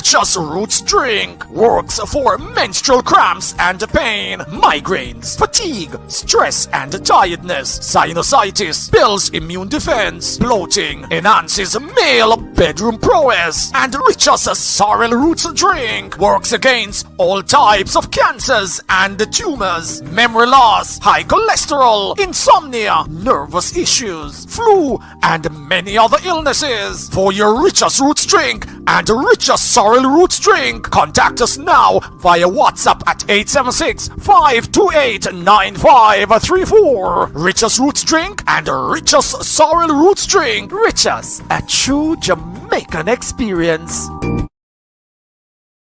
Richest Roots drink works for menstrual cramps and pain, migraines, fatigue, stress and tiredness, sinusitis, builds immune defense, bloating, enhances male bedroom prowess, and Richest Sorrel Roots drink works against all types of cancers and tumors, memory loss, high cholesterol, insomnia, nervous issues, flu, and many other illnesses. For your Richest Roots drink and Richest Sorrel Roots drink, contact us now via WhatsApp at 876-528-9534. Richest Roots drink and Richest Sorrel Roots drink. Richest, a true Jamaican experience.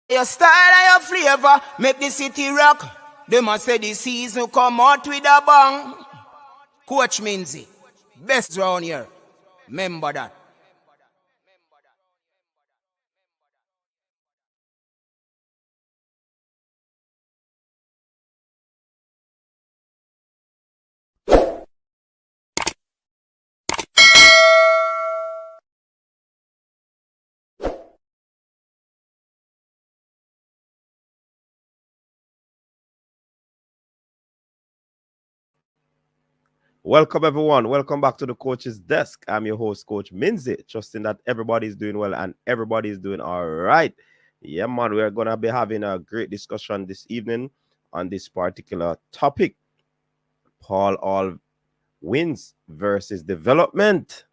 Your style and your flavor make the city rock. They must say the season come out with a bang. Coach Minzy, best round here. Remember that. Welcome, everyone. Welcome back to the Coach's Desk. I'm your host, Coach Minzy, trusting that everybody's doing well and everybody's doing all right. Yeah, man, we're going to be having a great discussion this evening on this particular topic. Paul All wins versus development.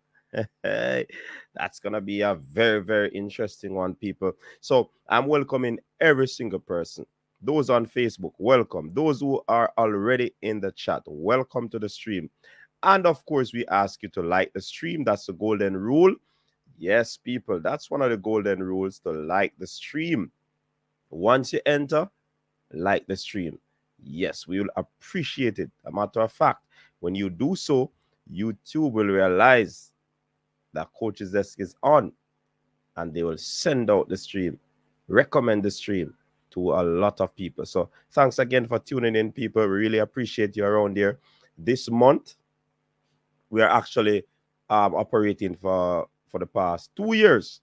That's going to be a very, very interesting one, people. So I'm welcoming every single person. Those on Facebook, welcome. Those who are already in the chat, welcome to the stream. And of course, we ask you to like the stream. That's the golden rule. Yes, people, that's one of the golden rules, to like the stream. Once you enter, like the stream. Yes, we will appreciate it. A matter of fact, when you do so, YouTube will realize that Coach's Desk is on, and they will send out the stream, recommend the stream to a lot of people. So thanks again for tuning in, people. We really appreciate you around here. This month, we are actually operating for the past 2 years.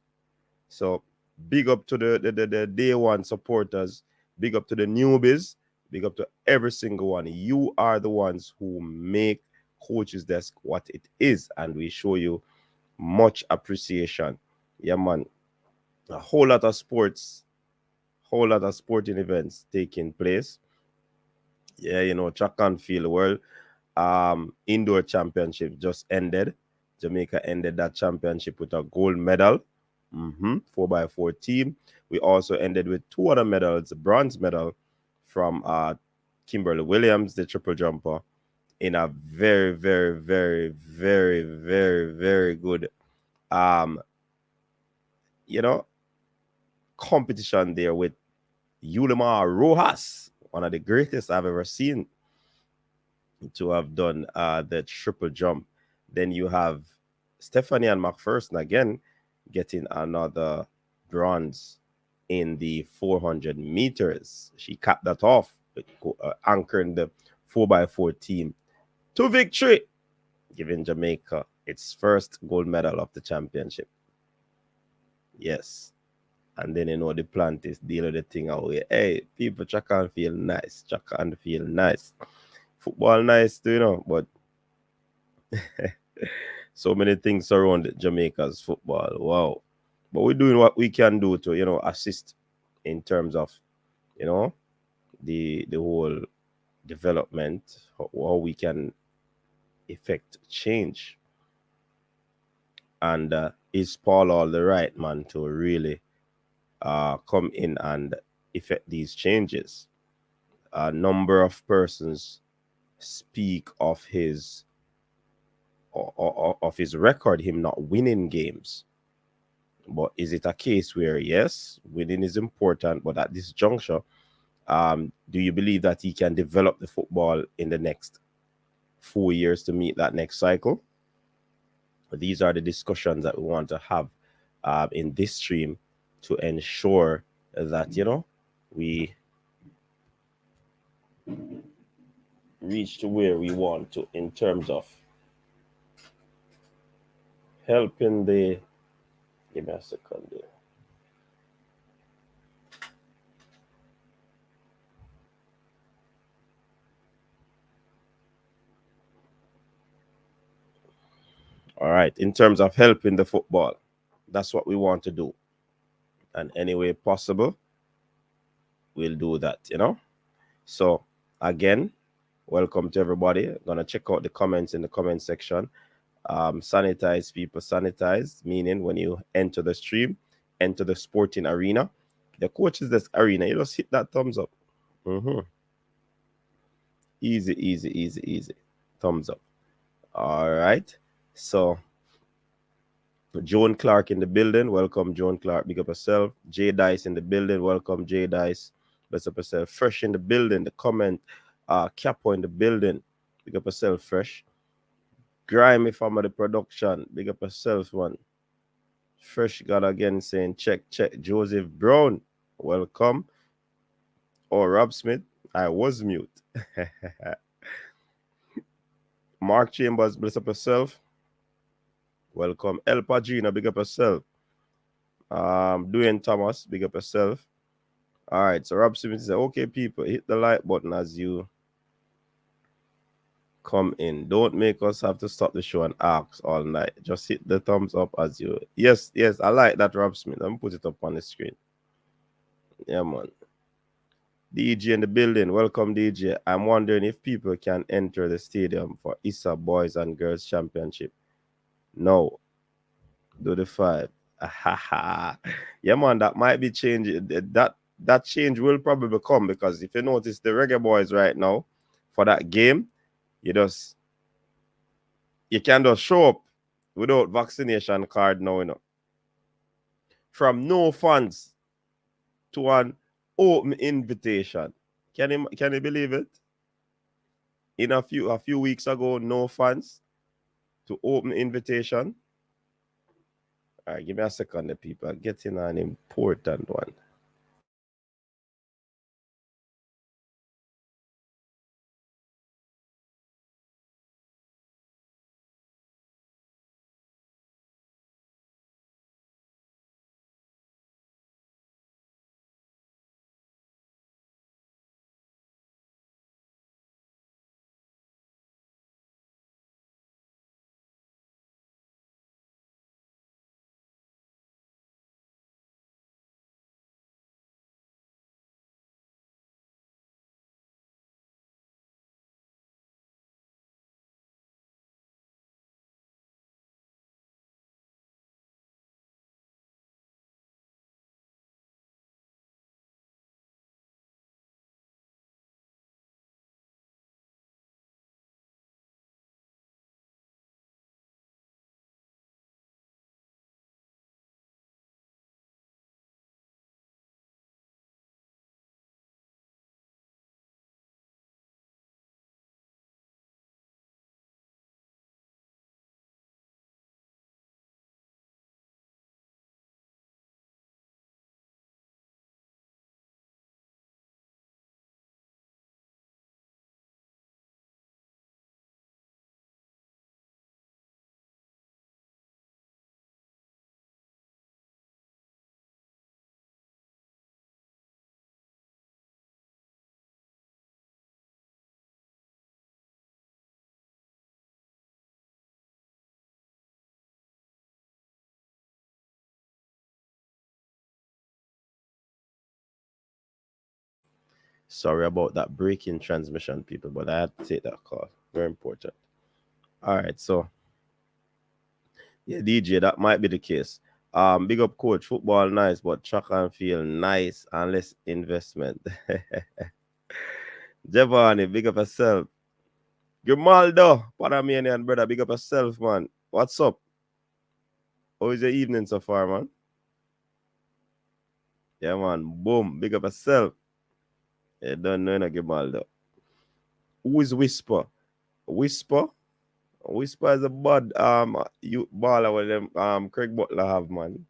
So big up to the day one supporters. Big up to the newbies. Big up to every single one. You are the ones who make Coach's Desk what it is, and we show you much appreciation. Yeah, man. A whole lot of sports, whole lot of sporting events taking place. Yeah, you know, track and field world indoor championship just ended. Jamaica ended that championship with a gold medal. 4x4 team. We also ended with 2 other medals, a bronze medal from Kimberly Williams, the triple jumper, in a very, very, very, very, very, very good competition there with Yulimar Rojas, one of the greatest I've ever seen to have done the triple jump. Then you have Stephanie and McPherson again getting another bronze in the 400 meters. She capped that off with anchoring the 4x4 team to victory, giving Jamaica its first gold medal of the championship. Yes. And then, you know, the plant is dealing with the thing away. Hey, people, track and feel nice. Track and feel nice. Football nice too, you know, but so many things around Jamaica's football. Wow. But we're doing what we can do to, you know, assist in terms of, you know, the whole development, how we can effect change. And is Paul All the right man to really come in and effect these changes? A number of persons speak of his record, him not winning games. But is it a case where, yes, winning is important, but at this juncture, do you believe that he can develop the football in the next 4 years to meet that next cycle? These are the discussions that we want to have in this stream to ensure that, you know, we reach to where we want to in terms of helping the, give me a second there. All right. In terms of helping the football, that's what we want to do. And any way possible, we'll do that, you know. So again, welcome to everybody. Gonna check out the comments in the comment section. Sanitize, people, sanitize, meaning when you enter the stream, enter the sporting arena, the coaches this arena, you just hit that thumbs up. Easy, easy, easy, easy. Thumbs up. All right. So Joan Clark in the building. Welcome, Joan Clark. Big up yourself. J Dice in the building. Welcome, J Dice. Bless up yourself. Fresh in the building. The comment. Capo in the building. Big up yourself, Fresh. Grimy from the production. Big up yourself, one. Fresh got again saying check. Joseph Brown. Welcome. Or Rob Smith. I was mute. Mark Chambers. Bless up yourself. Welcome. El Pagina. Big up yourself. Dwayne Thomas, big up yourself. All right, so Rob Smith said, okay, people, hit the like button as you come in. Don't make us have to stop the show and ask all night. Just hit the thumbs up as you. Yes, I like that, Rob Smith. Let me put it up on the screen. Yeah, man. DJ in the building. Welcome, DJ. I'm wondering if people can enter the stadium for ISA Boys and Girls Championship. No. Do the 5. Yeah, man, that might be changing. That change will probably come, because if you notice the Reggae Boyz right now for that game, you can just show up without vaccination card now, you know. From no fans to an open invitation. Can you believe it? In a few weeks ago, no fans to open invitation. All right, give me a second, the people. I'm getting an important one. Sorry about that breaking transmission, people, but I had to take that call. Very important. All right, so yeah, DJ, that might be the case. Big up, coach. Football nice, but track and field nice and less investment. Giovanni, big up yourself. Grimaldo, Panamanian brother, big up yourself, man. What's up? How is your evening so far, man? Yeah, man. Boom. Big up yourself. You don't know no Grimaldo. Who is Whisper? Whisper is a bad you baller with them Craig Butler have, man.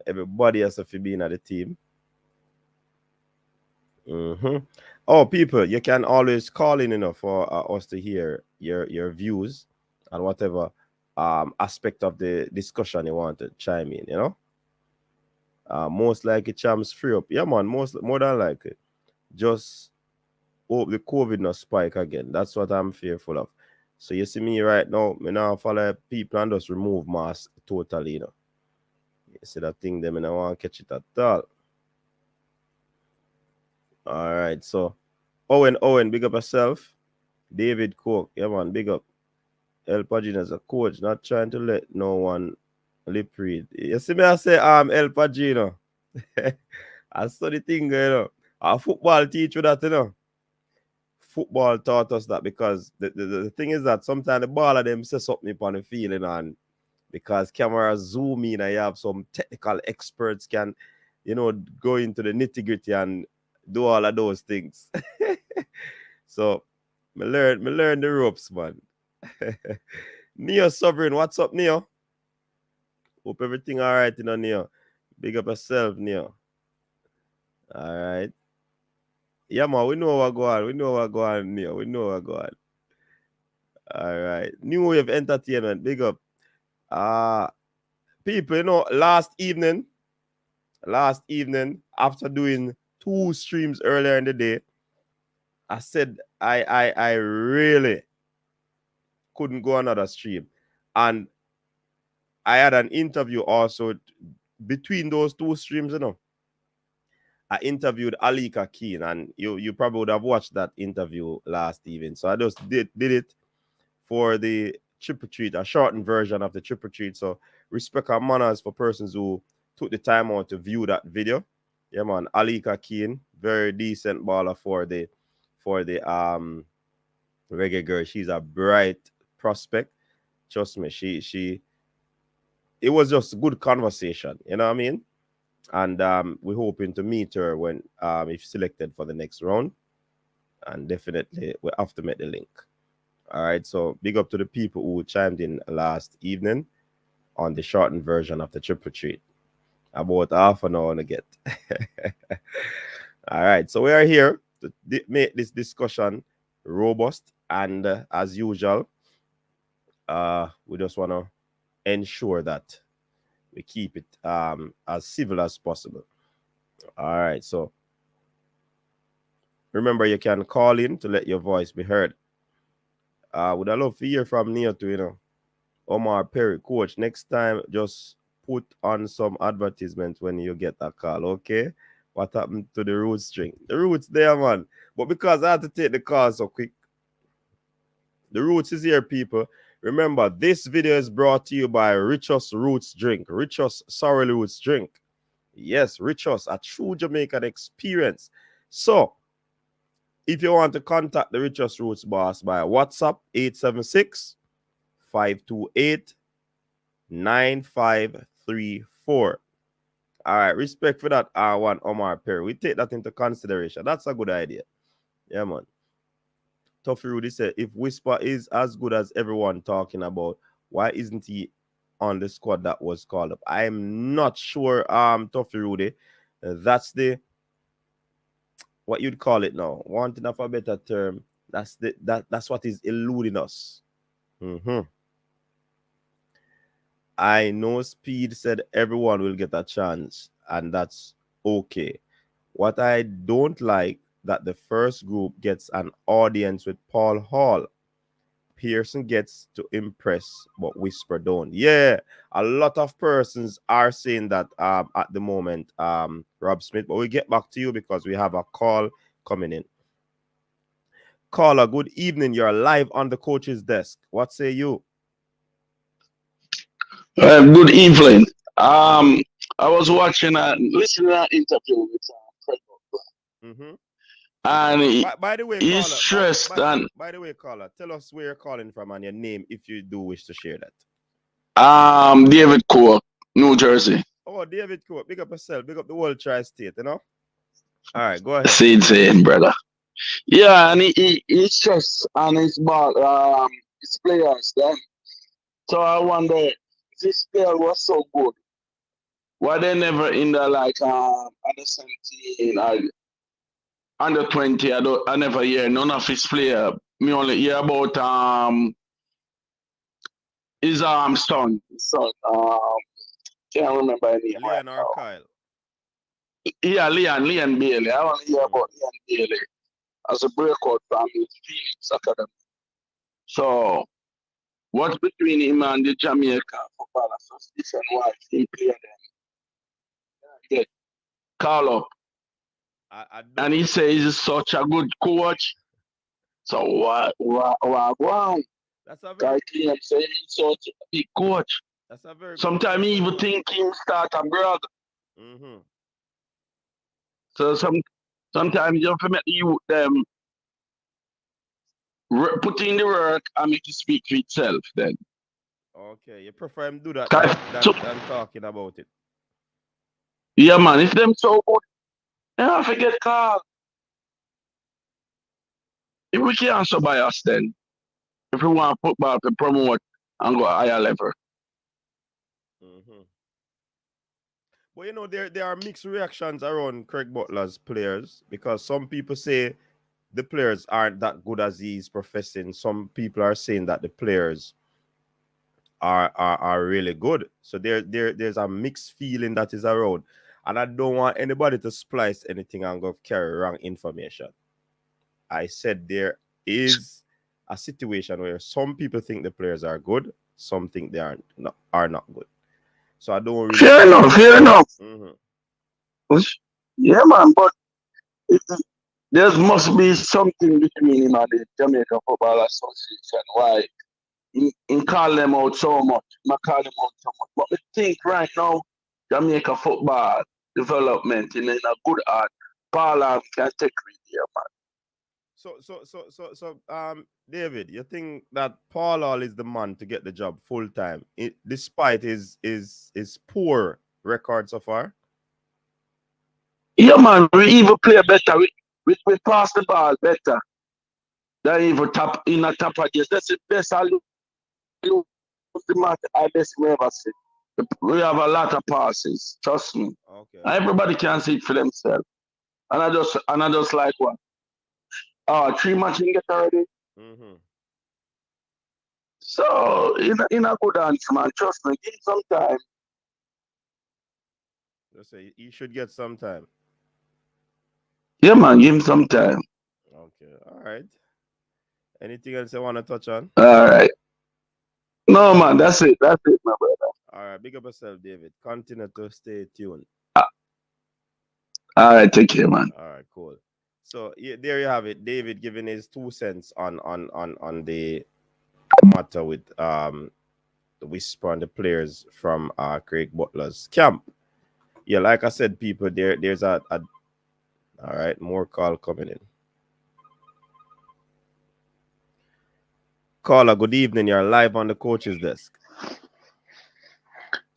Everybody has to be in the team. Oh, people, you can always call in, you know, for us to hear your views and whatever aspect of the discussion you want to chime in, you know. Most likely champs free up. Yeah, man, more than likely. Just hope the COVID not spike again. That's what I'm fearful of. So you see me right now, me now follow people and just remove mask totally, you know. You see that thing them, and I want to catch it at all. All right, so Owen, big up yourself. David Cook, yeah man, big up. El Pagino as a coach, not trying to let no one lip read. You see me, I say El Pagino. I saw the thing, you know. Our football teach you that, you know. Football taught us that because the thing is that sometimes the ball of them say something upon the field, and because cameras zoom in and you have some technical experts can, you know, go into the nitty-gritty and do all of those things. So me learn the ropes, man. Neo Sovereign, what's up, Neo? Hope everything all right, you know, Neo. Big up yourself, Neo. All right. Yeah, man, we know what go on. We know what go on, Neo. We know what go on. All right. New Wave Entertainment, big up. People, you know, last evening, after doing 2 streams earlier in the day, I said I really couldn't go another stream. And I had an interview also between those 2 streams, you know. I interviewed Alika Keen, and you probably would have watched that interview last evening. So I just did it for the Triple Treat, a shortened version of the Triple Treat. So respect and manners for persons who took the time out to view that video. Yeah, man. Alika Keen, very decent baller for the reggae girl. She's a bright prospect. Trust me, it was just a good conversation. You know what I mean? And we're hoping to meet her when if selected for the next round. And definitely we have to make the link. All right, so big up to the people who chimed in last evening on the shortened version of the Triple Treat. About half an hour to get. All right, so we are here to make this discussion robust, and as usual, we just want to ensure that we keep it as civil as possible. All right, so remember you can call in to let your voice be heard. Would I love to hear from Neo to, you know, Omar Perry, coach. Next time, just put on some advertisements when you get a call, okay? What happened to the root string? The roots there, man. But because I had to take the call so quick, the roots is here, people. Remember, this video is brought to you by Richos Roots Drink. Richos Sorrel Roots Drink. Yes, Richos, a true Jamaican experience. So, if you want to contact the Richos Roots boss by WhatsApp, 876-528-9534. All right, respect for that R1 Omar Perry. We take that into consideration. That's a good idea. Yeah, man. Toughy Rudy said, if Whisper is as good as everyone talking about, why isn't he on the squad that was called up? I'm not sure, Toughy Rudy. That's the, what you'd call it now, wanting of a better term. That's what is eluding us. I know Speed said everyone will get a chance, and that's okay. What I don't like that the first group gets an audience with Paul Hall. Pearson gets to impress, but Whisper don't. Yeah, a lot of persons are saying that at the moment, Rob Smith, but we'll get back to you because we have a call coming in. Caller, good evening. You're live on the coach's desk. What say you? Good evening. I was listening to an interview with Springboard. And by the way, he's caller, stressed. by the way, caller, tell us where you're calling from and your name if you do wish to share that. David Cook, New Jersey. Oh, David Cook, big up yourself, big up the whole tri-state, you know? All right, go ahead. Same, brother. Yeah, and he's stressed on his ball, his players then. So I wonder, this player was so good. Why they never in the under 17 or under 20? I never hear none of his player. Me only hear about his son. Can't remember any name. Leon or Kyle. Yeah, Leon Bailey. I only hear about Leon Bailey as a breakout from his Phoenix Academy. So What's between him and the Jamaica Football Association? Why he play them? Get call up. I don't. And he says he's such a good coach. So what on? That's a Guy very. claim say he's such a big coach. That's a very. Sometimes he even think him start a brother. Mm-hmm. So sometimes you have to make the youth them put in the work and make it speak for itself then. Okay, you prefer him do that So, than talking about it. yeah, man, if them so good, yeah, forget call. If we can't so by us then, if we want football to promote and go higher level. Mm-hmm. But you know, there are mixed reactions around Craig Butler's players because some people say the players aren't that good as he's professing. Some people are saying that the players are really good. So there's a mixed feeling that is around. And I don't want anybody to splice anything and go carry wrong information. I said there is a situation where some people think the players are good, some think they are not good. So I don't really. Fair enough. Mm-hmm. Yeah, man, but there must be something between him and the Jamaica Football Association. Why? He call them out so much. But I think right now, Jamaica football development in a good art. Paul can take it here, man. So, David, you think that Paul Hall is the man to get the job full time, despite his poor record so far? Yeah, man, we even play better. We pass the ball better than even top in a top against. That's the best I lose the match I best we ever see. We have a lot of passes, trust me. Okay. Everybody can see it for themselves. And I just like what? 3 matches in get already. Mm-hmm. So in a good hands, man. Trust me, give him some time. Let's say he should get some time. Yeah, man, give him some time. Okay, all right. Anything else you want to touch on? All right. No, man, that's it, my brother. All right, big up yourself, David. Continue to stay tuned. All right, take care, man. All right, cool. So there you have it. David giving his 2 cents on the matter with the whisper on the players from Craig Butler's camp. Yeah, like I said, people, there's a all right, more call coming in. Caller, good evening. You're live on the coach's desk.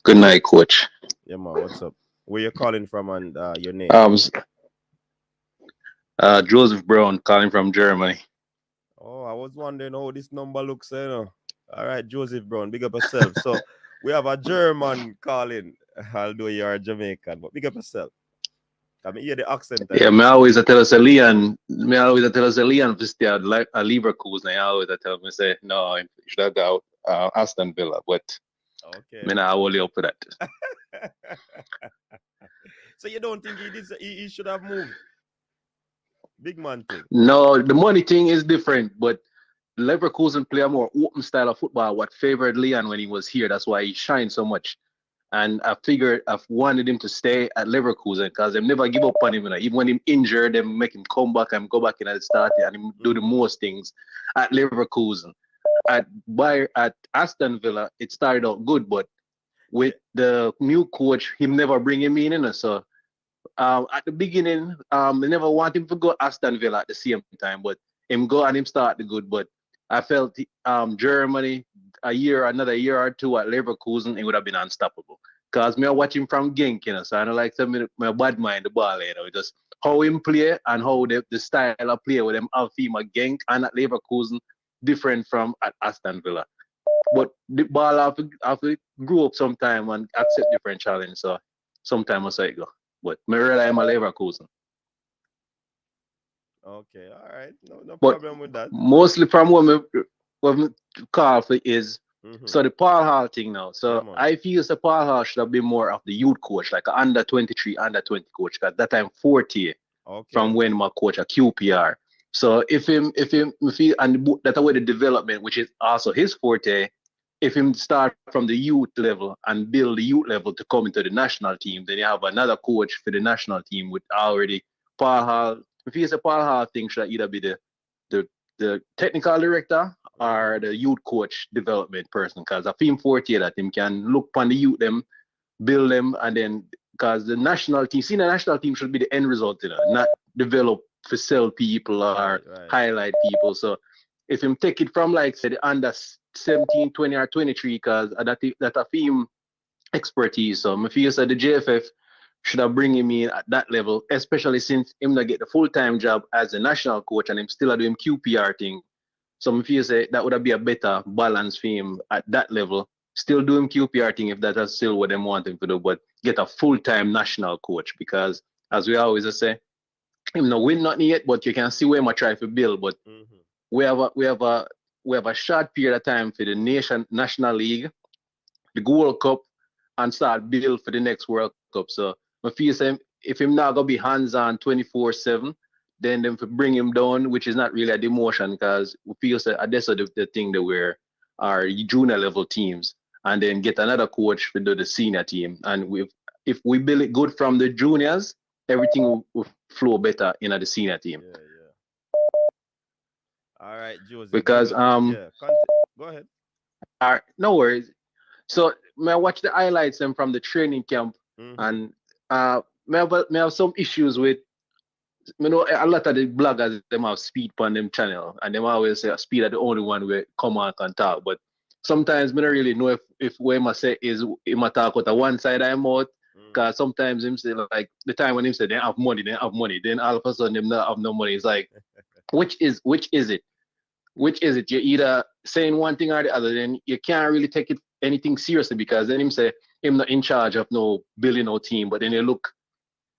Good night, coach. Yeah, man, what's up? Where you calling from and your name? Joseph Brown calling from Germany. Oh, I was wondering how this number looks, you know. All right, Joseph Brown, big up yourself. So we have a German calling, although you are Jamaican, but big up yourself. I mean, hear the accent. Yeah, me always tell us Leon visited like a Leverkusen. I always tell me say no, you should have got Aston Villa, but okay, me not only up for that. So you don't think he should have moved? Big man thing. No, the money thing is different, but Leverkusen play a more open style of football. What favored Leon when he was here, that's why he shined so much. And I figured I've wanted him to stay at Leverkusen because they never give up on him. You know? Even when him injured, they make him come back and go back in at the start and him do the most things at Leverkusen. At Aston Villa, it started out good, but with the new coach, him never bring him in. You know? So at the beginning, they never want him to go Aston Villa at the same time, but him go and him start the good. But I felt Germany, another year or two at Leverkusen, it would have been unstoppable. Because me I watch him from Genk, you know, so I don't like to my bad mind the ball, you know, just how him play and how the style of play with them Alfima Genk and at Leverkusen different from at Aston Villa. But the ball have to grow up sometime and accept different challenge. So sometime I say it go. But me rely on my Leverkusen. Okay, all right. No but problem with that. Mostly from what me call for is so the Paul Hall thing now. So yeah, I feel the Paul Hall should have been more of the youth coach, like an under 23, under 20 coach, because that time 40 from when my coach at QPR. So if he and that way the development, which is also his forte, if him start from the youth level and build the youth level to come into the national team, then you have another coach for the national team with already Paul Hall. If you say Paul Hall, thing should either be the technical director or the youth coach development person, because I feel 40 that him can look on the youth them, build them, and then because the national team, see, the national team should be the end result, not develop for sell people or highlight people. So if him take it from like say the under 17, 20 or 23, because that a film expertise. So I feel that the JFF should have bring him in at that level, especially since him not get the full-time job as a national coach and him still doing QPR thing. So I feel say that would be a better balance for him at that level. Still doing QPR thing if that is still what they want him to do, but get a full-time national coach, because as we always say, him no win nothing yet, but you can see where I try to build. But we have a short period of time for the national league, the World Cup, and start build for the next World Cup. So I feel say if him not gonna be hands-on 24/7, then them to bring him down, which is not really a demotion, because we feel say that's the thing that we're our junior level teams, and then get another coach to do the senior team. And if we build it good from the juniors, everything will flow better in the senior team. All right, Joseph. Because go ahead. All right, no worries. So may I watch the highlights and from the training camp, and may have some issues with, you know, a lot of the bloggers them have speed on them channel, and them always say speed are the only one where come out and talk. But sometimes I don't really know if what I say is him talk out of one side of him mouth, because sometimes him say like the time when him say they have money, then all of a sudden them not have no money. It's like which is it? Which is it? You're either saying one thing or the other, then you can't really take it anything seriously, because then him say him not in charge of no building no team, but then you look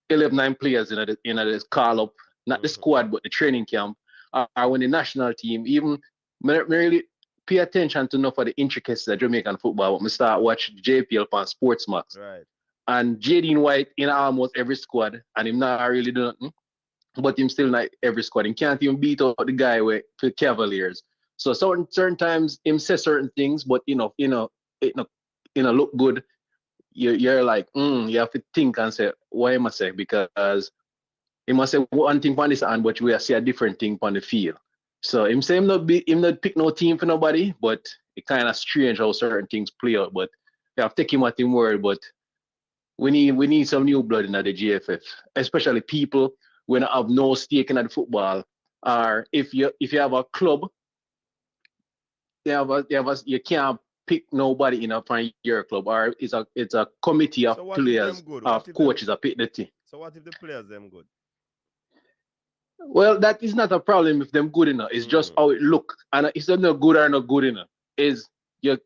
11 players in a call up, not the squad, but the training camp, or when the national team, even really pay attention to enough of the intricacies of Jamaican football, but I start watch JPL on Sportsmax. Right. And Jaden White in almost every squad, and him not really do nothing, but him still not every squad. He can't even beat out the guy with the Cavaliers. So certain times him say certain things, but it look good. You're like, you have to think and say, why am I say? Because he must say one thing on this hand, but we see a different thing on the field. So him say him not pick no team for nobody, but it kind of strange how certain things play out. But you have to take him at him word. But we need some new blood in the JFF, especially people when have no stake in the football, or if you have a club, you can't pick nobody in from your club, or it's a committee of players of coaches that pick the team. So what if the players them good? Well, that is not a problem if them good enough. It's just how it look, and if they're not good or not good enough, is you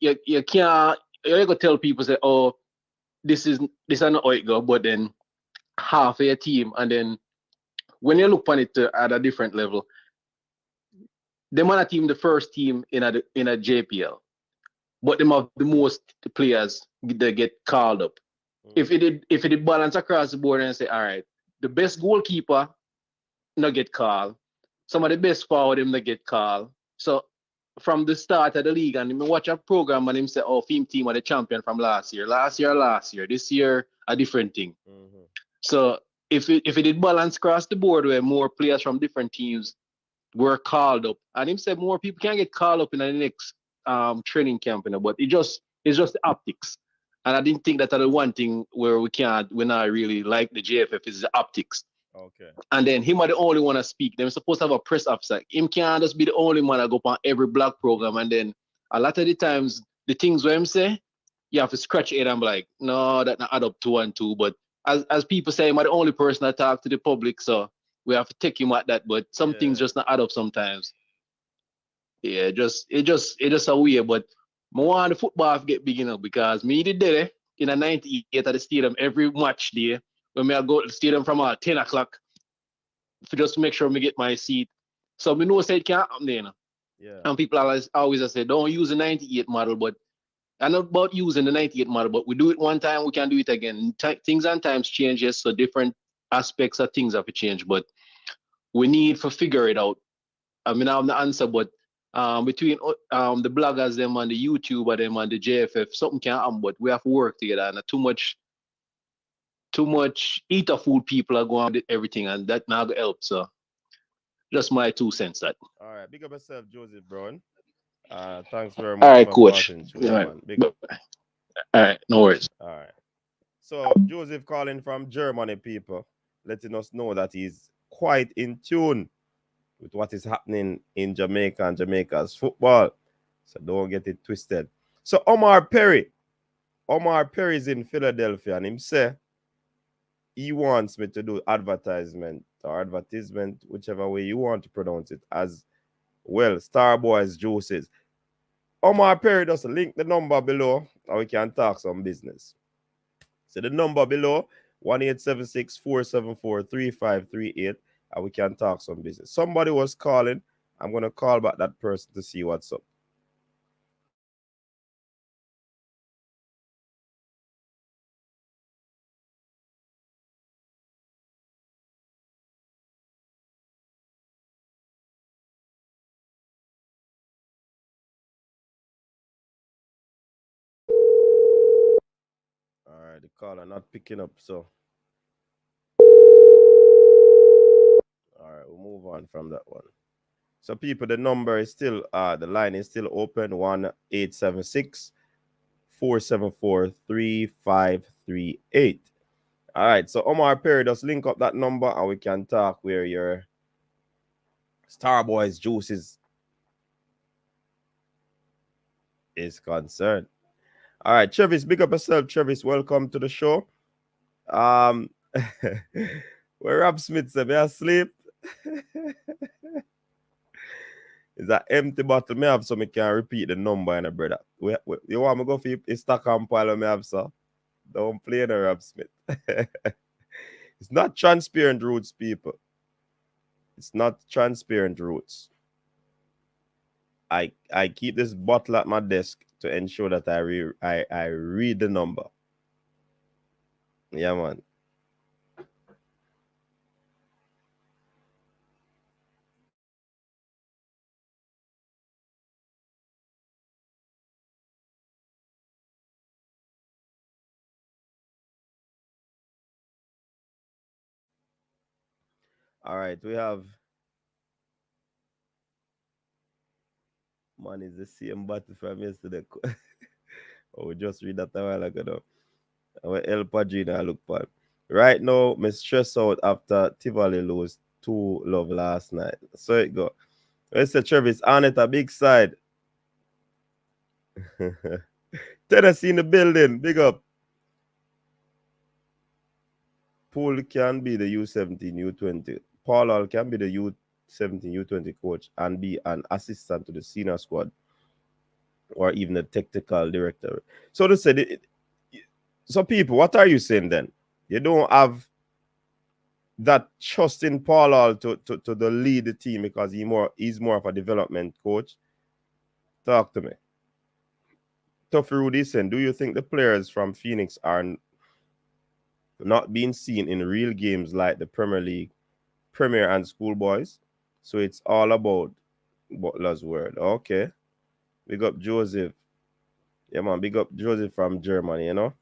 can't gonna tell people say, oh, this is not how it go, but then half of your team, and then when you look on it at a different level, them on a team, the first team in a JPL, but them have the most players that get called up. If it did balance across the board and say, all right, the best goalkeeper not get called, some of the best forward them not get called. So from the start of the league, and him watch a program and him say, oh, team are the champion from last year, this year a different thing. So if it did balance across the board where more players from different teams were called up, and him said more people can get called up in the next training camp, but it's just the optics. And I didn't think that the one thing where we not really like the JFF is the optics. Okay. And then him are the only one to speak. They're supposed to have a press officer. Him can't just be the only one to go on every blog program. And then a lot of the times, the things where him say, you have to scratch it and be like, no, that not add up 2 and 2. But as people say, I'm the only person that talk to the public, so we have to take him at that. But some things just not add up sometimes. Yeah, it just a way. But I want the football to get big enough, because me did there in a 98 at the stadium every match day. When I go to the stadium from 10 o'clock for just to make sure I get my seat. So we know say it can't happen there. Yeah. And people always say, don't use the 98 model, but I'm not about using the 98 model, but we do it one time, we can do it again. Things and times change, yes, so different aspects of things have to change, but we need to figure it out. I mean, I have the answer, but between the bloggers them and the YouTuber them and the JFF, something can happen, but we have to work together. And too much eater food people are going with everything, and that not gonna help. So just my 2 cents. That. All right, big up yourself, Joseph Brown. Thanks very All much right, for coach. passing through, All yeah, right, man. Big up. all right, no worries. All right. So Joseph calling from Germany, people, letting us know that he's quite in tune with what is happening in Jamaica and Jamaica's football. So don't get it twisted. So Omar Perry is in Philadelphia, and him say he wants me to do advertisement, whichever way you want to pronounce it, as well. Starboy's juices. Omar Perry does link the number below, and we can talk some business. So the number below, 1-876-474-3538, and we can talk some business. Somebody was calling. I'm going to call back that person to see what's up. All right, the caller not picking up, so. All right, we'll move on from that one. So people, the number is still, the line is still open, 1-876-474-3538. All right, so Omar Perry, just link up that number and we can talk where your Starboy's juices is concerned. All right, Travis, big up yourself, Travis. Welcome to the show. Where Rob Smith said, "May I sleep?" Is that empty bottle? May I have some? I can repeat the number, and brother. You want me to go for your stock and pile? May I have some? Don't play the Rob Smith. It's not transparent roots, people. It's not transparent roots. I keep this bottle at my desk to ensure that I read the number. Yeah, man. All right, we have. Man, is the same bottle from yesterday. Oh, we just read that a while ago now. Our El Padrino look for. Right now, me stress out after Tivoli lose 2-love last night. So it go. Mr. Travis, on it a big side. Tennessee in the building. Big up. Paul can be the U17, U20. Paul Hall can be the U17, U20 coach and be an assistant to the senior squad or even the technical director. So to say, so people, what are you saying then? You don't have that trust in Paul Hall to the lead the team because he's more of a development coach. Talk to me. Tough Rudy saying, do you think the players from Phoenix are not being seen in real games like the Premier League, Premier and Schoolboys? So it's all about Butler's word. Okay. Big up Joseph. Yeah, man. Big up Joseph from Germany, you know.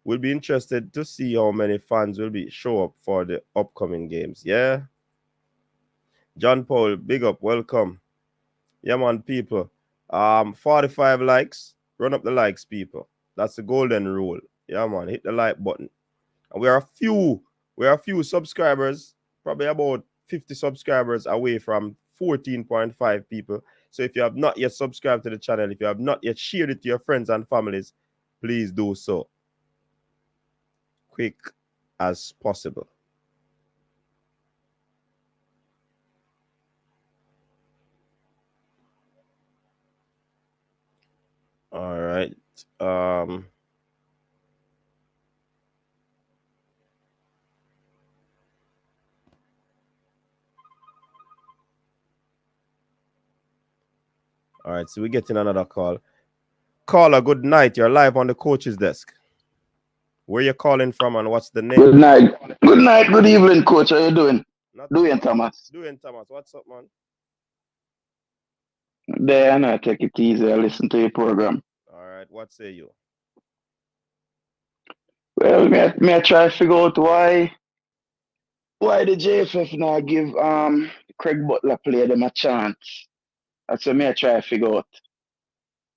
We'll be interested to see how many fans will show up for the upcoming games. Yeah. John Paul, big up. Welcome. Yeah, man, people. 45 likes. Run up the likes, people. That's the golden rule. Yeah, man. Hit the like button. And we are a few subscribers, probably about 50 subscribers away from 14.5 people. So if you have not yet subscribed to the channel, if you have not yet shared it to your friends and families, please do so. Quick as possible. All right. All right, so we're getting another call. Caller, good night. You're live on the coach's desk. Where you calling from and what's the name? Good night. Good night. Good evening, coach. How you doing? Not Doing, Thomas. Doing, Thomas. What's up, man? There, and I take it easy. I listen to your program. All right, what say you? Well, may I try to figure out why the JFF now give Craig Butler play them a chance. That's what me I try to figure out.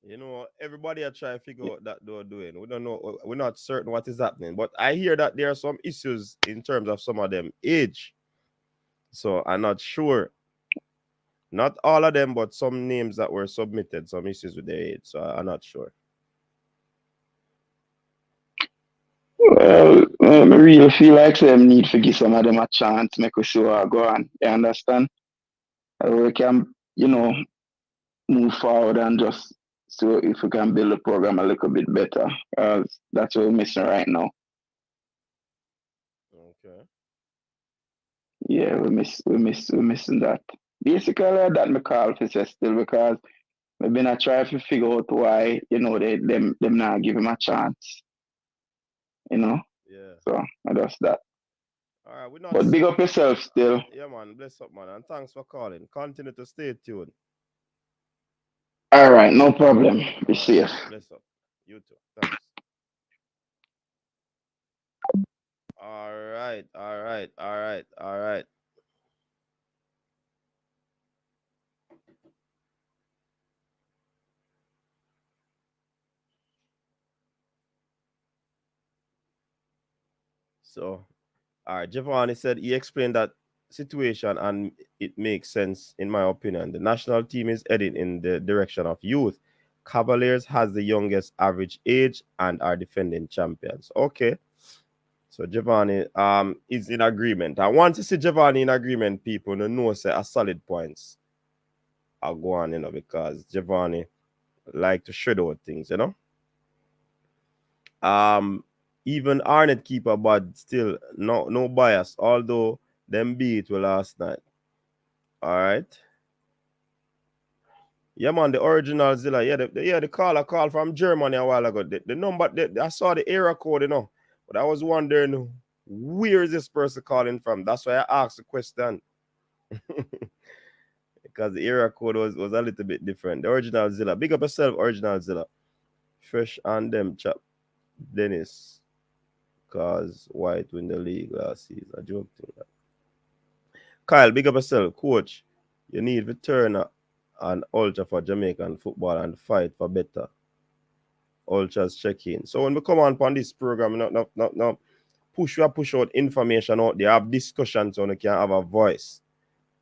You know, everybody are trying to figure out that they're doing. We don't know. We're not certain what is happening. But I hear that there are some issues in terms of some of them age. So I'm not sure. Not all of them, but some names that were submitted, some issues with their age. So I'm not sure. Well, I really feel like them need to give some of them a chance, make us see what go on. You understand? We can, move forward and just see if we can build the program a little bit better. That's what we're missing right now. Okay. Yeah, we're missing that. Basically, that me call for say still because we've been trying to figure out why, them not give him a chance. Yeah. So that's that. All right. We're not. But big up yourself still. Yeah, man. Bless up, man. And thanks for calling. Continue to stay tuned. All right, no problem. Be All right. safe. Bless up. You too. Thanks. All right. All right. All right. All right. So, all right. Giovanni said he explained that situation and it makes sense in my opinion. The national team is heading in the direction of youth. Cavaliers has the youngest average age and are defending champions. Okay. So Giovanni is in agreement. I want to see Giovanni in agreement, people. No know say a solid points. I'll go on, because Giovanni like to shred out things, Even Arnett keeper, but still no bias, although them beat well last night. All right. Yeah, man, the original Zilla. Yeah, the caller called from Germany a while ago. The number, I saw the area code, but I was wondering where is this person calling from. That's why I asked the question. Because the area code was a little bit different. The original Zilla. Big up yourself, original Zilla. Fresh and them chap. Dennis. Cause White win the league last season. A joke thing. Kyle, big up yourself. Coach, you need to turn an ultra for Jamaican football and fight for better. Ultras check in. So when we come on this program, no, push out information out there, have discussions so you can have a voice.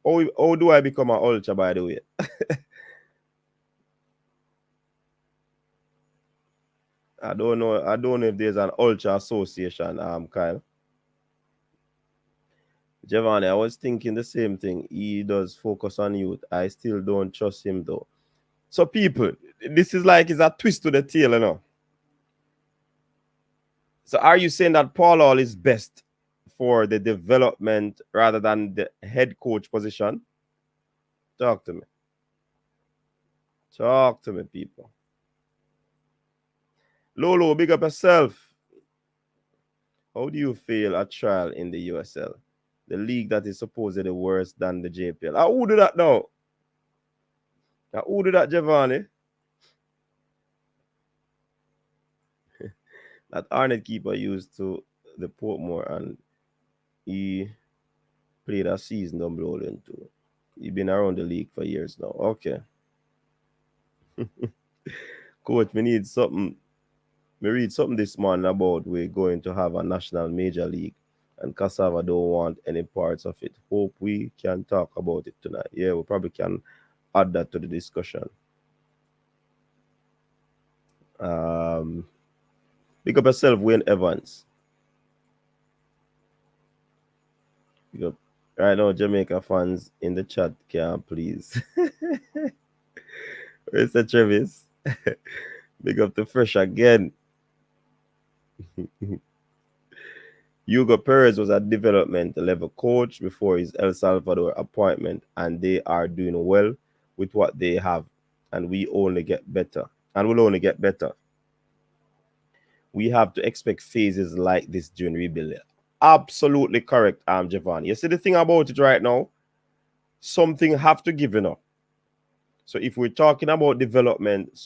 How do I become an ultra, by the way? I don't know if there's an ultra association, Kyle. Giovanni, I was thinking the same thing. He does focus on youth. I still don't trust him though. So people, this is like it's a twist to the tail, So are you saying that Paul Hall is best for the development rather than the head coach position? Talk to me. Talk to me, people. Lolo, big up yourself. How do you feel a trial in the USL? The league that is supposedly worse than the JPL. Who do that now? Who do that, Giovanni? That Arnett keeper used to the Portmore and he played a season down below them too. He's been around the league for years now. Okay. Coach, we need something. We read something this morning about we're going to have a national major league and Cassava don't want any parts of it. Hope we can talk about it tonight. Yeah, we probably can add that to the discussion. Pick up yourself, Wayne Evans. Pick up. Right now, Jamaica fans in the chat, can please. Where's the Travis? Big up the fresh again. Hugo Perez was a development level coach before his El Salvador appointment, and they are doing well with what they have, and we only get better, and we'll only get better. We have to expect phases like this during rebuilding. Absolutely correct, Giovanni. You see the thing about it right now, something have to give, So if we're talking about development,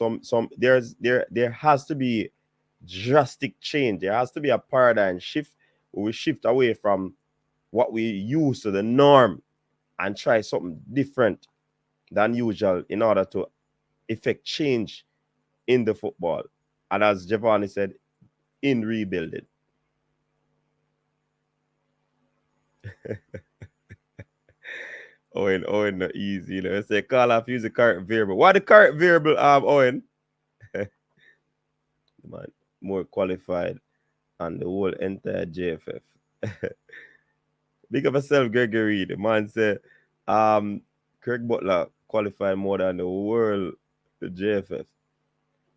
there has to be drastic change. There has to be a paradigm shift where we shift away from what we used to the norm and try something different than usual in order to effect change in the football. And as Giovanni said, in rebuilding. Owen, not easy, you know. Say call off use the current variable. Why the current variable, Owen? Man, more qualified and the whole entire JFF. Big of yourself, Gregory. The man said, Craig Butler qualified more than the world, the JFF.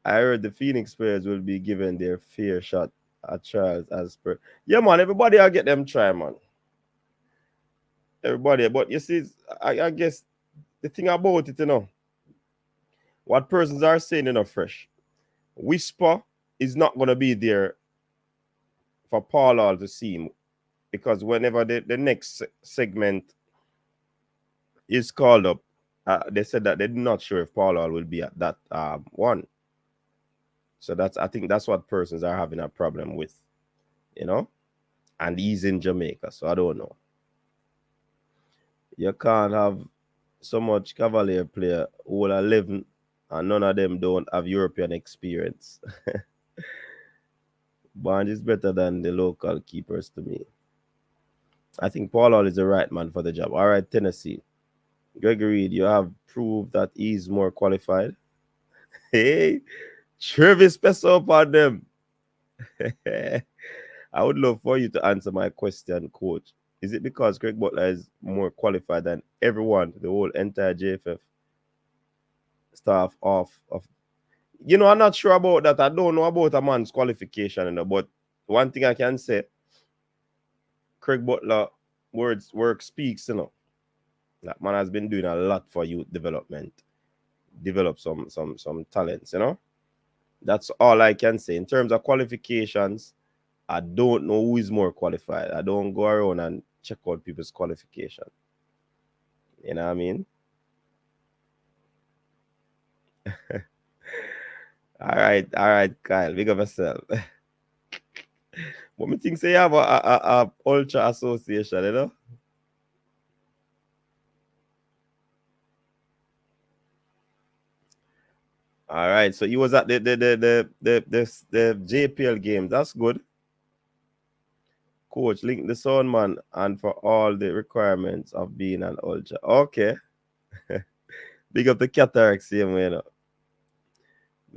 I heard the Phoenix players will be given their fair shot at trials as per. Yeah, man, everybody will get them try, man. Everybody. But you see, I guess the thing about it, you know, what persons are saying, you know, fresh. Whisper is not going to be there for Paul Hall to see him because whenever the next segment is called up, they said that they're not sure if Paul Hall will be at that one. So I think that's what persons are having a problem with, you know, and he's in Jamaica, so I don't know. You can't have so much Cavalier player who are 11 and none of them don't have European experience. Barnes is better than the local keepers to me. I think Paul Hall is the right man for the job. All right, Tennessee. Gregory, you have proved that he's more qualified. Hey, Travis Peso upon them. I would love for you to answer my question, coach. Is it because Craig Butler is more qualified than everyone, the whole entire JFF staff of you know, I'm not sure about that. I don't know about a man's qualification, you know, but one thing I can say, Craig Butler work speaks, you know. That man has been doing a lot for youth development, develop some talents, you know. That's all I can say. In terms of qualifications, I don't know who is more qualified. I don't go around and check out people's qualification. You know what I mean? All right, Kyle. Big up yourself. But me think say you have a ultra association, you know? All right, so he was at the JPL games. That's good. Coach, link the sound man and for all the requirements of being an ultra. Okay. Big up the cataracts here, you know.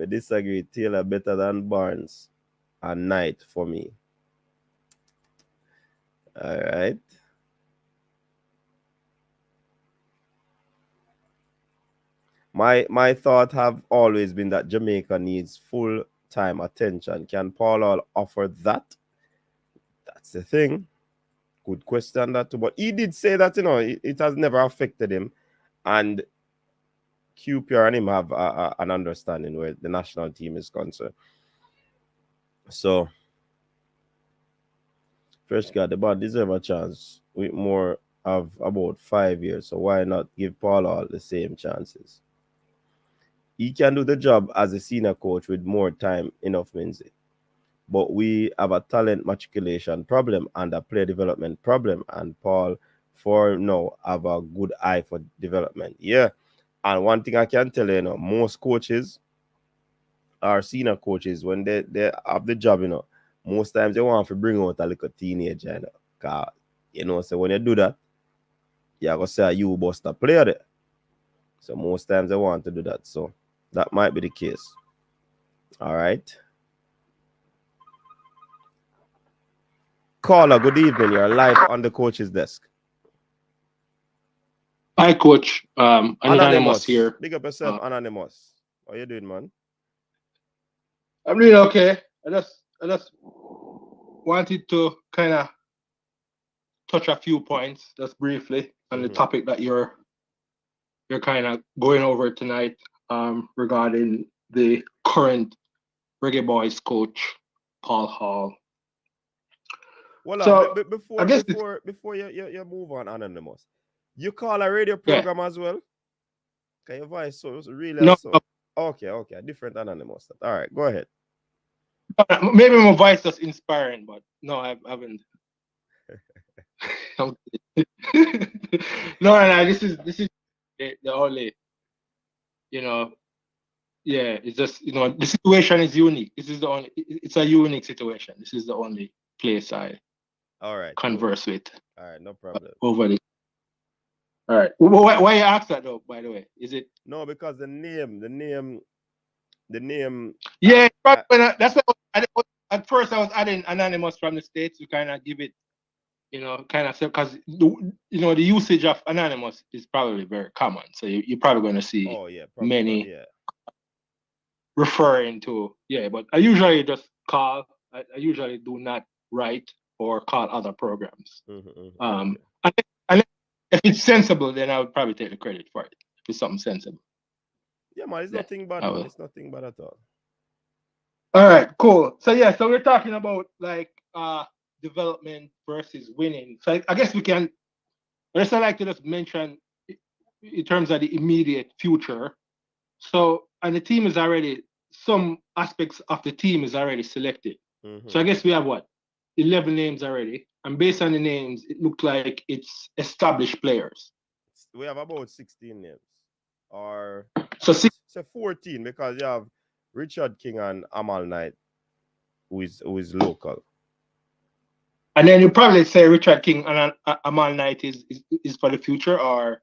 I disagree. Taylor better than Barnes and Knight for me. All right. My thought have always been that Jamaica needs full-time attention. Can Paul Hall offer that? That's the thing. Good question that too. But he did say that, you know, it has never affected him. And QPR and him have an understanding where the national team is concerned. So, Fresh God, the band deserve a chance with more of about 5 years. So why not give Paul Hall the same chances? He can do the job as a senior coach with more time, enough means it. But we have a talent matriculation problem and a player development problem. And Paul, for now, have a good eye for development. Yeah. And one thing I can tell you, you know, most coaches are senior coaches when they have the job, you know, most times they want to bring out a little teenager, you know. Cause, you know, so when you do that, you're going to say you bust a player there. So most times they want to do that. So that might be the case. All right. Caller, good evening. You're live on the coach's desk. Hi, Coach. Anonymous here. Big up yourself, Anonymous. How you doing, man? I'm doing okay. I just wanted to kind of touch a few points just briefly on the topic that you're kind of going over tonight regarding the current Reggae Boyz coach, Paul Hall. Well, So, before I guess you move on, Anonymous, you call a radio program as well? Okay, your voice so really No, so. Okay, different anonymous. All right, go ahead. maybe my voice is inspiring, but no, I haven't. No, this is the only, you know, yeah, it's just, the situation is unique. This is the only, it's a unique situation. This is the only place I All right, converse with cool. All right, no problem. over the. All right. Why you ask that though? By the way, is it? No, because the name. Yeah, that's what at first I was adding anonymous from the States to kind of give it, kind of, because the usage of anonymous is probably very common. So you're probably going to see many referring to, but I usually just call. I usually do not write or call other programs. And if it's sensible, then I would probably take the credit for it. If it's something sensible. Yeah, man, it's nothing bad, man. It's nothing bad at all. All right, cool. So so we're talking about like development versus winning. So I guess we can. I just like to just mention in terms of the immediate future. So and the team is already, some aspects of the team is already selected. So I guess we have 11 names already, and based on the names, it looked like it's established players. We have about 16 names, or so 14 because you have Richard King and Amal Knight, who is local. And then you probably say Richard King and Amal Knight is for the future, or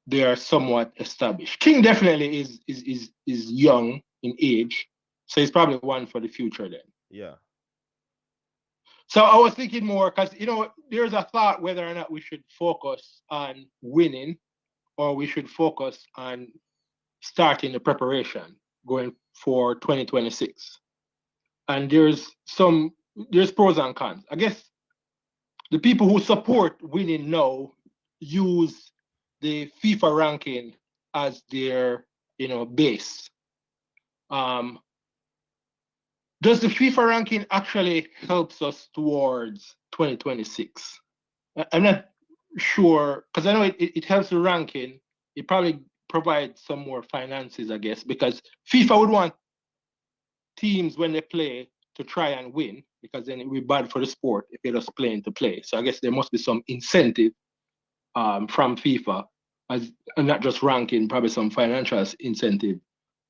they are somewhat established. King definitely is young in age, so he's probably one for the future then. Yeah. So I was thinking more because there's a thought whether or not we should focus on winning or we should focus on starting the preparation going for 2026. And there's pros and cons. I guess the people who support winning now use the FIFA ranking as their base. Does the FIFA ranking actually helps us towards 2026? I'm not sure, because I know it helps the ranking. It probably provides some more finances, I guess, because FIFA would want teams when they play to try and win, because then it would be bad for the sport if they're just playing to play. So I guess there must be some incentive from FIFA, and not just ranking, probably some financial incentive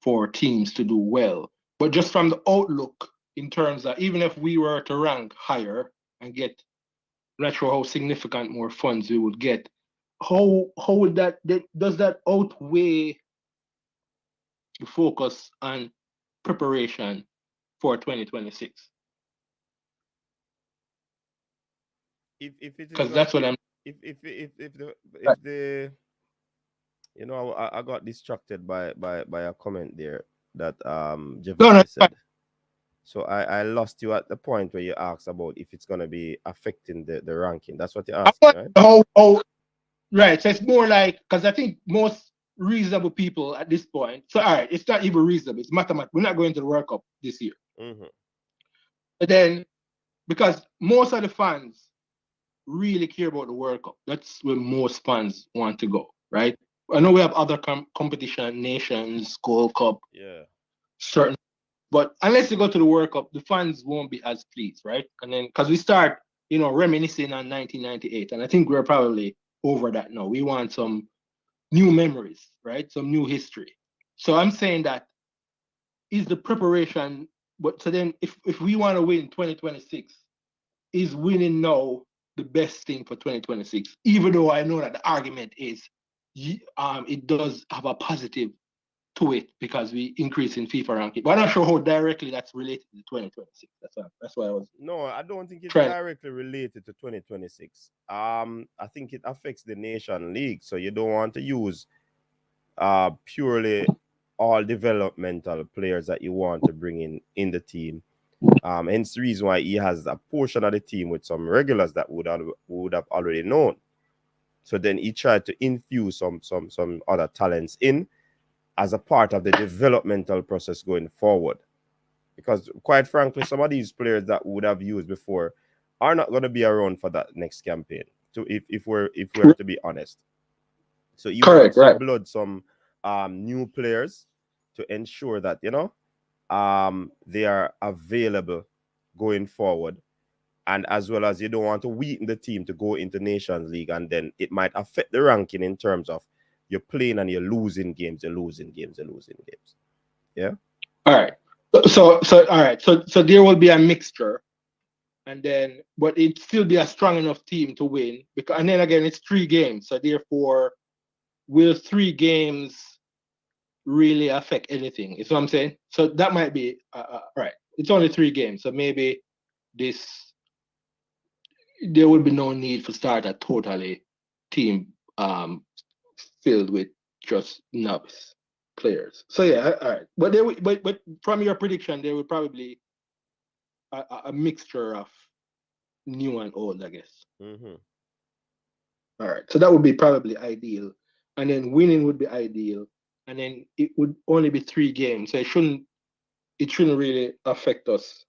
for teams to do well. But just from the outlook, in terms of even if we were to rank higher and get, I'm not sure how significant more funds we would get, how would does that outweigh the focus on preparation for 2026? Because that's what I'm. If the I got distracted by a comment there that Javante said. So I lost you at the point where you asked about if it's gonna be affecting the ranking. That's what you're asking, right? Right. So it's more like, because I think most reasonable people at this point. So all right, it's not even reasonable. It's mathematical. We're not going to the World Cup this year. But then, because most of the fans really care about the World Cup, that's where most fans want to go, right? I know we have other competition, nations, Gold Cup, certain. But unless you go to the World Cup, the fans won't be as pleased, right? And then, because we start, reminiscing on 1998, and I think we're probably over that now. We want some new memories, right? Some new history. So I'm saying that is the preparation, but so then if we want to win 2026, is winning now the best thing for 2026? Even though I know that the argument is it does have a positive to it because we increase in FIFA ranking. But I'm not sure how directly that's related to 2026. That's why I was. No, I don't think it's directly related to 2026. I think it affects the Nation League. So you don't want to use purely all developmental players that you want to bring in the team. Hence the reason why he has a portion of the team with some regulars that would have already known. So then he tried to infuse some other talents in as a part of the developmental process going forward. Because quite frankly, some of these players that would have used before are not going to be around for that next campaign. So if we're to be honest. So you want some blood, some new players to ensure that, you know, they are available going forward. And as well as you don't want to weaken the team to go into Nations League, and then it might affect the ranking in terms of you're playing and you're losing games. Yeah. All right. So all right. So there will be a mixture, and then but it still be a strong enough team to win. Because and then again, it's 3 games. So therefore, will 3 games really affect anything? You know what I'm saying? So that might be right. It's only 3 games, so maybe there would be no need for start a totally team filled with just novice players. So yeah, all right. But but from your prediction, there would probably a mixture of new and old, I guess. Mm-hmm. All right. So that would be probably ideal, and then winning would be ideal, and then it would only be 3 games, so it shouldn't really affect us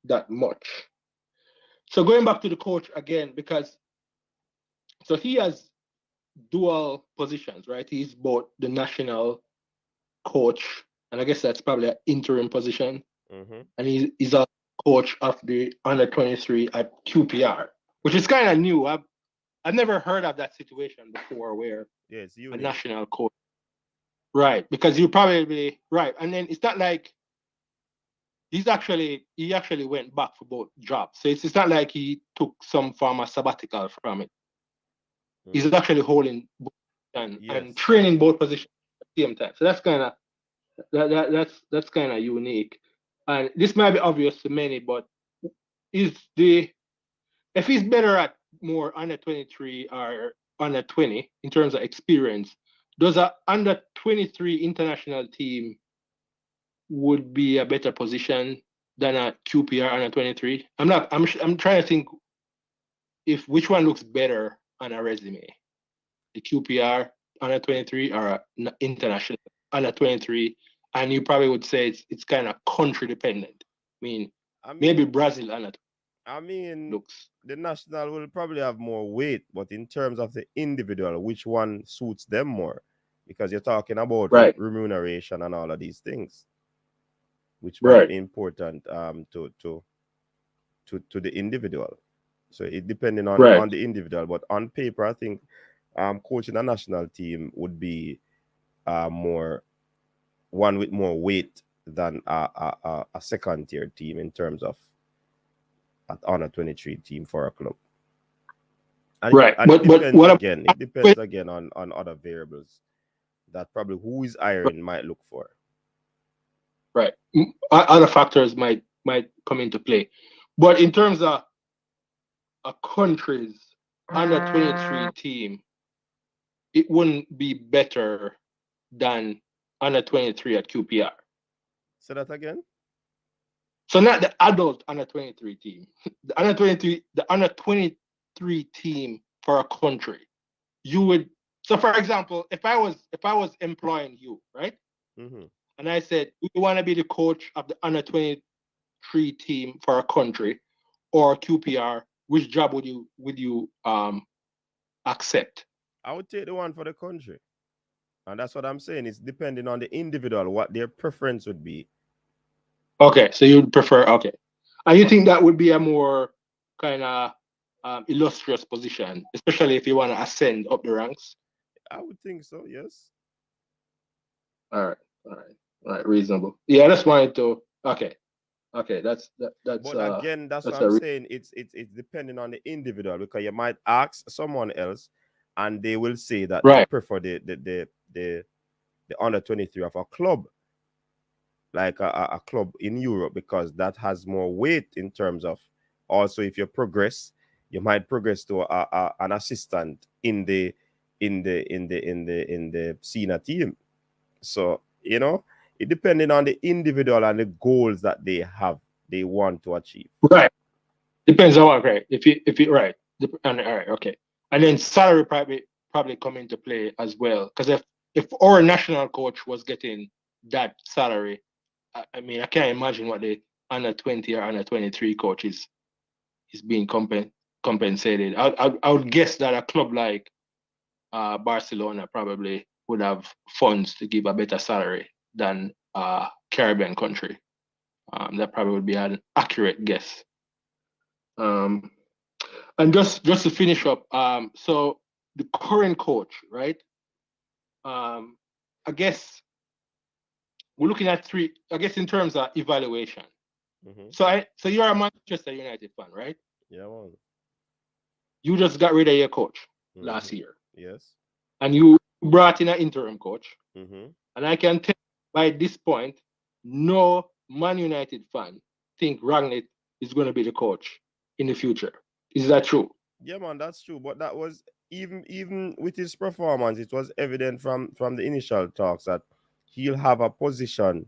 that much. So going back to the coach again, because so he has dual positions, right? He's both the national coach, and I guess that's probably an interim position, Mm-hmm. and he's a coach of the under 23 at QPR, which is kind of new. I've never heard of that situation before, where Yeah, it's a unique. national coach, right? Because you probably right, and then it's not like he actually went back for both jobs, so it's not like he took some form of sabbatical from it. He's actually holding both and Yes. training both positions at the same time. So that's kind of that's kind of unique. And this might be obvious to many, but if he's better at more under 23 or under 20 in terms of experience, does a under 23 international team would be a better position than a QPR under 23? I'm trying to think if which one looks better on a resume, the QPR under 23 or international under 23, and you probably would say it's kind of country dependent. I mean, maybe Brazil under looks. The national will probably have more weight, but in terms of the individual, which one suits them more? Because you're talking about Right. remuneration and all of these things, which might Right. be important to the individual. So it depending on Right. the individual, but on paper, I think coaching a national team would be more one with more weight than a second tier team in terms of an under 23 team for a club. And Right. and it But depends what again. It depends again on other variables that probably who is hiring might look for. right. Other factors might come into play. But in terms of a country's under 23 team, it wouldn't be better than under 23 at QPR. Say that again. So not the adult under 23 team. The under 23 team for a country. You would, so for example, if I was employing you, right? Mm-hmm. And I said, do you want to be the coach of the under 23 team for a country or QPR? Which job would you accept? I would take the one for the country. And that's what I'm saying. It's depending on the individual, what their preference would be. Okay, so you'd prefer, okay. And you think that would be a more kind of illustrious position, especially if you want to ascend up the ranks? I would think so, yes. All right, reasonable. Yeah, I just wanted to, okay, that's But again, that's what I'm saying. It's depending on the individual, because you might ask someone else and they will say that they prefer the under 23 of a club, like a club in Europe, because that has more weight in terms of also if you progress, you might progress to an assistant in the senior team. So you know, it depending on the individual and the goals that they want to achieve. Right. Depends on what, right? If you right. And all right, okay. And then salary probably come into play as well. Because if our national coach was getting that salary, I mean, I can't imagine what the under 20 or under 23 coach is being compensated. I would guess that a club like Barcelona probably would have funds to give a better salary than a Caribbean country. That probably would be an accurate guess. And just to finish up, so the current coach, right? I guess we're looking at three. I guess in terms of evaluation. Mm-hmm. So you're a Manchester United fan, right? Yeah, man. You just got rid of your coach last Mm-hmm. year, Yes. and you brought in an interim coach. Mm-hmm. And I can tell by this point, no Man United fan think Rangnick is going to be the coach in the future. Is that true? Yeah, man, that's true. But that was even with his performance, it was evident from the initial talks that he'll have a position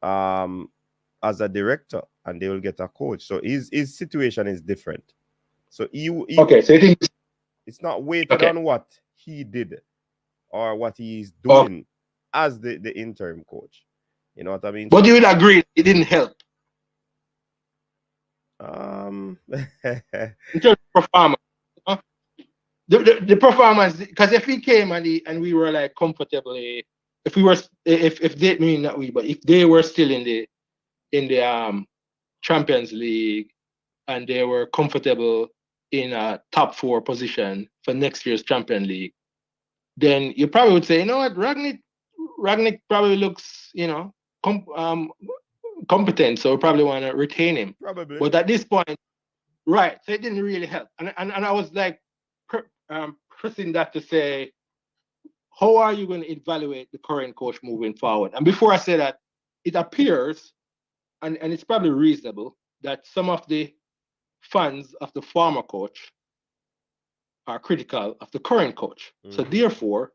as a director and they will get a coach. So his situation is different. So Okay, so you think it's not weighted okay. on what he did or what he's Okay. doing as the interim coach. You know what I mean? But you would agree it didn't help Um in terms of performance. Huh? The performance, because if he came and we were like comfortably, if we were if they mean that we, but if they were still in the Champions League and they were comfortable in a top 4 position for next year's Champions League, then you probably would say, you know what, Ragnick probably looks, competent, so we probably want to retain him. probably. But at this point, right, so it didn't really help. And I was like pressing that to say, how are you going to evaluate the current coach moving forward? And before I say that, it appears, and it's probably reasonable, that some of the fans of the former coach are critical of the current coach. Mm-hmm. So therefore,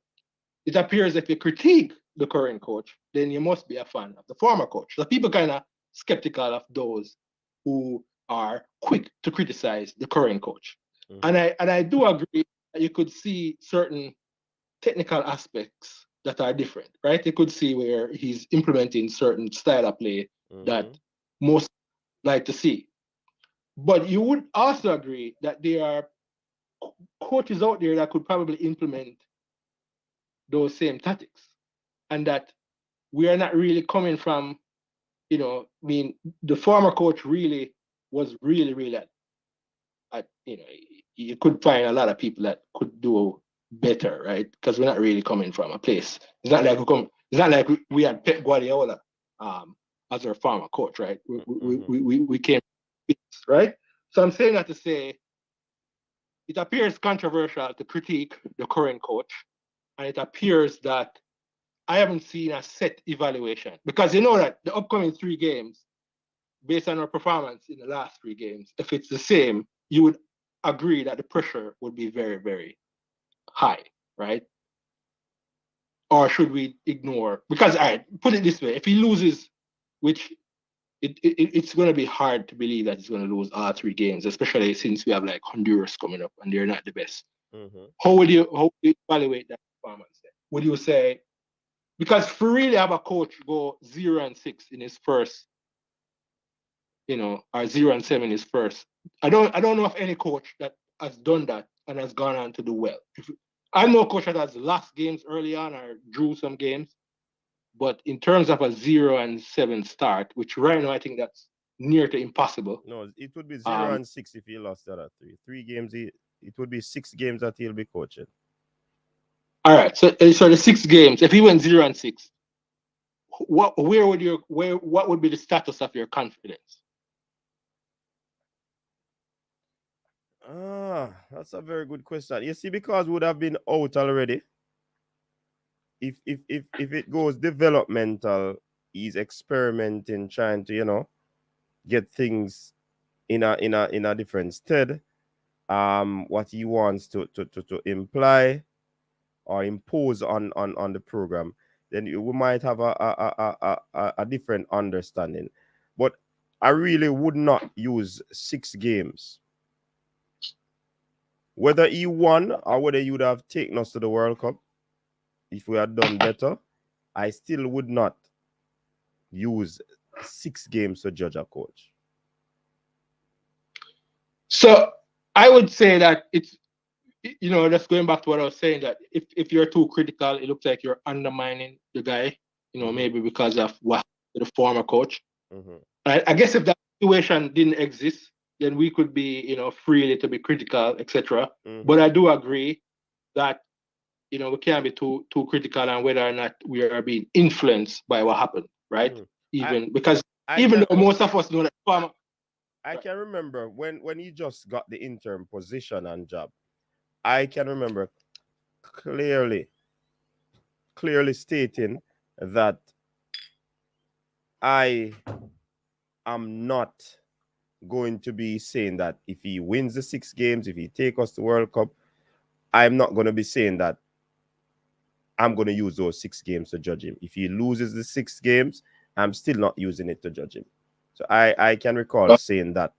it appears if you critique the current coach, then you must be a fan of the former coach. So people kind of skeptical of those who are quick to criticize the current coach. Mm-hmm. And I do agree that you could see certain technical aspects that are different, right? You could see where he's implementing certain style of play that most like to see. But you would also agree that there are coaches out there that could probably implement those same tactics, and that we are not really coming from, the former coach really was really at you could find a lot of people that could do better, right? Because we're not really coming from a place. It's not like we had Pep Guardiola as our former coach, right? We came, right? So I'm saying that to say it appears controversial to critique the current coach, and it appears that I haven't seen a set evaluation, because you know that the upcoming 3 games, based on our performance in the last 3 games, if it's the same, you would agree that the pressure would be very, very high, right? Or should we ignore? Because, all right, put it this way: if he loses, which it's going to be hard to believe that he's going to lose all 3 games, especially since we have like Honduras coming up and they're not the best. Mm-hmm. How would you evaluate that performance then? Would you say, because if we really have a coach go 0-6 in his first, or 0-7 in his first, I don't know of any coach that has done that and has gone on to do well. I know a coach that has lost games early on or drew some games, but in terms of a 0-7 start, which right now I think that's near to impossible. No, it would be 0-6 if he lost the other 3. 3 games, it would be 6 games that he'll be coaching. All right, so the 6 games, if he went 0-6, what would be the status of your confidence? That's a very good question. You see, because we would have been out already. If it goes developmental, he's experimenting, trying to get things in a different stead. What he wants to imply or impose on the program, then we might have a different understanding. But I really would not use 6 games. Whether he won or whether he would have taken us to the World Cup, if we had done better, I still would not use 6 games to judge a coach. So I would say that just going back to what I was saying, that if you're too critical, it looks like you're undermining the guy, maybe because of what the former coach. I guess if that situation didn't exist, then we could be, freely to be critical, etc. But I do agree that, we can't be too critical on whether or not we are being influenced by what happened, right? Because even though most of us know that former. I can remember when he just got the interim position and job. I can remember clearly stating that I am not going to be saying that if he wins the 6 games, if he take us to World Cup, I'm not going to be saying that I'm going to use those 6 games to judge him. If he loses the 6 games, I'm still not using it to judge him. So I can recall saying that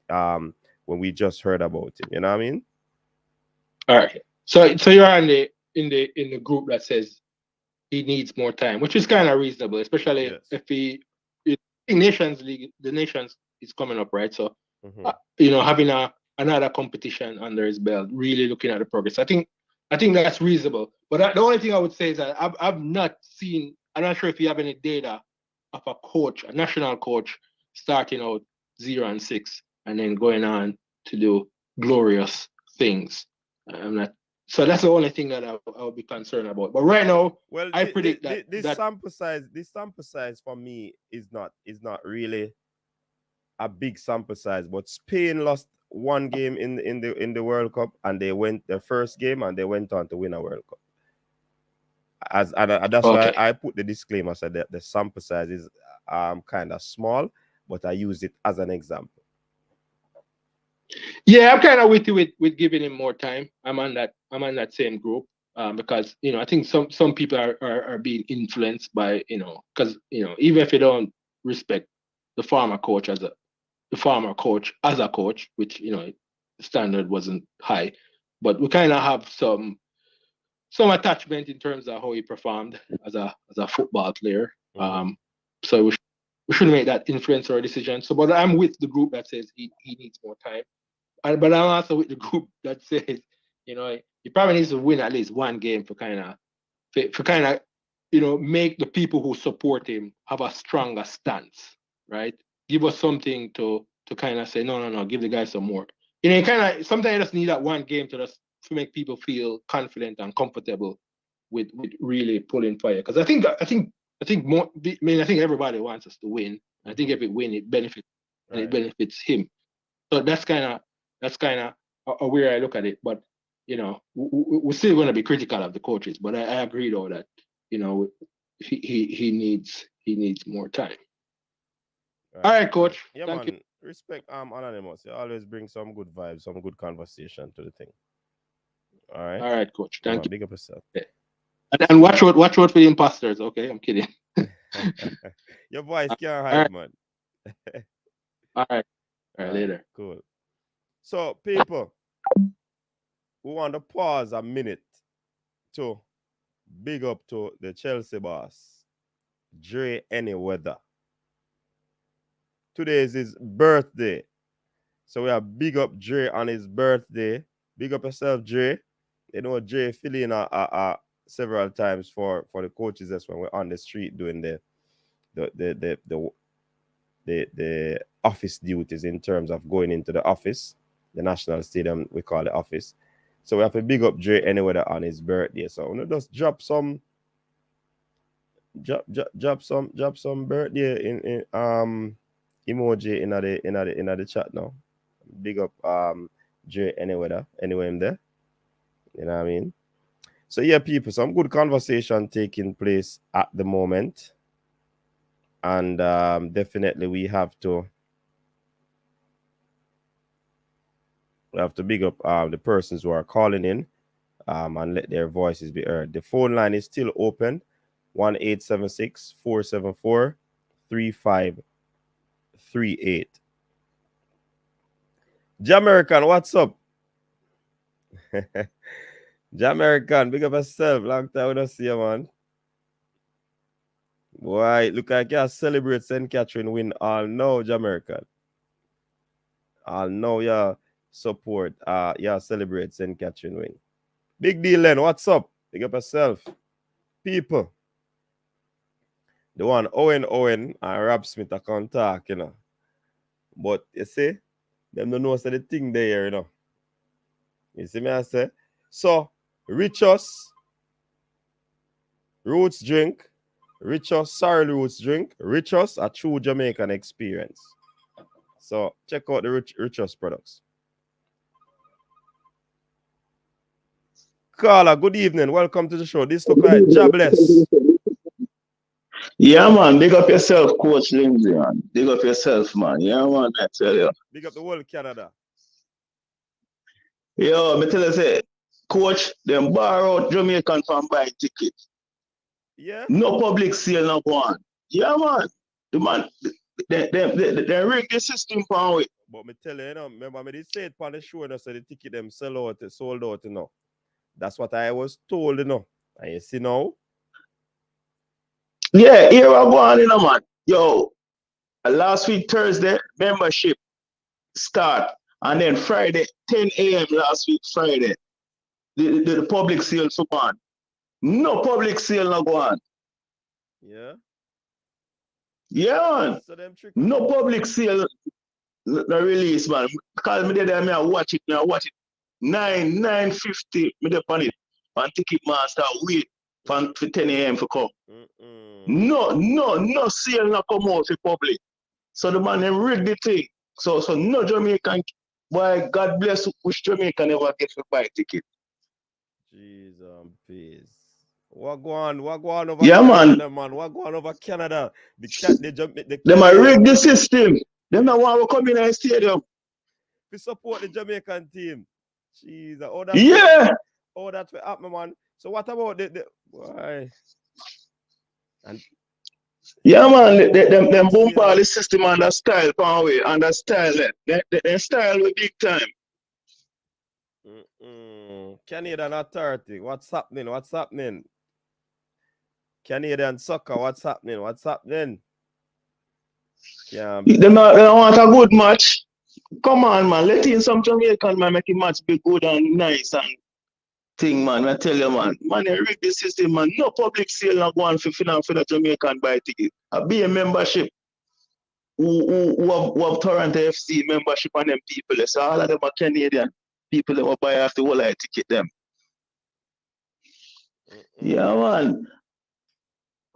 when we just heard about him. You know what I mean? All right. So you're in the group that says he needs more time, which is kind of reasonable, especially if Nations League, the Nations is coming up, right? So having another competition under his belt, really looking at the progress. I think that's reasonable. But the only thing I would say is that I've not seen. I'm not sure if you have any data of a national coach, starting out 0-6 and then going on to do glorious things. I'm not. So that's the only thing that I'll be concerned about. But right now, I predict that this sample size for me is not really a big sample size. But Spain lost 1 game in the World Cup, and they went their first game and they went on to win a World Cup. That's why I put the disclaimer, said that the sample size is kind of small, but I use it as an example. Yeah, I'm kind of with you with giving him more time. I'm on that same group because I think some people are being influenced by because even if you don't respect the former coach as a coach, which the standard wasn't high, but we kind of have some attachment in terms of how he performed as a football player. So we shouldn't make that influence our decision. So, but I'm with the group that says he needs more time. But I'm also with the group that says, he probably needs to win at least 1 game for kind of, make the people who support him have a stronger stance, right? Give us something to kind of say, no, give the guy some more. You kind of sometimes you just need that 1 game to make people feel confident and comfortable with really pulling fire. Because I think more. I mean, I think everybody wants us to win. I think if it win, it benefits and it benefits him. So that's kind of where I look at it. But we're still going to be critical of the coaches. But I agree though that he needs more time. All right, coach. Yeah, Thank man. you. Respect Anonymous. You always bring some good vibes, some good conversation to the thing. All right. All right, coach. Thank you. Big up yourself. Okay. And watch out for the imposters. Okay, I'm kidding. Your voice can't hide, man. All right. Later. Cool. So, people, we want to pause a minute to big up to the Chelsea boss, Dre Anyweather. Today is his birthday. So we have big up Dre on his birthday. Big up yourself, Dre. You know, Dre filling several times for the coaches. That's when we're on the street doing the office duties in terms of going into the office. The National Stadium, we call it office. So we have to big up Dre Anyweather on his birthday. So we'll just drop some birthday in emoji in the chat now. Big up Dre Anyweather, anywhere in there. You know what I mean? So yeah, people, some good conversation taking place at the moment. And definitely we have to big up the persons who are calling in and let their voices be heard. The phone line is still open, 1-876-474-3538. Jamaican, what's up? Jamaican, big up yourself. Long time we don't see you, man. Boy, look like you celebrate St. Catherine win all now, Jamaican. All know you support, you celebrate St. Catherine win. Big deal then. What's up? Pick up yourself. People. The one Owen and Rob Smith are can't talk, you know. But you see, them don't know the thing there, you know. You see me I say? So, Richos Roots drink. Richos Sorry Roots drink. Richos, a true Jamaican experience. So, check out the Richos products. Carla, good evening. Welcome to the show. This look like jobless. Yeah, man. Big up yourself, Coach Lindsay, man. Big up yourself, man. Yeah, man. I tell you. Big up the whole Canada. Yo, me tell you, say, Coach, them borrow Jamaican from buy ticket. Yeah? No public sale, no go on. Yeah, man. The man, they rig the system for it. But me tell you, remember me did say it on the show, so the ticket them sold out, you know. That's what I was told, you know. And you see now? Yeah, here I go on, you know, man. Yo, last week, Thursday, membership start. And then Friday, 10 a.m. last week, Friday, the public sale for on. No public sale no go on. Yeah? Yeah, man. So them trick. No public sale no release, man. Because me there, I watch it. 9:50, me there on it. And ticket man start wait for 10 a.m. for come. No sale no come out for public. So the man them rig the thing. So no Jamaican, boy, God bless which Jamaican ever get to buy ticket. Jesus, peace. What go on over Canada, man? What go on over Canada? Them a rig the system. Them not want to come in the stadium. To support the Jamaican team. Jesus. Oh, that's what happened, man. So what about the why? And yeah, man, them boom ball the system and the style power way and the style they style with big time. Canadian Authority, what's happening? Canadian soccer, what's happening? Yeah, they don't want a good match. Come on, man. Let in some Jamaican man make the match be good and nice and thing, man. I tell you, man. Man, they rig the system, man. No public sale not going for the Jamaican buy ticket. Be a membership. Who have Toronto FC membership and them people. So all of them are Canadian people that will buy off the whole ticket them. Yeah, man.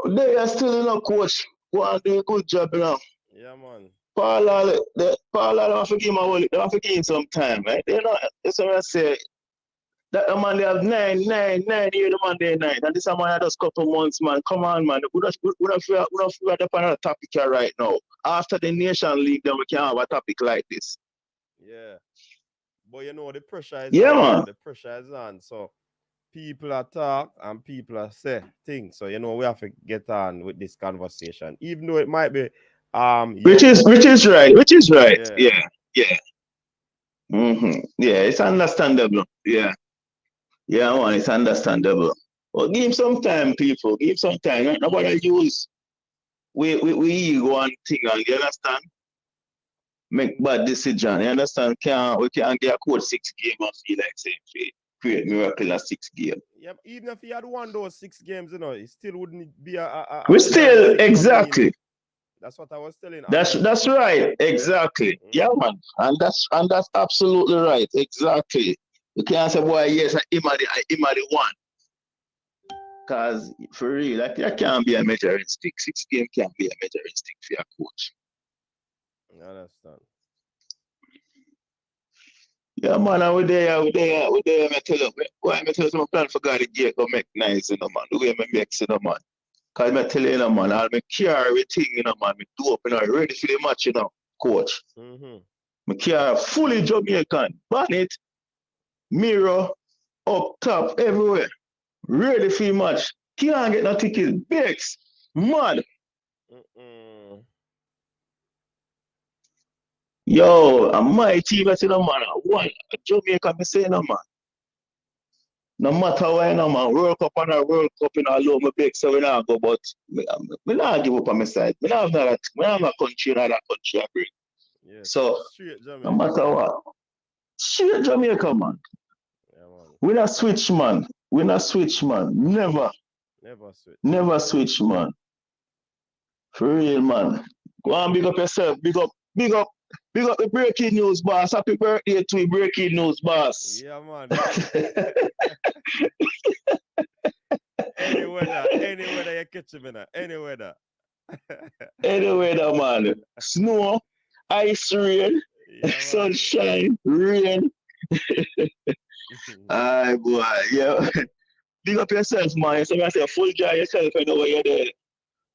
They are still in a coach. Go and do a good job now. Yeah, man. Paul, don't forgive him some time, right? You know, that's what I say. That the man they have 9 years the Monday night, and this man just couple months, man. Come on, man. We don't feel another topic here right now. After the Nation League, then we can have a topic like this. Yeah. But you know the pressure is on. Man. The pressure is on. So people are talk and people are say things. So you know we have to get on with this conversation. Even though it might be which is right. Yeah. Mm-hmm. Yeah, it's understandable. Yeah, man, it's understandable. Well, give him some time, people. Give him some time. Nobody use we ego and thing, and you understand? Make bad decision. You understand? We can't get a code 6 game and feel like saying create miracle in 6 game. Yeah, even if he had won those 6 games, you know, it still wouldn't be we still exactly. That's what I was telling. That's right. Exactly. Yeah, man. And that's absolutely right. Exactly. You can't say, boy, yes, him are the one. Because for real, like, that can't be a measuring stick. 6 games can't be a measuring stick for your coach. I understand. Yeah, man, and we there, I tell you, my plan for God to get go make nice, you know, man. The way I make, you know, man. Because I tell you, man, I'll make care everything, you know, man. I do up, you know, ready for the match, you know, coach. I care fully Jamaican. Bonnet, mirror, up top, everywhere. Ready for the match. Can't get no tickets. Bex. Mad. Yo, and my team, I say, no, man, one Jamaica, I say, no, man. No matter why, no, man, World Cup and a World Cup in a low, my big, so we not go, but I not give up on my side. I have a country, another country, I bring. Yeah, so, no matter what, straight Jamaica, man. Yeah, man. We not switch, man. We not switch, man. Never. Never switch. Never switch, man. For real, man. Go and big up yourself. Big up the breaking news boss. Happy birthday to breaking news boss. Yeah, man. Any weather you catch him in any weather. Any weather, man. Snow, ice, rain, Yeah, sunshine, rain. Aye, boy. Yeah. Big up yourself, man. So I say full joy yourself whenever you're there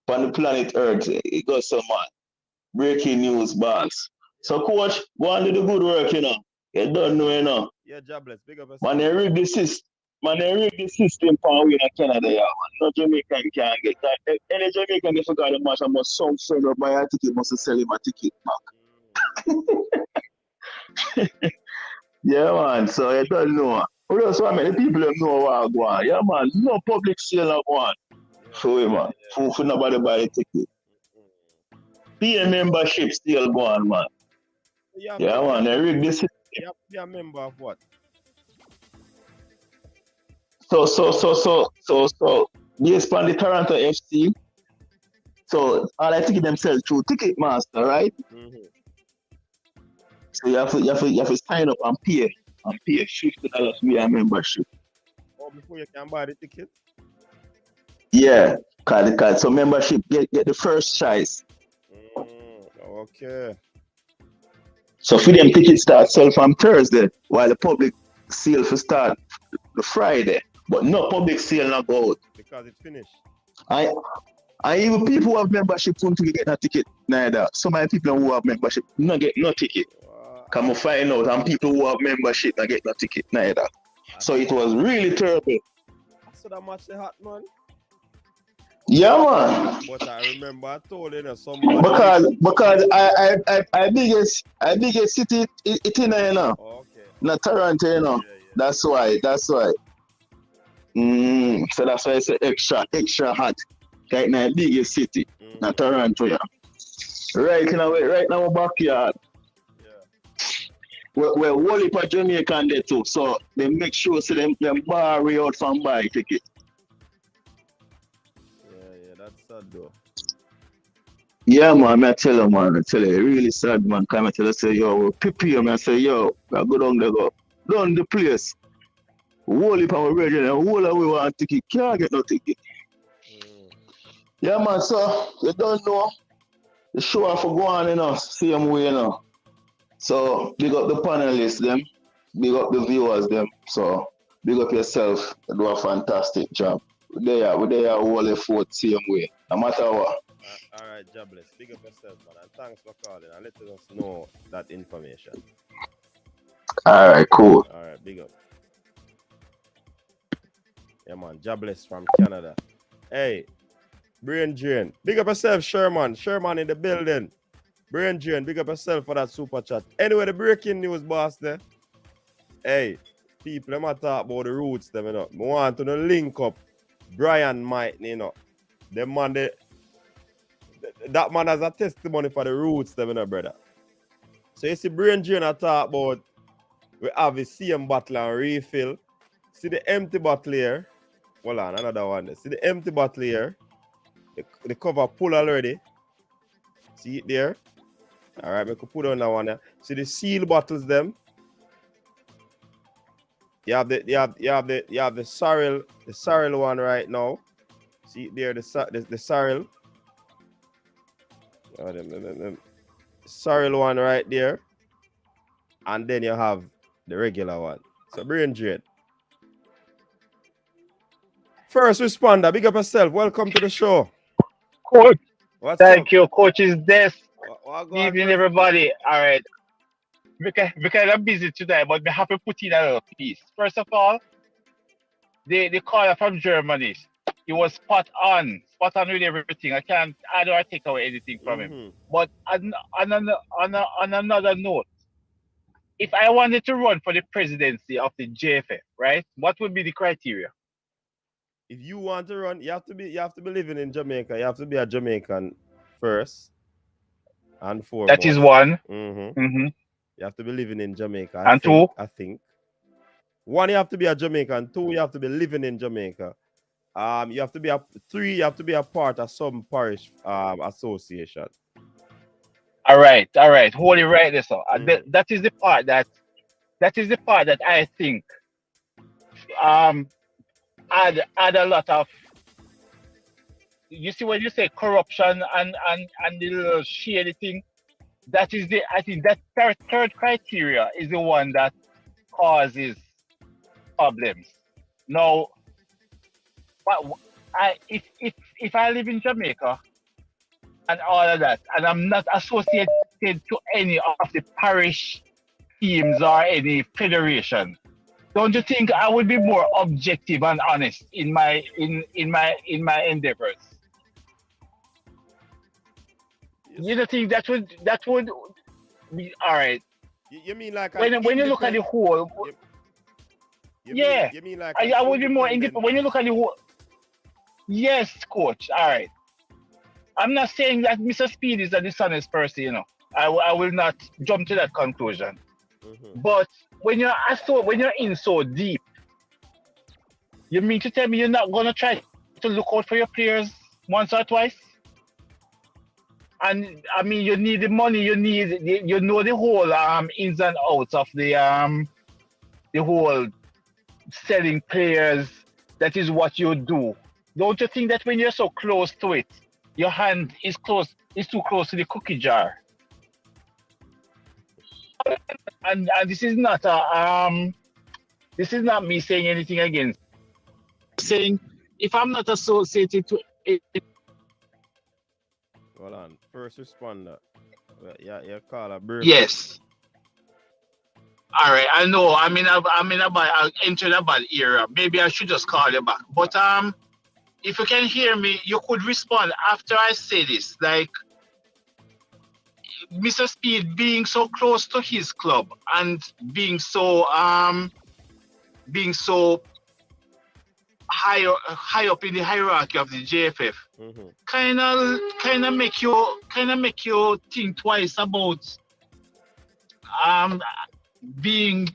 on the planet Earth. It goes so, man. Breaking news boss. So, coach, go on do the good work, you know. You don't know, you know. Yeah, jobless. Big up yourself. Man, they rig the system. Man, they rig the system for we in Canada, yeah, man. No Jamaican can get that. Any Jamaican they forgot the match, I must some friend or buy a ticket, must sell him a ticket back. Yeah, man. So you don't know. What else? I mean, the people don't know what I go on. Yeah, man. No public sale I go on. For him, man. For nobody buy the ticket. Be a membership still go on, man. Yeah, man. They rig the system. You have to be a member of what? So, based on the Toronto FC, so all I ticket themselves through Ticketmaster, right? Mm-hmm. So you have to sign up and pay $50 to be a membership. Oh, before you can buy the ticket? Yeah, card. So membership get the first choice. Okay. So for them tickets start sell from Thursday, while the public sale for start the Friday. But no public sale not go out. Because it's finished. I even people who have membership won't get a ticket neither. Some of the people who have membership not get no ticket. Come find out, and people who have membership not get no ticket neither. So it was really terrible. So that much they hot, man. Yeah, man. But I remember I told you somebody. Because I biggest city it in there, you know. Okay. Not Toronto, you know. Yeah. That's why. So that's why it's extra hot. Right now, biggest city, not Toronto, yeah. Right now, backyard. Yeah. We're whole heap of Jamaican there too, so they make sure so them bar way out from buy ticket. Yeah, that's sad though. Yeah, man, I tell you, really sad, man. Come and tell you, say, yo, we'll prepare, man. I say, yo, I go down there, go down the place. Whole heap of region, and whole of we want ticket, can't get no ticket. Yeah, man, so you don't know. The show off for go on, you know, same way, you know. So big up the panelists, them. Big up the viewers, them. So big up yourself. You do a fantastic job. We're there all effort same way. No matter what. All right, jobless. Big up yourself, man. And thanks for calling and letting us know that information. All right, cool. All right, big up. Yeah, man. Jobless from Canada. Hey, Brain Drain. Big up yourself, Sherman. Sherman in the building. Brain Drain, big up yourself for that super chat. Anyway, the breaking news, boss, there. Hey, people, I'm going to talk about the roots, them, you know. I want to link up Brian Mike, you know. The man, that man has a testimony for the roots, them, you know, brother. So you see, Brain Drain, I talk about we have the same bottle and refill. See the empty bottle here. Hold on, another one there. See the empty bottle here. The cover pull already. See it there? All right, we could put on that one there. See the seal bottles them. You have the sorrel one right now. See it there, the sorrel. The sorrel one right there. And then you have the regular one. So Brain Drain. First responder, big up yourself. Welcome to the show. Coach, Thank you, Coach's desk. Good evening, everybody. All right. Because I'm busy today, but we have to put in a little piece. First of all, the caller from Germany, he was spot on with everything. I don't take away anything from him. But on another note, if I wanted to run for the presidency of the JFF, right, what would be the criteria? If you want to run, you have to be living in Jamaica. You have to be a Jamaican first and foremost. That is one. You have to be living in Jamaica. And two. I think. One, you have to be a Jamaican. Two, you have to be living in Jamaica. You have to be three, you have to be a part of some parish association. All right. Hold it right there, so Mm-hmm. that is the part that I think um add a lot of. You see when you say corruption and the little shady thing, that is the I think that third criteria is the one that causes problems. Now, what if I live in Jamaica and all of that, and I'm not associated to any of the parish teams or any federation, don't you think I would be more objective and honest in my endeavors? You don't think that would be all right? You mean like an When you look at the independent? whole, yeah, You mean like an I would be more independent? independent when you look at the whole. Yes, coach. All right. I'm not saying that Mr. Speed is a dishonest person. I will not jump to that conclusion. Mm-hmm. But when you're in so deep, you mean to tell me you're not gonna try to look out for your players once or twice? And I mean, you need the money. You know the whole ins and outs of the whole selling players. That is what you do. Don't you think that when you're so close to it, your hand is too close to the cookie jar? And this is not me saying anything against. Saying if I'm not associated to it. Hold on. First responder. Yeah, you call a brief. Yes. All right. I know. I entered a bad era. Maybe I should just call you back. But if you can hear me, you could respond after I say this. Like Mr. Speed being so close to his club and being so high up in the hierarchy of the JFF, Mm-hmm. kind of make you think twice about being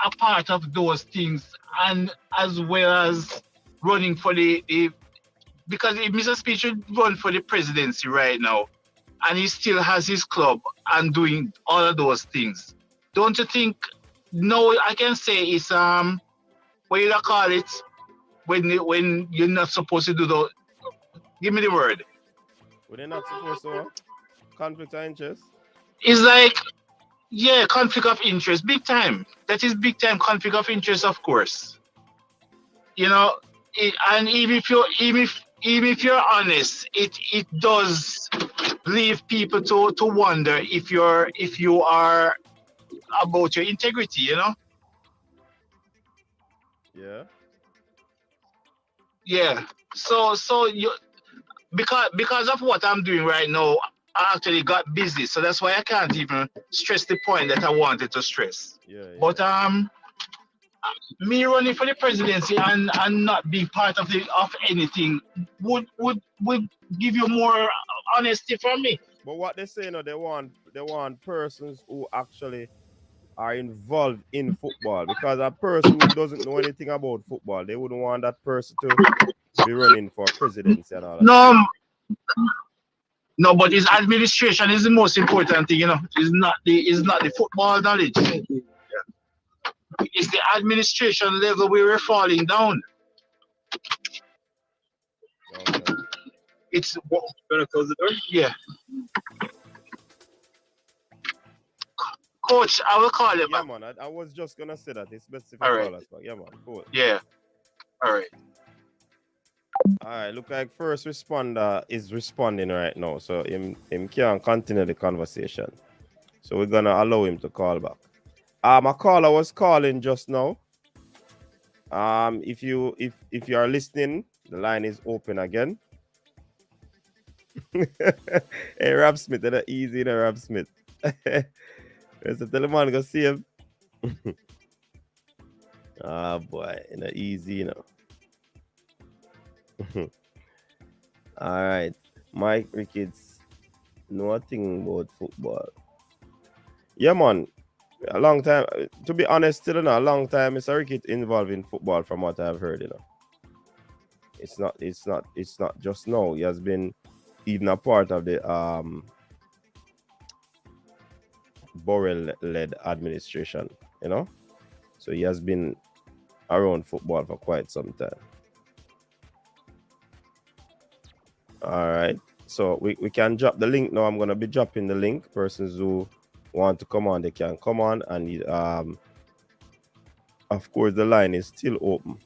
a part of those things, and as well as running for the because if Mr. Speed should run for the presidency right now, and he still has his club and doing all of those things. Don't you think? No, I can say it's what you call it when you're not supposed to do the. Give me the word. Well, they're not supposed to conflict of interest. It's like conflict of interest, big time. That is big time conflict of interest, of course. And even if you're honest, it does leave people to wonder if you are about your integrity. Yeah. Yeah. So you because of what I'm doing right now, I actually got busy. So that's why I can't even stress the point that I wanted to stress. Yeah. But me running for the presidency and not being part of anything would give you more honesty from me. But what they say, they want persons who actually are involved in football, because a person who doesn't know anything about football, they wouldn't want that person to be running for presidency and all that. No, but his administration is the most important thing. It's not the football knowledge. It's the administration level where we're falling down. Okay. It's gonna close the door. Yeah. Coach, I will call you back. Yeah, man. I was just gonna say that. It's specific. All right. Call us back. Yeah, man. Cool. Yeah. All right. All right. Look like first responder is responding right now, so him can continue the conversation. So we're gonna allow him to call back. My caller was calling just now. If you are listening, the line is open again. Hey, Rob Smith, that's easy, Rob Smith. There's a teleman go see him. Ah, boy, easy, All right, Mike Ricketts, nothing about football. Yeah, man. A long time. To be honest, still a long time. Mr. Rickett involved in football, from what I've heard. It's not just now. He has been even a part of the Borrell-led administration. So he has been around football for quite some time. All right. So we can drop the link now. I'm going to be dropping the link. Persons who want to come on, they can come on. And of course, the line is still open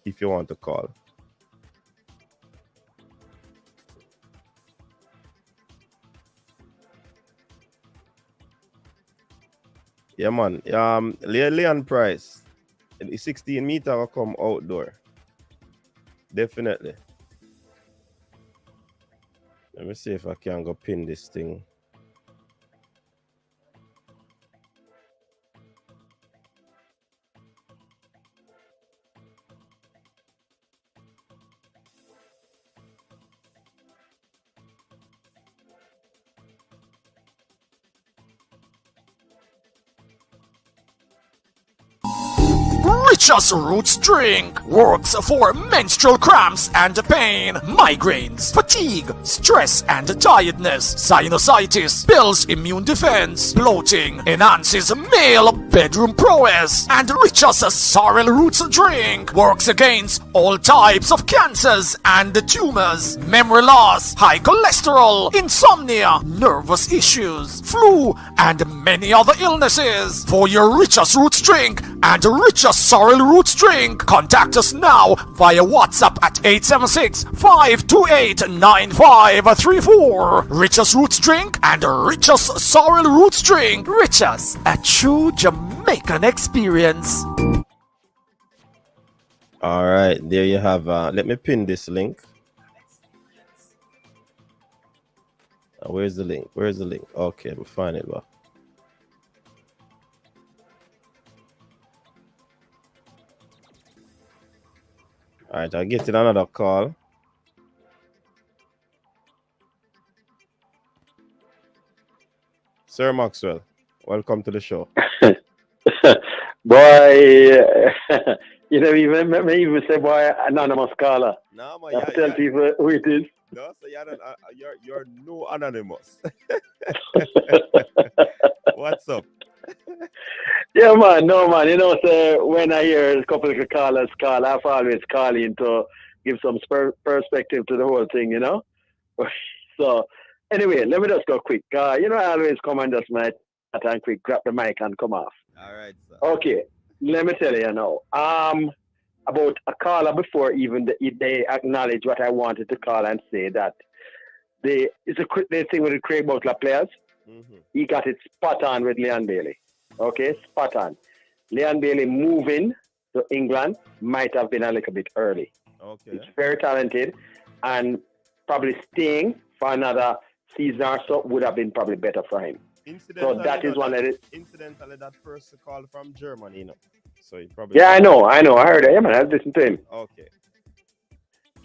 if you want to call. Yeah, man. Leon Price, the 16 meter will come outdoor. Definitely. Let me see if I can go pin this thing. Richest Roots drink works for menstrual cramps and pain, migraines, fatigue, stress and tiredness, sinusitis, builds immune defense, bloating, enhances male bedroom prowess, and Richest Sorrel Roots drink works against all types of cancers and tumors, memory loss, high cholesterol, insomnia, nervous issues, flu, and many other illnesses. For your Richest Roots drink and Richest Sorrel Roots drink, contact us now via WhatsApp at 876-528-9534. Richest Roots drink and Richest Sorrel Roots drink. Richest, a true Jamaican experience. All right, there you have. Let me pin this link. Where's the link? Okay, we'll find it. Well. All right, I'll get in another call. Sir Maxwell, welcome to the show. Boy, you know, even say, boy, anonymous caller. No, man, tell people who it is. No, so you're no anonymous. What's up? Yeah, man, no, man. You know, so when I hear a couple of callers call, I've always call in to give some perspective to the whole thing, you know. So, anyway, let me just go quick. You know, I always come and just my and quick grab the mic and come off. All right, sir. Okay, let me tell you now. About a caller before even they acknowledge what I wanted to call and say that it's a thing with the Craig Butler players. Mm-hmm. He got it spot on with Leon Bailey. Okay, spot on. Leon Bailey moving to England might have been a little bit early. Okay. He's very talented and probably staying for another season or so would have been probably better for him. So that is one of it. Incidentally, that person called from Germany, you know. So he probably. Yeah, I know. I heard it. Yeah, man, I listened to him. Okay.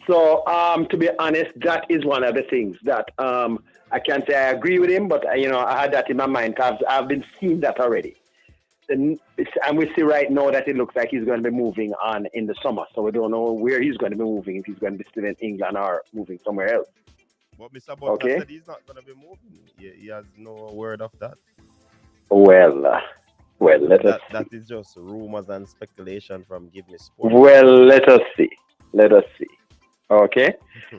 So, to be honest, that is one of the things that I can't say I agree with him, but you know, I had that in my mind because I've been seeing that already. And we see right now that it looks like he's going to be moving on in the summer. So we don't know where he's going to be moving, if he's going to be still in England or moving somewhere else. But Mr. Butler said he's not going to be moving. He has no word of that. Well, let us see. That is just rumors and speculation from Give Me Sport. Well, let us see. Okay.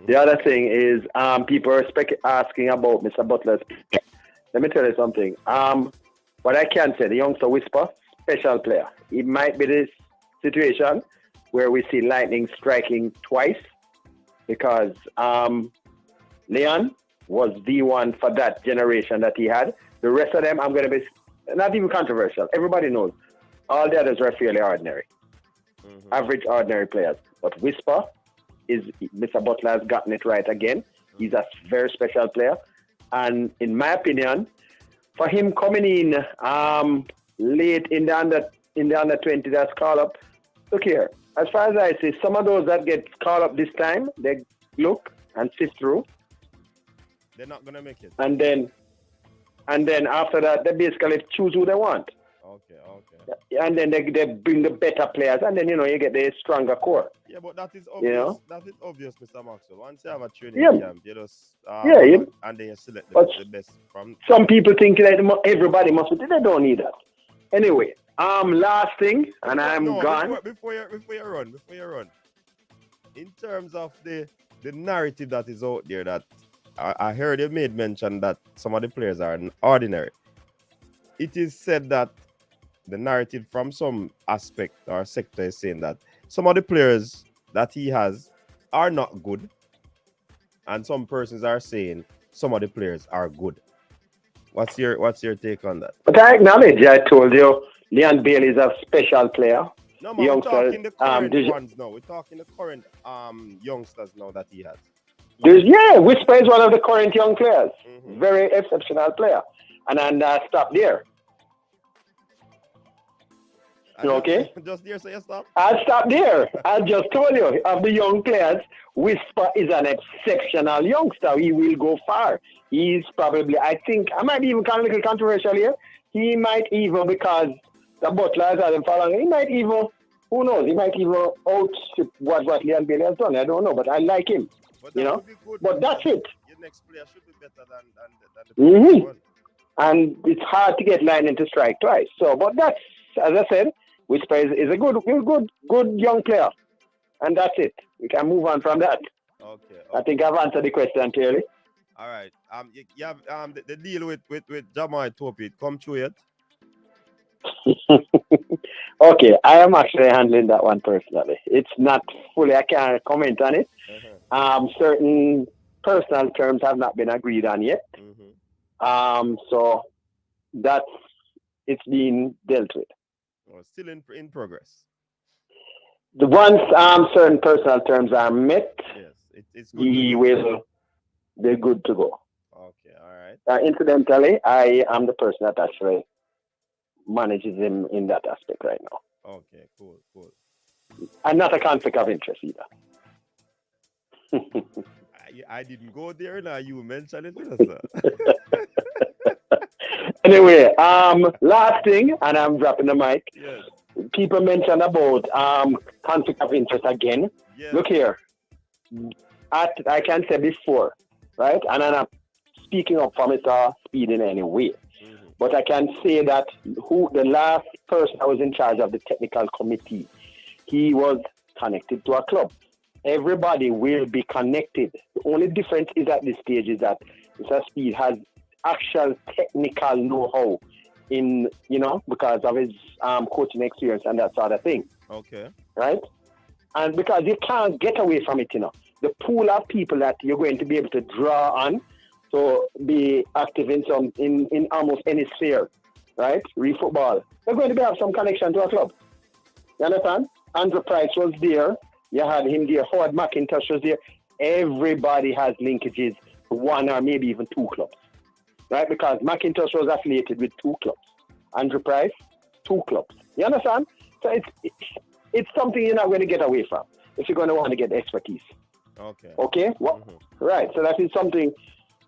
The other thing is, people are asking about Mr. Butler's. Let me tell you something. What I can say, the youngster Whisper, special player. It might be this situation where we see lightning striking twice because Leon was the one for that generation that he had. The rest of them, I'm going to be not even controversial. Everybody knows. All the others were fairly ordinary. Mm-hmm. Average, ordinary players. But Whisper, Mr. Butler has gotten it right again. He's a very special player. And in my opinion, for him coming in late in the under 20 that's called up, look here, as far as I see, some of those that get called up this time, they look and sift through. They're not going to make it. And then after that, they basically choose who they want. Okay. And then they bring the better players, and then you get the stronger core. Yeah, but that is obvious. You know? That is obvious, Mr. Maxwell. Once you have a training camp, you just and then you select the best from. Some people think that everybody must be. They don't need that. Anyway, last thing, and I'm gone. Before you run. In terms of the narrative that is out there, that I heard you made mention that some of the players are ordinary. It is said that the narrative from some aspect or sector is saying that some of the players that he has are not good, and some persons are saying some of the players are good. What's your take on that? But I acknowledge, I told you, Leon Bailey is a special player. No, man, we're talking the current ones now. We're talking the current youngsters now that he has. Whisper is one of the current young players. Mm-hmm. Very exceptional player. And stop there. Okay? Just there, so you stop? I'll stop there. I just told you, of the young players, Whisper is an exceptional youngster. He will go far. He's probably, I think, I might be even kind of a little controversial here. He might even, because the Butlers are them following, he might even, who knows, he might even outstrip what Leon Bailey has done. I don't know, but I like him. But But that's it. Your next player should be better than the previous one. And it's hard to get lightning to strike twice. So, but that's, as I said, Whisper is a good young player. And that's it. We can move on from that. Okay. I think I've answered the question clearly. All right. You have the deal with Jamal Topi come through yet? Okay, I am actually handling that one personally. It's not fully, I can't comment on it. Uh-huh. Certain personal terms have not been agreed on yet. Mm-hmm. So it's being dealt with. Oh, still in progress. The once certain personal terms are met, yes, it's good. They're good to go. Okay, all right. Incidentally, I am the person that actually manages him in that aspect right now. Okay, cool. I'm not a conflict of interest either. I didn't go there now. You mentioned it, sir. Anyway, last thing, and I'm dropping the mic. Yes. People mentioned about conflict of interest again. Yes. Look here. I can say before, right? And I'm not speaking up for Mr. Speed in any way. Mm-hmm. But I can say that the last person that was in charge of the technical committee, he was connected to a club. Everybody will be connected. The only difference is at this stage is that Mr. Speed has actual technical know-how in, because of his coaching experience and that sort of thing. Okay. Right? And because you can't get away from it, the pool of people that you're going to be able to draw on to be active in almost any sphere, right? Real football. They're going to have some connection to a club. You understand? Andrew Price was there. You had him there. Howard McIntosh was there. Everybody has linkages to one or maybe even two clubs. Right? Because McIntosh was affiliated with two clubs. Andrew Price, two clubs. You understand? So it's something you're not going to get away from if you're going to want to get expertise. Okay? Right. So that is something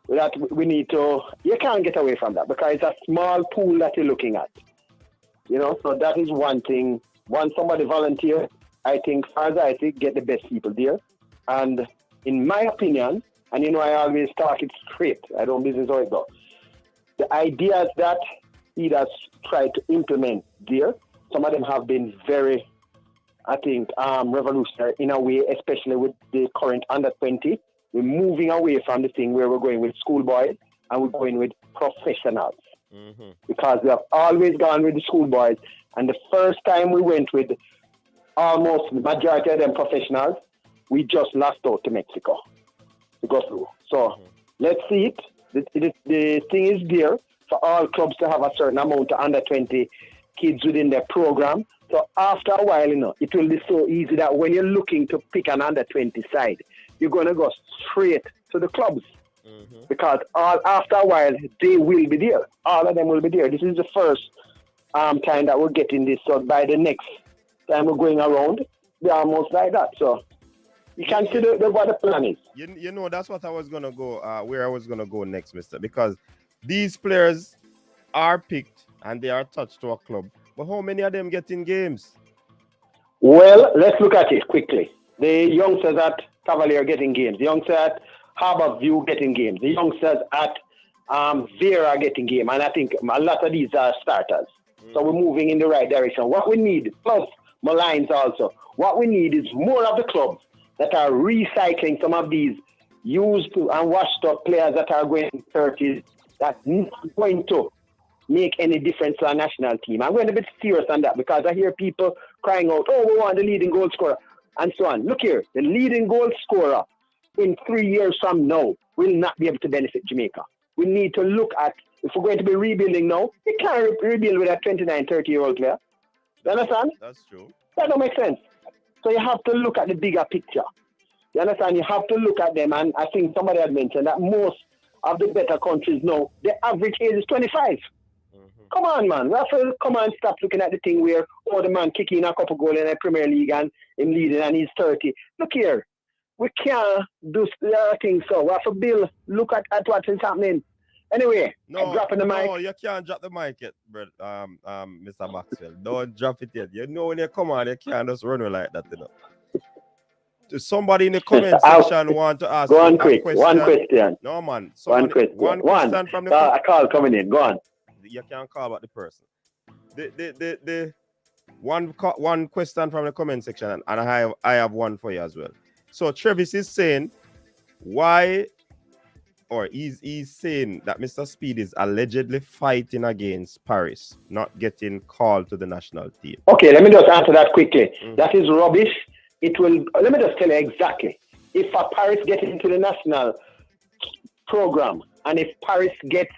that we need to, you can't get away from that because it's a small pool that you're looking at. So that is one thing. Once somebody volunteers, I think, get the best people there. And in my opinion, and I always talk it straight. I don't business how it goes. The ideas that he has tried to implement there, some of them have been very, I think, revolutionary in a way, especially with the current under-20. We're moving away from the thing where we're going with schoolboys and we're going with professionals. Mm-hmm. Because we have always gone with the schoolboys. And the first time we went with almost the majority of them professionals, we just lost out to Mexico to go through. So let's see it. The thing is there for all clubs to have a certain amount of under-20 kids within their program. So after a while, it will be so easy that when you're looking to pick an under-20 side, you're going to go straight to the clubs. Mm-hmm. Because after a while, they will be there. All of them will be there. This is the first time that we're getting this. So by the next time we're going around, they're almost like that. So you can see what the plan is. That's what I was going to go, where I was going to go next, mister. Because these players are picked and they are attached to a club. But how many of them getting games? Well, let's look at it quickly. The youngsters at Cavalier getting games. The youngsters at Harbour View getting games. The youngsters at Vera are getting games. And I think a lot of these are starters. So we're moving in the right direction. What we need, plus Malines also, what we need is more of the clubs that are recycling some of these used and washed up players that are going 30s, that's not going to make any difference to our national team. I'm going to be serious on that because I hear people crying out, oh, we want the leading goal scorer, and so on. Look here, the leading goal scorer in 3 years from now will not be able to benefit Jamaica. We need to look at, if we're going to be rebuilding now, we can't rebuild with a 29, 30-year-old player. You understand? That's true. That don't make sense. So you have to look at the bigger picture. You understand? You have to look at them, and I think somebody had mentioned that most of the better countries now, the average age is 25. Come on, man. We have to come and stop looking at the thing where, oh, the man kicking a couple goals in the Premier League and him leading and he's 30. Look here. We can't do things so. We have to build, look at what is happening. Anyway, I'm dropping the mic. No, you can't drop the mic yet, bro. Mr. Maxwell. Don't drop it yet. You know when you come on, you can't just run like that, you know. Somebody in the comment section want to ask one question. One question. No, man. One question. One question from the a call coming in. Go on. You can't call about the person. The one question from the comment section, and I have one for you as well. So Travis is saying why, or he's saying that Mr. Speed is allegedly fighting against Paris, not getting called to the national team. Okay, let me just answer that quickly. That is rubbish. It will. Let me just tell you exactly. If Paris gets into the national program, and if Paris gets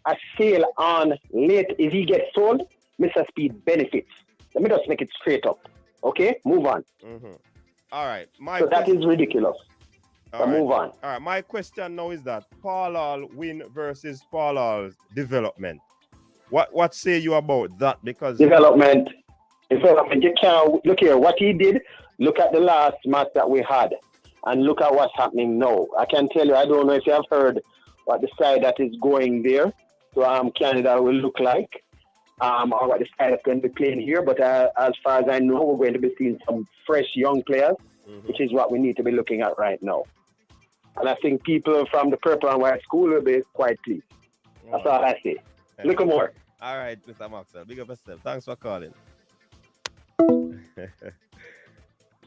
a sale on late, if he gets sold, Mr. Speed benefits. Let me just make it straight up. Okay, move on. All right. That is ridiculous. Move on. All right. My question now is that Paul Hall win versus Paul Hall's development. What say you about that? Because development. You can't look here. What he did. Look at the last match that we had, and look at what's happening now. I can tell you. I don't know if you have heard what the side that is going there. So Canada will look like, or what the side that's going to be playing here. But as far as I know, we're going to be seeing some fresh young players, which is what we need to be looking at right now. And I think people from the purple and white school will be quite pleased. That's all I say. Look more. All right, Mr. Maxwell. Big up yourself. Thanks for calling.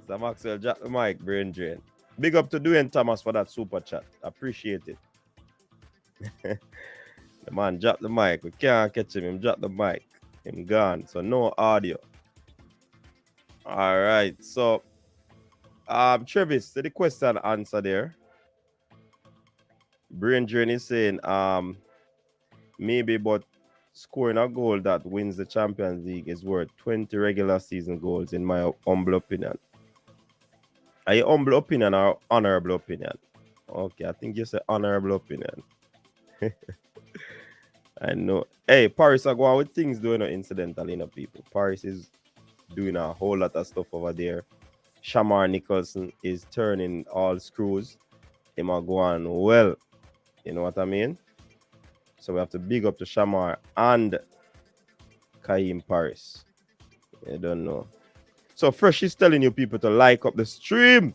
Mr. Maxwell, drop the mic, brain drain. Big up to Dwayne Thomas for that super chat. Appreciate it. The man dropped the mic. We can't catch him. Him drop the mic. Him gone. So no audio. All right. So Travis, to the question answer there. Brain drain is saying maybe, but scoring a goal that wins the Champions League is worth 20 regular season goals, in my humble opinion. Are you humble opinion or honorable opinion? Okay, I think you said honorable opinion. I know. Hey, Paris are going with things doing incidentally, people. Paris is doing a whole lot of stuff over there. Shamar Nicholson is turning all screws. Him are going well. You know what I mean? So we have to big up to Shamar and Kaim Paris. I don't know. So Fresh is telling you people to like up the stream.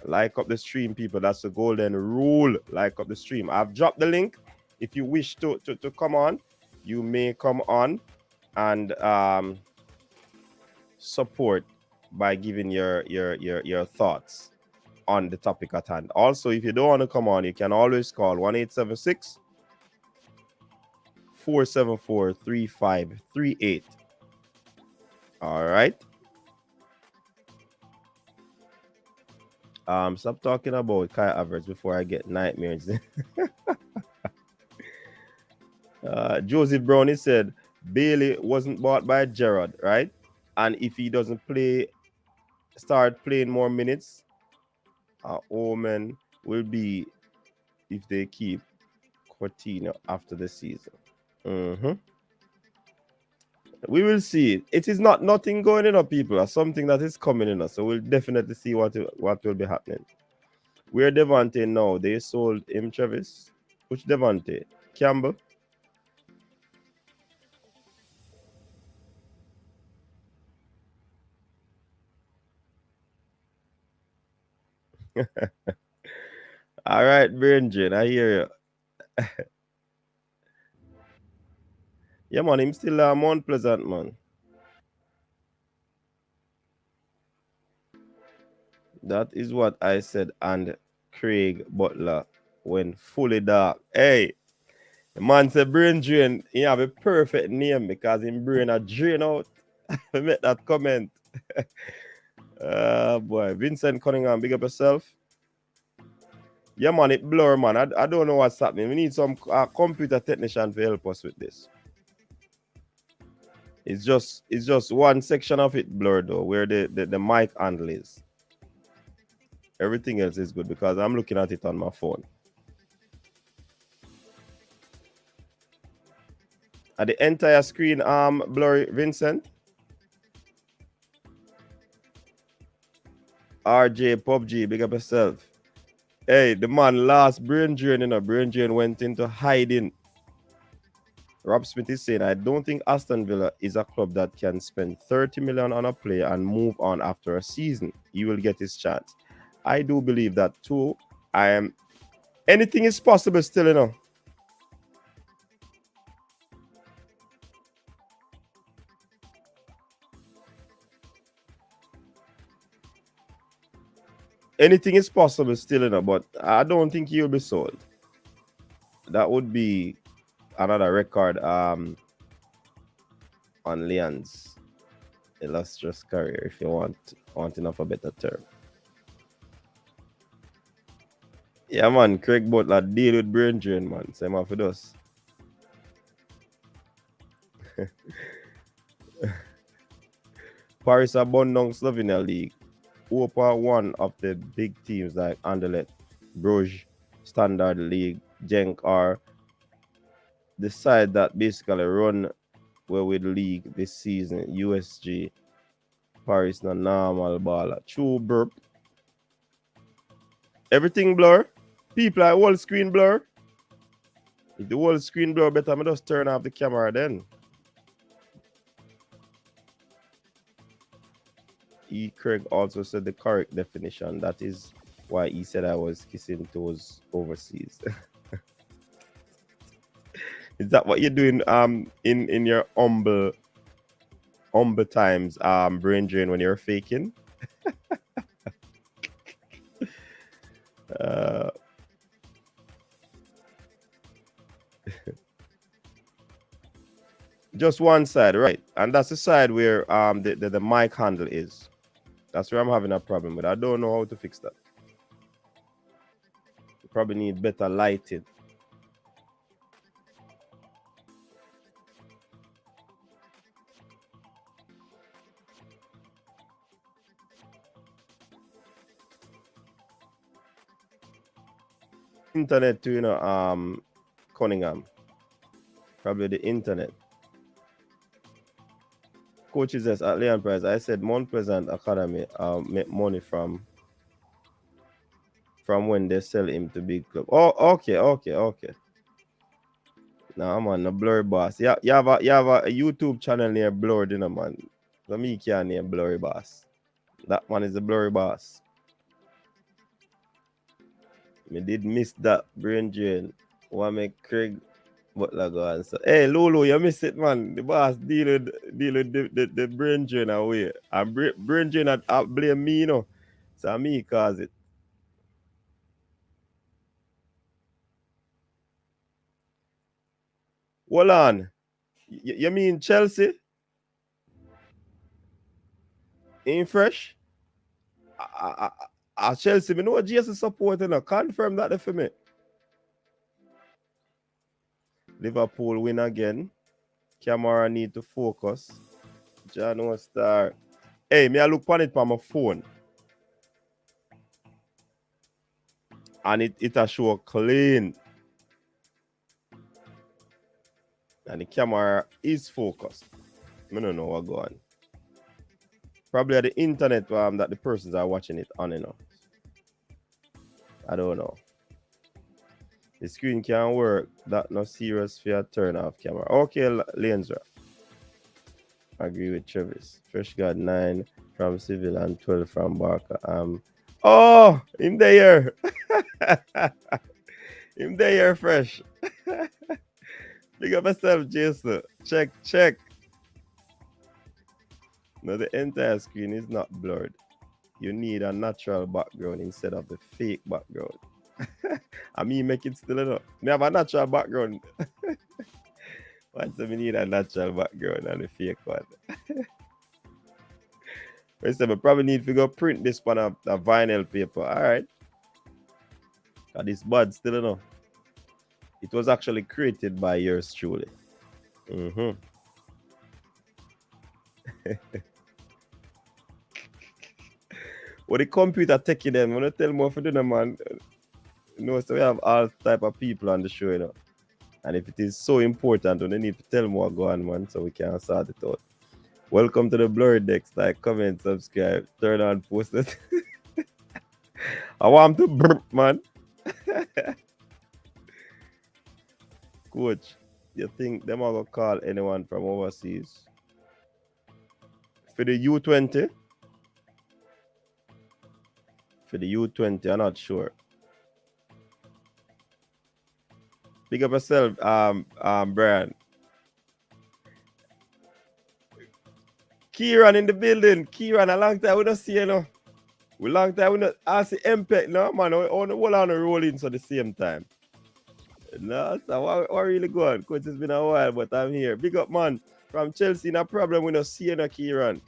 Like up the stream, people. That's the golden rule. Like up the stream. I've dropped the link. If you wish to come on, you may come on and support by giving your thoughts on the topic at hand. Also, if you don't want to come on, you can always call 1-876 474-3538. All right. Stop talking about Kai Havertz before I get nightmares. Joseph Brownie said Bailey wasn't bought by Gerrard, right? And if he doesn't start playing more minutes, Omen will be if they keep Coutinho after the season. We will see. It is not nothing going in, people. Or something that is coming in us. So we'll definitely see what will be happening. Where Devante now? They sold him, Travis. Which Devante? Campbell? All right, Brenjan, I hear you. Yeah, man, him still Mount Pleasant, man. That is what I said. And Craig Butler when fully dark. Hey, the man said brain drain. He have a perfect name because him brain a drain out. I make that comment. Boy, Vincent Cunningham, big up yourself. Yeah, man, it blur, man. I don't know what's happening. We need some computer technician to help us with this. It's just one section of it blurred though, where the mic handle is. Everything else is good because I'm looking at it on my phone. Are the entire screen blurry, Vincent? RJ PUBG, big up yourself. Hey, the man last brain drain, brain drain went into hiding. Rob Smith is saying, I don't think Aston Villa is a club that can spend 30 million on a player and move on after a season. He will get his chance. I do believe that too. Anything is possible still, Anything is possible still, but I don't think he'll be sold. That would be another record on Leon's illustrious career, if you want enough a better term. Yeah, man, Craig Butler deal with brain drain, man. Same off with us. Paris are born down Slovenia League. Opa one of the big teams like Anderlecht, Bruges, Standard League, Genk are the side that basically run where with league this season. USG, Paris no normal baller. True burp. Everything blur. People like whole screen blur. If the whole screen blur, better me just turn off the camera then. Craig also said the correct definition. That is why he said I was kissing toes overseas. Is that what you're doing in your humble times brain drain when you're faking? Just one side, right? And that's the side where the mic handle is. That's where I'm having a problem with. I don't know how to fix that. You probably need better lighting. Internet too, Cunningham. Probably the internet. Coaches at Leon Price. I said Mount Pleasant Academy make money from when they sell him to big club. Oh, okay. Nah, man, the Blurry Boss. You have a YouTube channel named Blurred, man. So me can't name Blurry Boss. That one is the Blurry Boss. Me did miss that brain drain. What make Craig Butler go on? So, hey, Lulu, you missed it, man. The boss deal with the brain drain away. And brain drain I blame me, So me cause it. Hold on. You mean Chelsea? Ain't fresh? Chelsea, me know what Jesus supporting. Confirm that for me. Liverpool win again. Camera need to focus. John Star. Hey, me I look on it on my phone. And it a show clean. And the camera is focused. I don't know what going on. Probably at the internet that the persons are watching it on, I don't know. The screen can't work. That no serious for a turn off camera. Okay, Lensra. Agree with Travis. Fresh got 9 from Civil and 12 from Barker. Oh, him there. Him there fresh. Big up yourself, Jason. Check. No, the entire screen is not blurred. You need a natural background instead of the fake background. I mean, make it still enough. Me have a natural background. Once we need a natural background and a fake one. I said, I probably need to go print this on a vinyl paper. All right. Got this bud still enough. It was actually created by yours truly. What the computer techie them? When I tell more for them, man. You know, so we have all type of people on the show, you know. And if it is so important, we need to tell more go on, man, so we can sort it out. Welcome to the Blurred Decks. Like, comment, subscribe, turn on post it. I want to burp, man. Coach, you think them are gonna call anyone from overseas? For the U20? For the U20, I'm not sure. Big up yourself, Brian. Kieran in the building. Kieran, a long time we don't see you know. We long time we don't see Impact no man. We all on the rolling so the same time. No, so what really going? Coach, it's been a while, but I'm here. Big up man from Chelsea, no problem we don't see you no Kieran.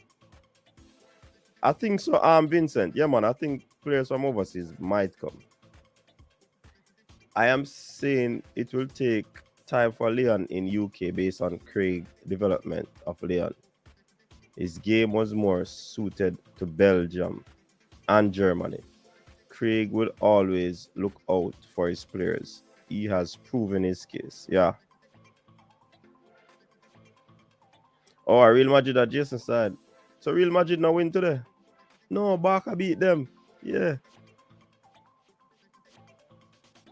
I think so, Vincent. Yeah, man, I think players from overseas might come. I am saying it will take time for Leon in UK based on Craig's development of Leon. His game was more suited to Belgium and Germany. Craig will always look out for his players. He has proven his case. Yeah. Oh, Real Madrid at Jason's side. So Real Madrid now win today? No, Barca beat them. Yeah.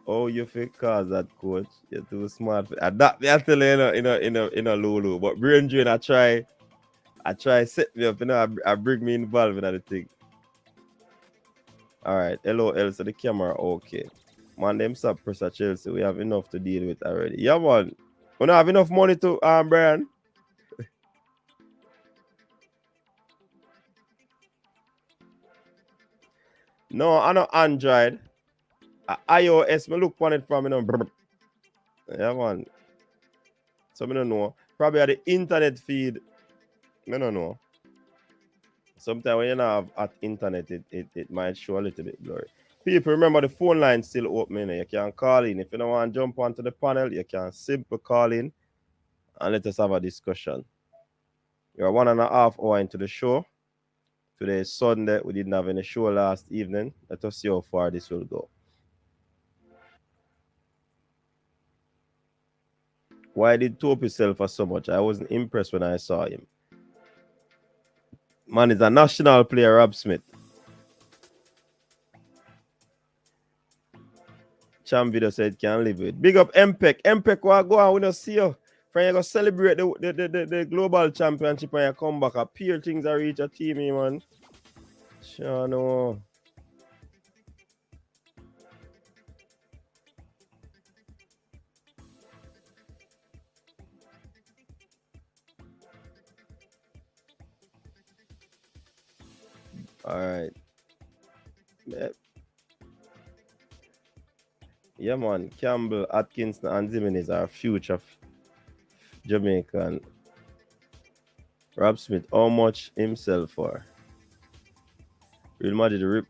Oh, you fake cause that, coach. You're too smart. That me I tell you in a Lulu. But brain drain, I try set me up, you know, I bring me involved in the thing. All right, LOL, so the camera okay. Man, them sub press at Chelsea. We have enough to deal with already. Yeah, man. We don't have enough money to Brian. No, I know Android. iOS, me look on it from, you know. Yeah, man. So I don't know. Probably at the internet feed. I don't know. Sometimes when you have at internet, it might show a little bit blurry. People, remember the phone line still open. You know? You can call in. If you don't want to jump onto the panel, you can simply call in and let us have a discussion. You're 1.5 hours into the show. Today is Sunday. We didn't have any show last evening. Let us see how far this will go. Why did Topi sell for so much? I wasn't impressed when I saw him. Man, is a national player, Rob Smith. Cham video said can live with. Big up MPEC. MPEC will go on. We don't see you. From you go celebrate the global championship and you come back. Appear things are reach a team, man. Sure, no. All right. Yeah, man. Campbell, Atkinson, and Zimenez are future Jamaican. Rob Smith, how much himself for? Real Madrid rip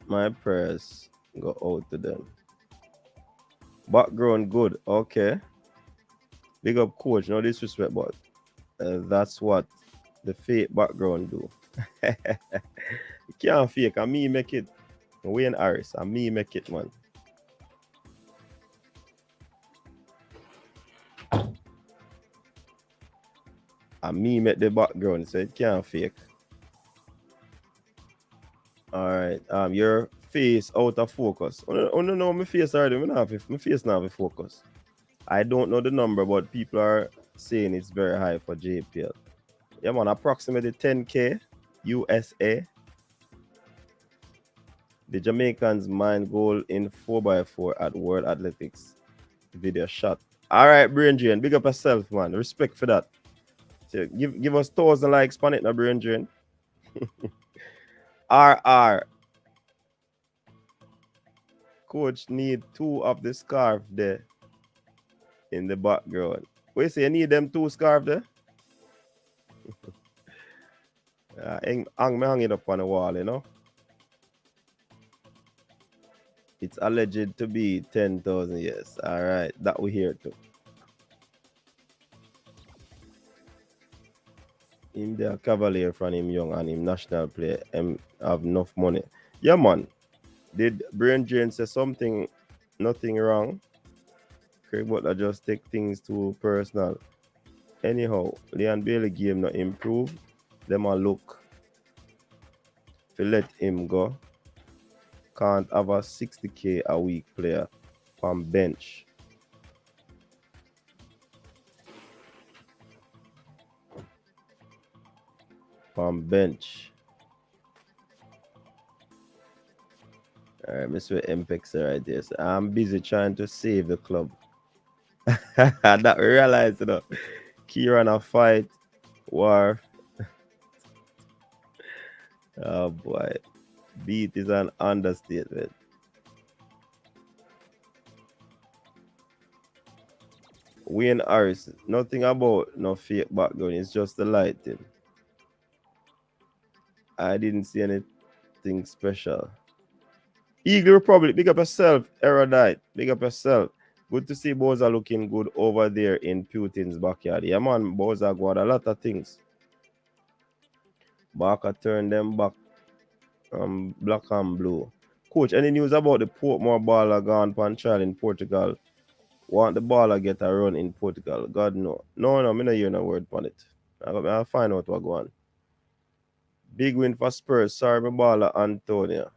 my prayers go out to them. Background good, okay. Big up coach, no disrespect, but that's what the fake background do. You can't fake, and me make it. Wayne Harris, and me make it, man. And me make the background, so it can't fake. All right, your face out of focus. Oh no, no, my face already. My face now have focus. I don't know the number, but people are saying it's very high for JPL. Yeah, man, approximately 10K USA. The Jamaicans mine goal in 4x4 at World Athletics video shot. All right, Brain Drain, big up yourself, man. Respect for that. So give us 1,000 likes on it now, Brain Drain. RR. Coach need 2 of the scarf there in the background. What you say? You need them 2 scarf there? Hang it up on the wall, you know. It's alleged to be 10,000. Yes. All right. That we hear too. Him there Cavalier from him young and him national player have enough money. Yeah, man. Did Brain Drain say something, nothing wrong? Craig Butler just take things too personal. Anyhow, Leon Bailey game not improve. Them a look. If you let him go, can't have a 60k a week player from bench. From bench. Alright, Mr. Mpex right there. So I'm busy trying to save the club. That realize, you know. Kieran a fight. War. Oh boy. Beat is an understatement. Wayne Harris, nothing about no fake background, it's just the lighting. I didn't see anything special. Eagle Republic, big up yourself. Erudite, big up yourself. Good to see Boza looking good over there in Putin's backyard. Yeah, man, Boza got a lot of things. Barker turned them back black and blue. Coach, any news about the Portmore baller gone pan trial in Portugal? Want the baller get a run in Portugal? God no. No, me not hear no word on it. I'll find out what go on. Big win for Spurs. Sorry, my baller Antonio.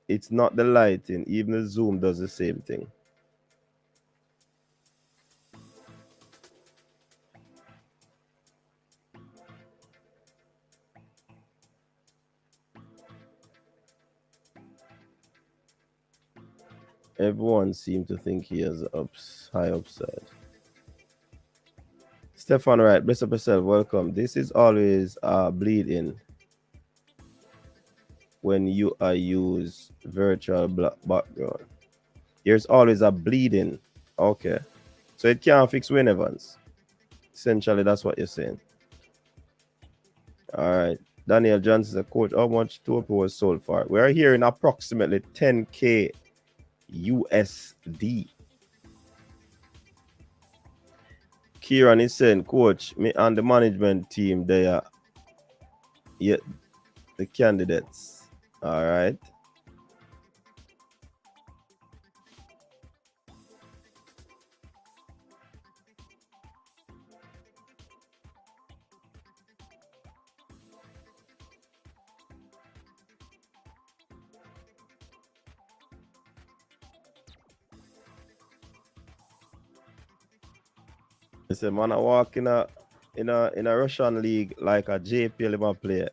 It's not the lighting. Even the zoom does the same thing. Everyone seems to think he has high upside. Stefan Wright, bless up yourself. Welcome. This is always bleeding when you use virtual background. There's always a bleeding. Okay. So it can't fix Wayne Evans. Essentially, that's what you're saying. All right. Daniel Johnson says, Coach, how much Topo was sold for? We're hearing approximately 10K USD. Kieran is saying, Coach, me and the management team, they are yet the candidates. All right. I said, man, I walk in a Russian league like a JPL player.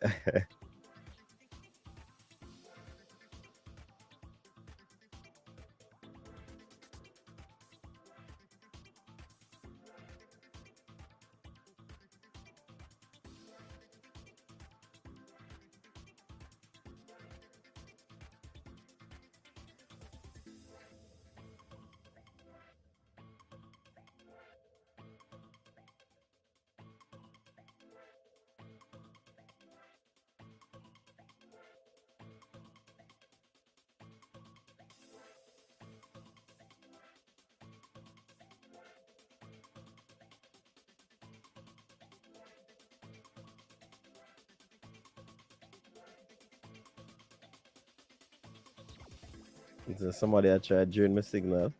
So somebody I tried during my signal.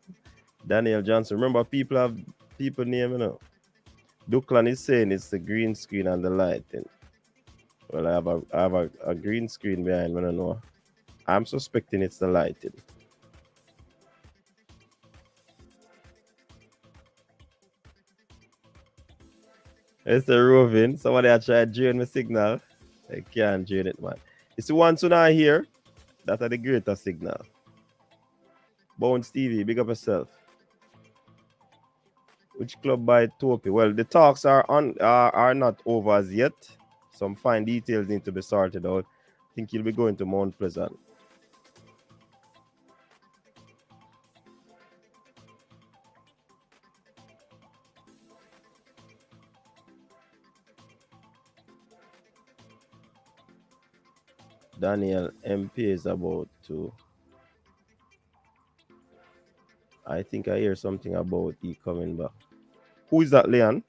Daniel Johnson. Remember, people have people name, you know. Duclan is saying it's the green screen and the lighting. Well, I have a green screen behind me, I don't know. I'm suspecting it's the lighting. It's the roving. Somebody I try to drain my signal. They can't drain it, man. It's the ones who not here that are the greater signal. Bones TV, big up yourself. Which club by Topi? Well, the talks are not over as yet. Some fine details need to be sorted out. I think he'll be going to Mount Pleasant. Daniel MP is about to. I think I hear something about he coming back. Who is that, Leon?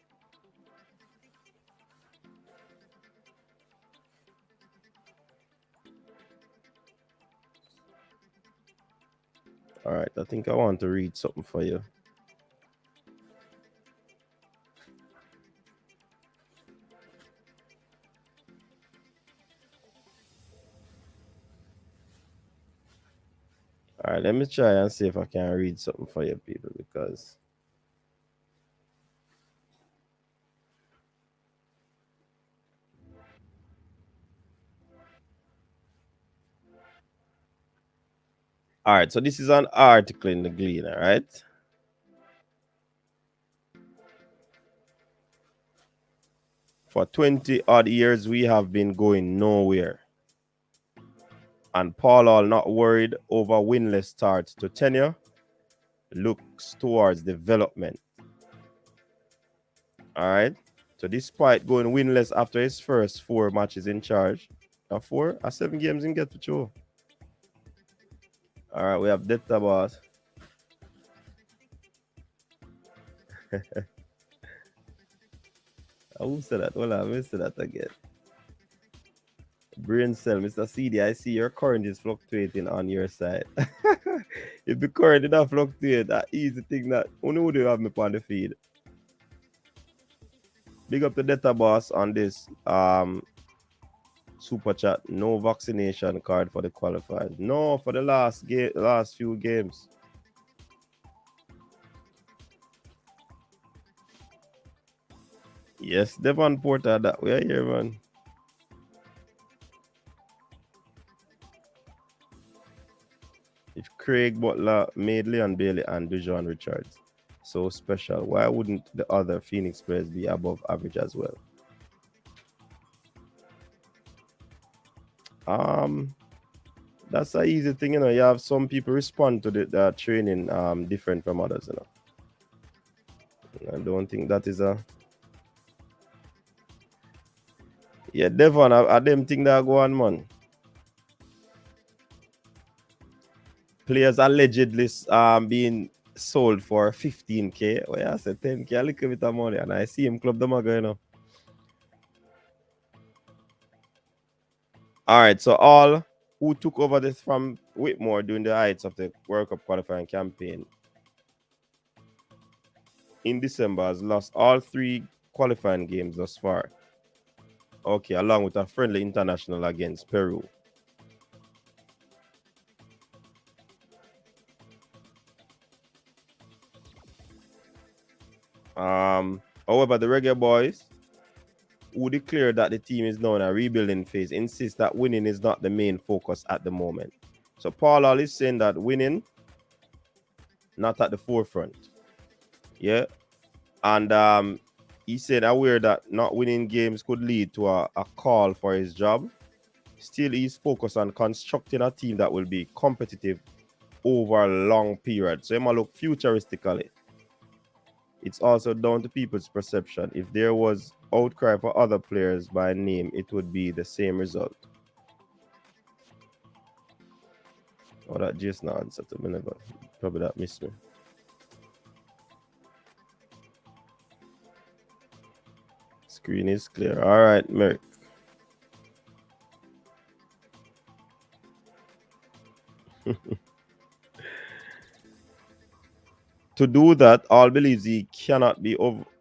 All right, I think I want to read something for you. All right, let me try and see if I can read something for you people because all right, so this is an article in the Gleaner, right? For 20 odd years, we have been going nowhere. And Paul Hall not worried over winless starts to tenure, looks towards development. All right. So despite going winless after his first 4 matches in charge, 7 games in get to show. All right, we have Detta Boss. Who said that? Hold on, let me say that again. Brain cell, Mr. CD, I see your current is fluctuating on your side. If the current did not fluctuate, that easy thing that only would you have me on the feed. Big up the Data Boss on this super chat. No vaccination card for the qualifiers. No, for the last few games. Yes, Devon Porter, that we are here, man. If Craig Butler made Leon Bailey and Dujon Richards so special, why wouldn't the other Phoenix players be above average as well? That's an easy thing, you know. You have some people respond to the training different from others, you know. I don't think that is a. Yeah, Devon, I them think that go on, man. Players allegedly being sold for 15k. Oh, yeah, I said 10k, a little bit of money, and I see him club them again, you know. All right, so all who took over this from Whitmore during the heights of the World Cup qualifying campaign in December has lost all 3 qualifying games thus far. Okay, along with a friendly international against Peru. However, the Reggae Boyz, who declared that the team is now in a rebuilding phase, insist that winning is not the main focus at the moment. So Paul Hall is saying that winning not at the forefront. Yeah. And he said aware that not winning games could lead to a call for his job. Still, he's focused on constructing a team that will be competitive over a long period. So he might look futuristically. It's also down to people's perception. If there was outcry for other players by name, it would be the same result. Oh, that just now answered a minute ago. Probably that missed me. Screen is clear. All right, Merrick. To do that, All believes he cannot be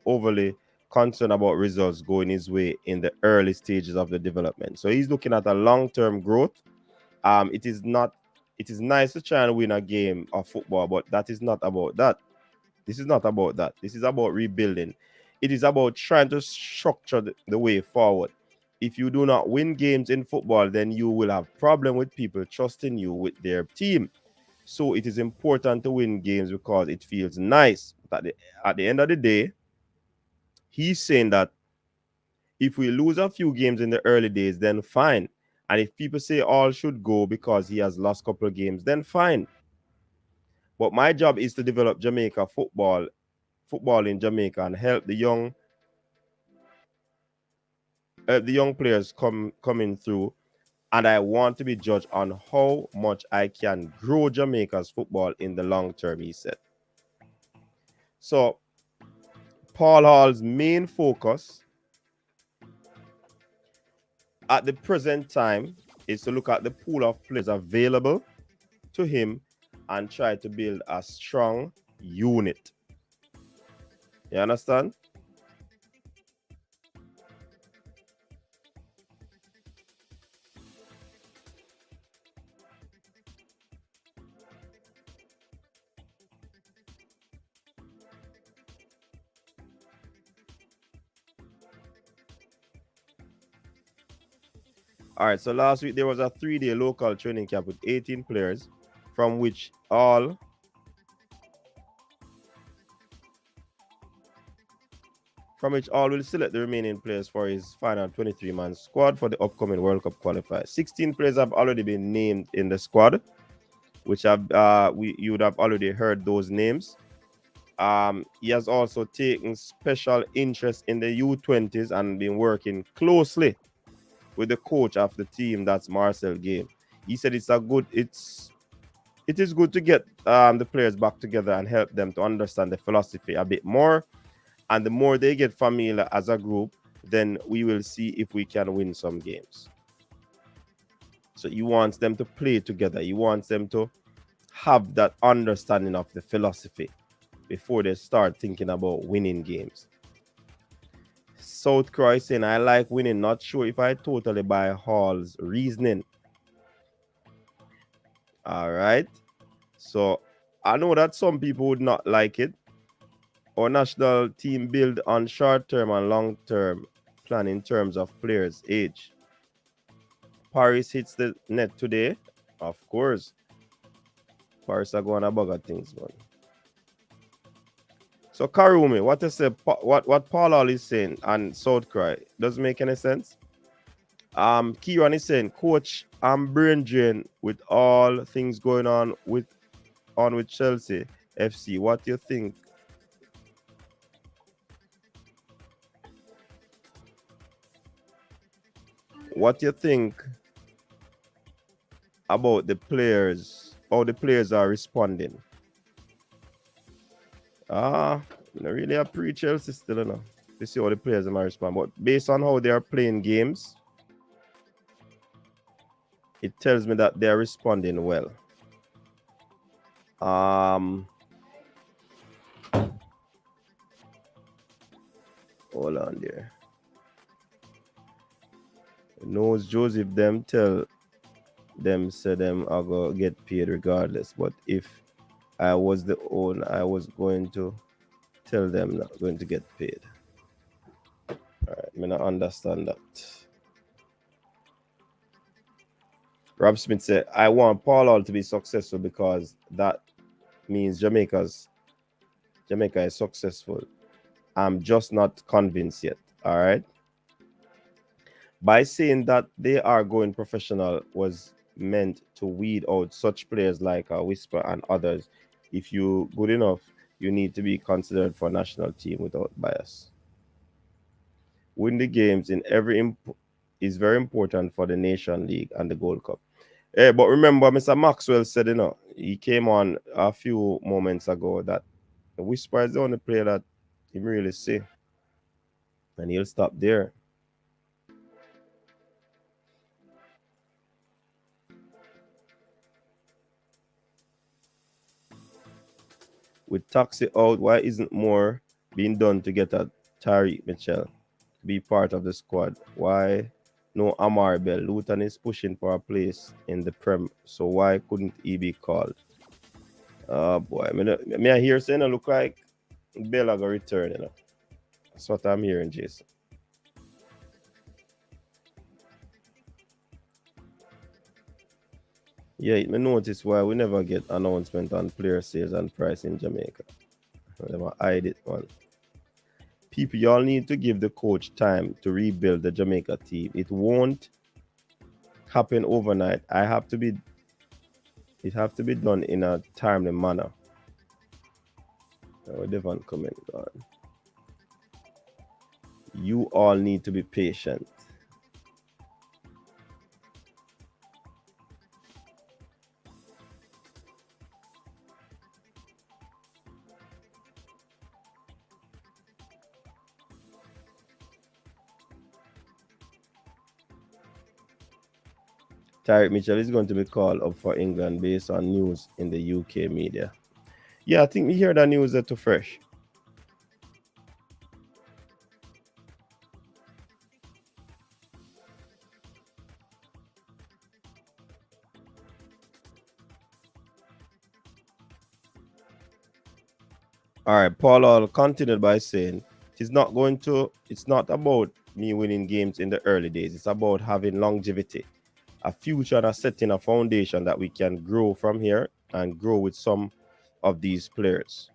overly concerned about results going his way in the early stages of the development. So he's looking at a long-term growth. It is nice to try and win a game of football, but that is not about that. This is not about that. This is about rebuilding. It is about trying to structure the way forward. If you do not win games in football, then you will have problem with people trusting you with their team. So it is important to win games because it feels nice. But at the end of the day, he's saying that if we lose a few games in the early days, then fine. And if people say all should go because he has lost a couple of games, then fine. But my job is to develop Jamaica football in Jamaica, and help the young players coming through. And I want to be judged on how much I can grow Jamaica's football in the long term, he said. So Paul Hall's main focus at the present time is to look at the pool of players available to him and try to build a strong unit. You understand? All right, so last week there was a 3-day local training camp with 18 players, from which all will select the remaining players for his final 23-man squad for the upcoming World Cup qualifiers. 16 players have already been named in the squad, which you would have already heard those names. He has also taken special interest in the U20s and been working closely with the coach of the team, that's Marcel Game. He said it is good to get the players back together and help them to understand the philosophy a bit more. And the more they get familiar as a group, then we will see if we can win some games. So he wants them to play together. He wants them to have that understanding of the philosophy before they start thinking about winning games. South Croy saying, I like winning. Not sure if I totally buy Hall's reasoning. All right. So I know that some people would not like it. Our national team build on short-term and long-term plan in terms of players' age. Paris hits the net today. Of course. Paris are going to bugger things, man. So Karumi, what Paul Hall is saying and South Cry doesn't make any sense. Kieran is saying, Coach, I'm brain drained with all things going on with Chelsea FC. What do you think? What do you think about the players? How the players are responding? I really a pre-Chelsea still, enough to see how the players might respond. But based on how they are playing games, it tells me that they are responding well. Hold on there. Knows Joseph them tell them say them are gonna get paid regardless. But if I was the owner, I was going to tell them not going to get paid. All right, I mean, I understand that. Rob Smith said, I want Paul Hall to be successful because that means Jamaica is successful. I'm just not convinced yet. All right. By saying that they are going professional was meant to weed out such players like Whisper and others. If you good enough, you need to be considered for a national team without bias. Win the games in every is very important for the Nation League and the Gold Cup. But remember, Mr. Maxwell said, he came on a few moments ago that Whisper is the only player that he really see. And he'll stop there. With Taxi out, why isn't more being done to get a Tariq Mitchell to be part of the squad? Why no Amar Bell? Luton is pushing for a place in the Prem, so why couldn't he be called? Oh boy, I hear saying it look like Bell are gonna return, That's what I'm hearing, Jason. Yeah, it may notice why we never get announcement on player sales and price in Jamaica. We never hide it, man. People, y'all need to give the coach time to rebuild the Jamaica team. It won't happen overnight. It have to be done in a timely manner. Devon comment on. You all need to be patient. Tyreek Mitchell is going to be called up for England based on news in the UK media. Yeah, I think we hear that news too fresh. All right, Paul Hall continued by saying, it's not about me winning games in the early days. It's about having longevity, a future, and setting a foundation that we can grow from here and grow with some of these players.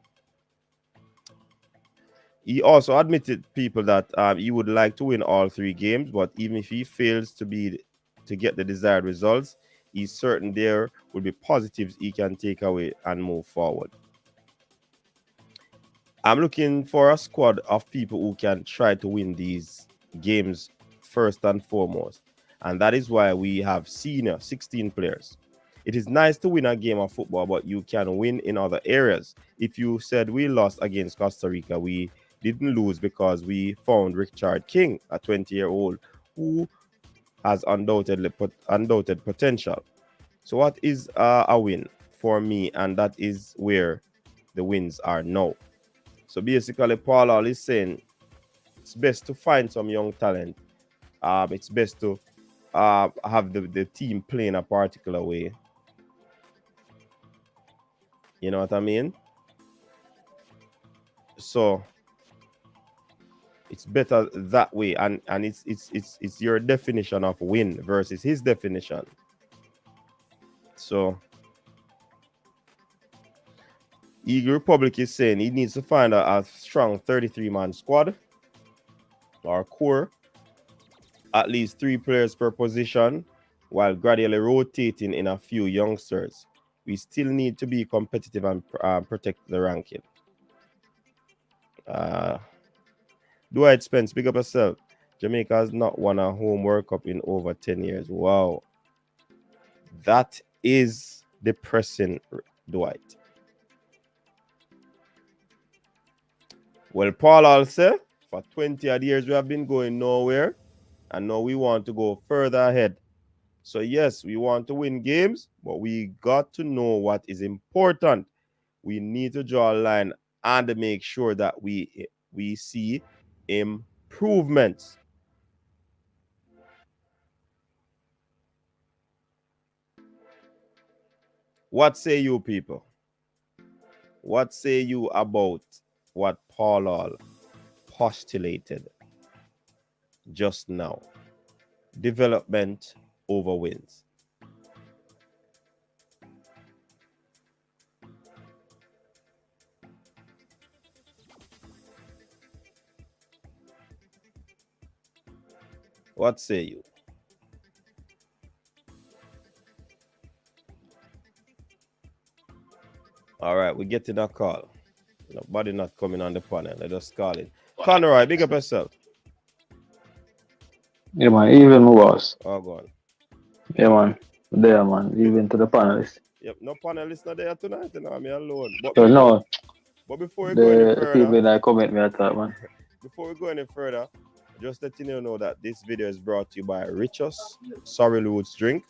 He also admitted people that he would like to win all 3 games, but even if he fails to get the desired results, he's certain there will be positives he can take away and move forward. I'm looking for a squad of people who can try to win these games first and foremost. And that is why we have senior 16 players. It is nice to win a game of football, but you can win in other areas. If you said we lost against Costa Rica, we didn't lose because we found Richard King, a 20-year-old who has undoubted potential. So what is a win for me? And that is where the wins are now. So basically, Paul Hall is saying it's best to find some young talent. It's best to have the team playing a particular way. You know what I mean? So it's better that way, and it's your definition of win versus his definition. So Eagle Republic is saying he needs to find a strong 33-man squad or core, at least 3 players per position, while gradually rotating in a few youngsters. We still need to be competitive and protect the ranking. Dwight Spence, big up yourself. Jamaica has not won a home World Cup in over 10 years. Wow. That is depressing, Dwight. Well, Paul also, for 20 odd years, we have been going nowhere. And now we want to go further ahead. So, yes, we want to win games, but we got to know what is important. We need to draw a line and make sure that we see improvements. What say you, people? What say you about what Paul Hall postulated just now? Development over wins. What say you? All right, we're getting a call. Nobody not coming on the panel. Let us call it. Conroy, big up yourself. Yeah, man, even was. Oh, go on. Yeah, man. There, man. Even to the panelists. Yep, no panelists not there tonight, you know, I'm alone. But before we the go any further, people that comment me at that, man. Before we go any further, just letting you know that this video is brought to you by Richos Sorry Lewis drink.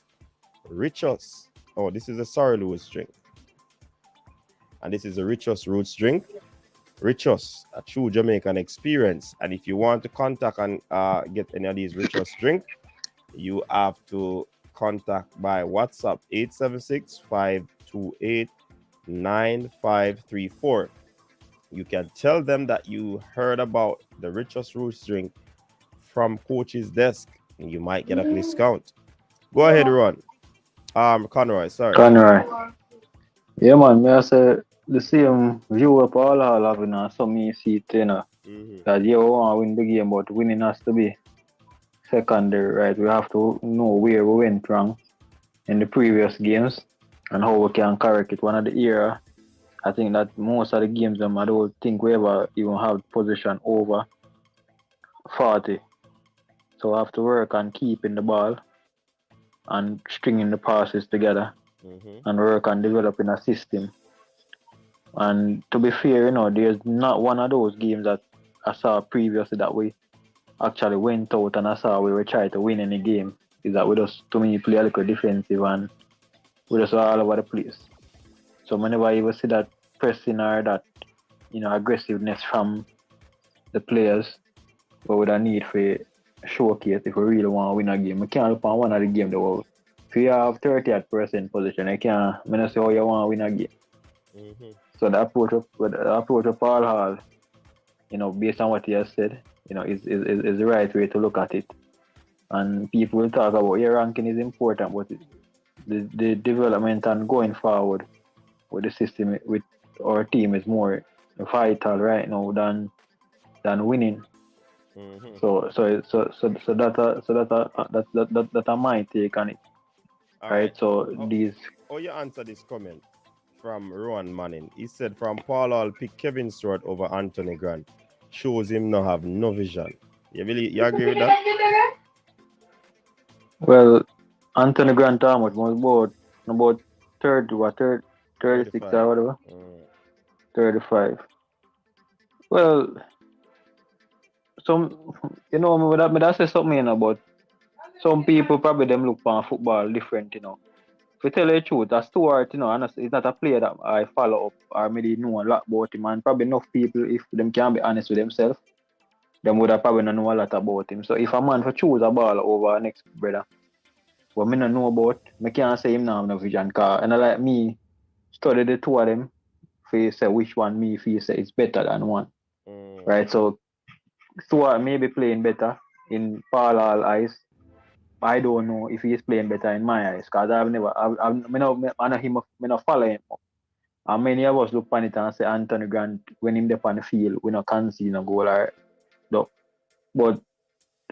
Richos. Oh, this is a Sorry Lewis drink. And this is a Richos Roots drink. Richos, a true Jamaican experience. And if you want to contact and get any of these Richos drink, you have to contact by WhatsApp 876-528-9534. You can tell them that you heard about the richest roots drink from Coach's Desk, you might get a discount. Go ahead, Ron. Conroy, sorry. Conroy. Yeah, man, me I say the same view up all having some me see it, you know. That you want to win the game, but winning has to be secondary, right? We have to know where we went wrong in the previous games and how we can correct it. One of the era, I think that most of the games, I don't think we ever even have possession over 40. So we have to work on keeping the ball and stringing the passes together and work on developing a system. And to be fair, you know, there's not one of those games that I saw previously that we actually went out and I saw we were trying to win any game. Is that we just, to me, play a little defensive and we just all over the place. So whenever you see that pressing or that, you know, aggressiveness from the players, but with a need for showcase if we really want to win a game. We can't look on one of the game though. If you have 30% position, I can't see how you want to win a game. So the approach of Paul Hall, you know, based on what he has said, you know, is the right way to look at it. And people will talk about your ranking is important, but the development and going forward with the system with our team is more vital right now than winning. So that my take on it. All right. So these. Oh, you answer this comment from Rowan Manning. He said from Paul, I'll pick Kevin Stewart over Anthony Grant. Shows him no have no vision. You agree with that? Well, Anthony Grant was about 36 or whatever. 35. Well, you know, that says something about some people probably them look on football different, you know. To tell you the truth, that's Stuart, you know, and it's not a player that I follow up or maybe know a lot about him. And probably enough people, if them can be honest with themselves, them would have probably not know a lot about him. So if a man for choose a ball over next brother, what me not know about, I can't say him now have no vision. And like me, study the two of them, for say which one me feel say is better than one. Right? So Stuart may be playing better in Paul Hall eyes. I don't know if he's playing better in my eyes because I not follow him up. And many of us look on it and say Anthony Grant, when him up on the field, we not concede no goal or no. But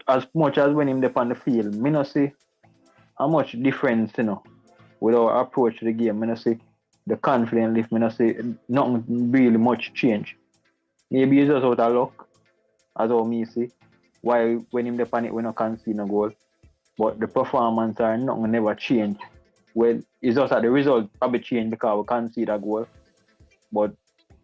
as much as when him up on the field, me not see how much difference, you know, with our approach to the game. Me not see the confidence lift, me not see nothing really much change. Maybe it's just out of luck, as all me see. Why when him up on it, we not concede no goal. But the performance are nothing never change. Well, it's just that the result probably change because we can't see that goal. But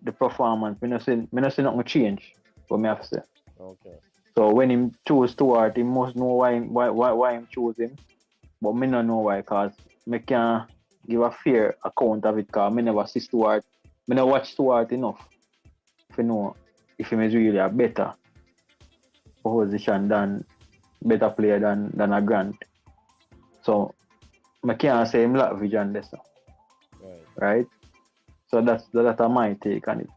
the performance, me not see nothing change. What me have to say. Okay. So when him choose Stuart, he must know why him choose him. But me not know why, cause me can't give a fair account of it, cause me never see Stuart. Me never watch Stuart enough to know if he is really a better position better player than a Grant. So I can't say him lack vision this. Right? So that's my take on it.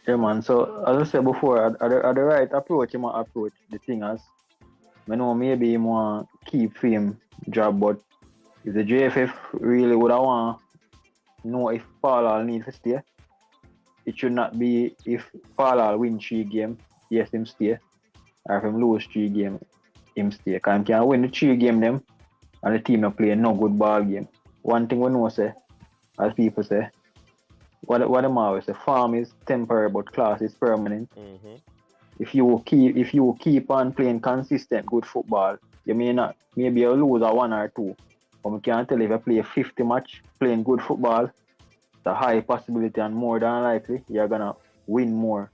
Yeah man, so as I said before, at the right approach, he might approach the thing as I know maybe he want keep him job, but if the JFF really would want to know if Paul Hall need to stay, it should not be if Paul Hall win 3 games, yes, him stay. Or if him lose 3 games, him stay. Because he can win the 3 games them and the team not play no good ball game. One thing we know say, as people say, what them always say, form is temporary but class is permanent. If you keep on playing consistent good football, you maybe you lose a 1 or 2. But we can't tell if you play 50 match playing good football, it's a high possibility and more than likely you're gonna win more.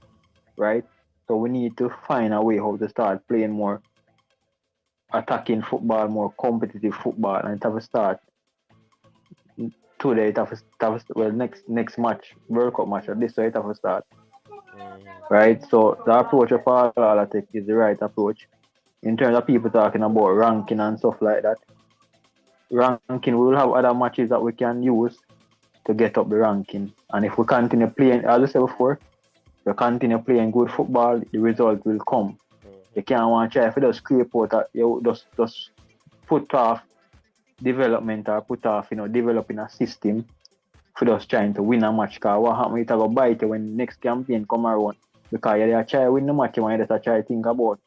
Right? So we need to find a way how to start playing more attacking football, more competitive football, and it have to start today. It have to next match, World Cup match, or this way it have to start. Right? So the approach of Paul Hall I think is the right approach. In terms of people talking about ranking and stuff like that, ranking, we will have other matches that we can use to get up the ranking. And if we continue playing, as I said before, you continue playing good football, the result will come. You can't want to try if you just scrape out you just put off development or put off, developing a system for just trying to win a match. Because what happens, it go bite you when next campaign come around. Because you try to win the match, when you just try to think about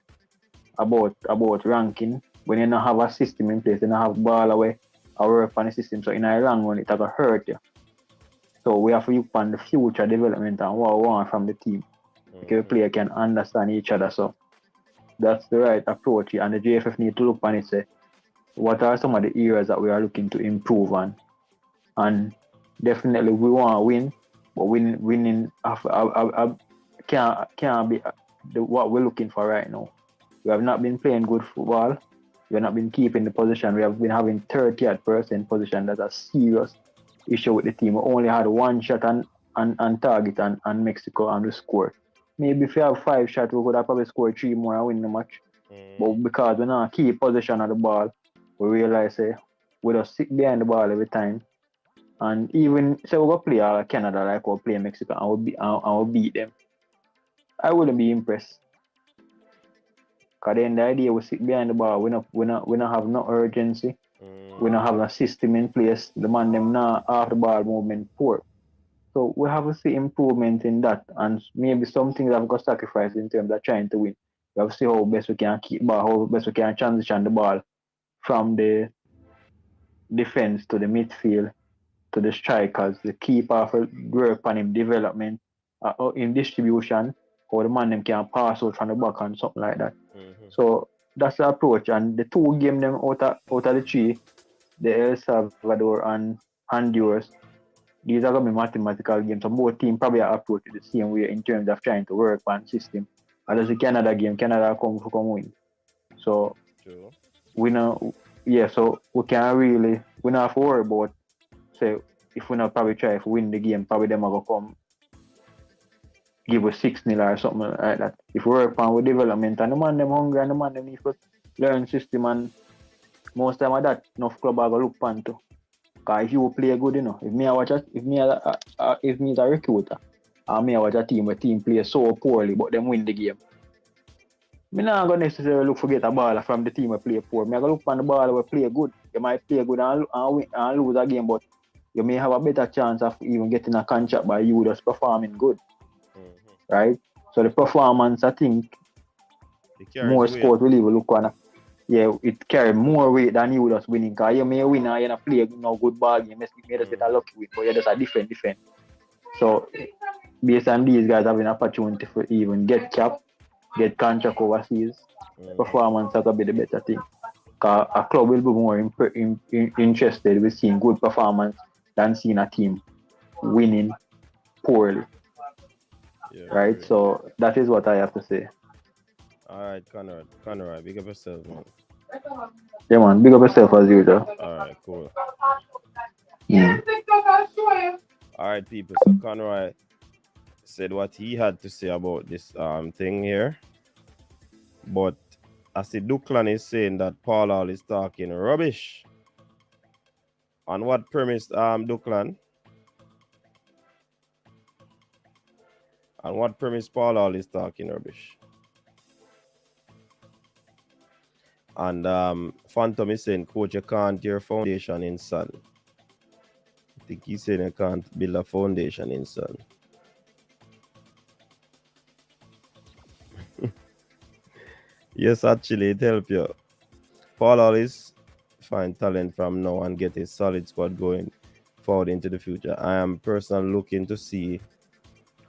ranking. When you don't have a system in place, you don't have ball away or work on the system. So in a long run, it will hurt you. So we have to look on the future development and what we want from the team. Because the player can understand each other. So that's the right approach. And the JFF need to look on it, say, what are some of the areas that we are looking to improve on? And definitely we want to win, but winning can't be what we're looking for right now. We have not been playing good football. We have not been keeping the position. We have been having 30% position. That's a serious issue with the team. We only had one shot on target and Mexico and we scored. Maybe if we have 5 shots, we could have probably scored 3 more and win the match. But because we not keep possession of the ball, we realize we just sit behind the ball every time. And even say we go play Canada like we play Mexico and we'll beat them, I wouldn't be impressed. Because then the idea we sit behind the ball, we not have no urgency. We don't have a system in place. The man them not off the ball movement poor. So we have to see improvement in that, and maybe some things have got sacrificed in terms of trying to win. We have to see how best we can keep ball, how best we can transition the ball from the defense to the midfield to the strikers, the keeper for work on him development, in distribution, how the man them can pass out from the back and something like that. So that's the approach. And the 2 games them out of the 3, the El Salvador and Honduras, these are going to be mathematical games. So both teams probably are approach it the same way in terms of trying to work on system. And as the Canada game, Canada come win. So we know, so we can't really, we not have to worry about, say, if we not probably try to win the game, probably them are going to come give us 6-0 or something like that. If we work on with development and the man them hungry and the man them need to learn system, and most time of that, enough club are going to look pan to. Because if you play good, if me is a recruiter, and me I watch a team play so poorly, but them win the game, me not going to necessarily look for get a ball from the team that play poor. Me I going to look on the ball that play good. You might play good and win and lose a game, but you may have a better chance of even getting a contract by you just performing good. Right? So the performance, I think, more scores will even look on. It carry more weight than you just winning. Because you may win and you not play no good ball game. You just get a lucky win, but you're just a different. So based on these guys having an opportunity for even get cap, get contract overseas, performance that will be the better thing. Because a club will be more interested with seeing good performance than seeing a team winning poorly. Right? So that is what I have to say. Alright, Conrad, big up yourself, man. Yeah, man, big up yourself as usual. Alright, cool. Yeah. Alright, people. So Conroy said what he had to say about this thing here. But I see Duclan is saying that Paul Hall is talking rubbish. On what premise, Duclan? On what premise Paul Hall is talking rubbish? And Phantom is saying, Coach, you can't do your foundation in sun. I think he's saying you can't build a foundation in sun. Yes, actually, it helps you. Paul always find talent from now and get a solid squad going forward into the future. I am personally looking to see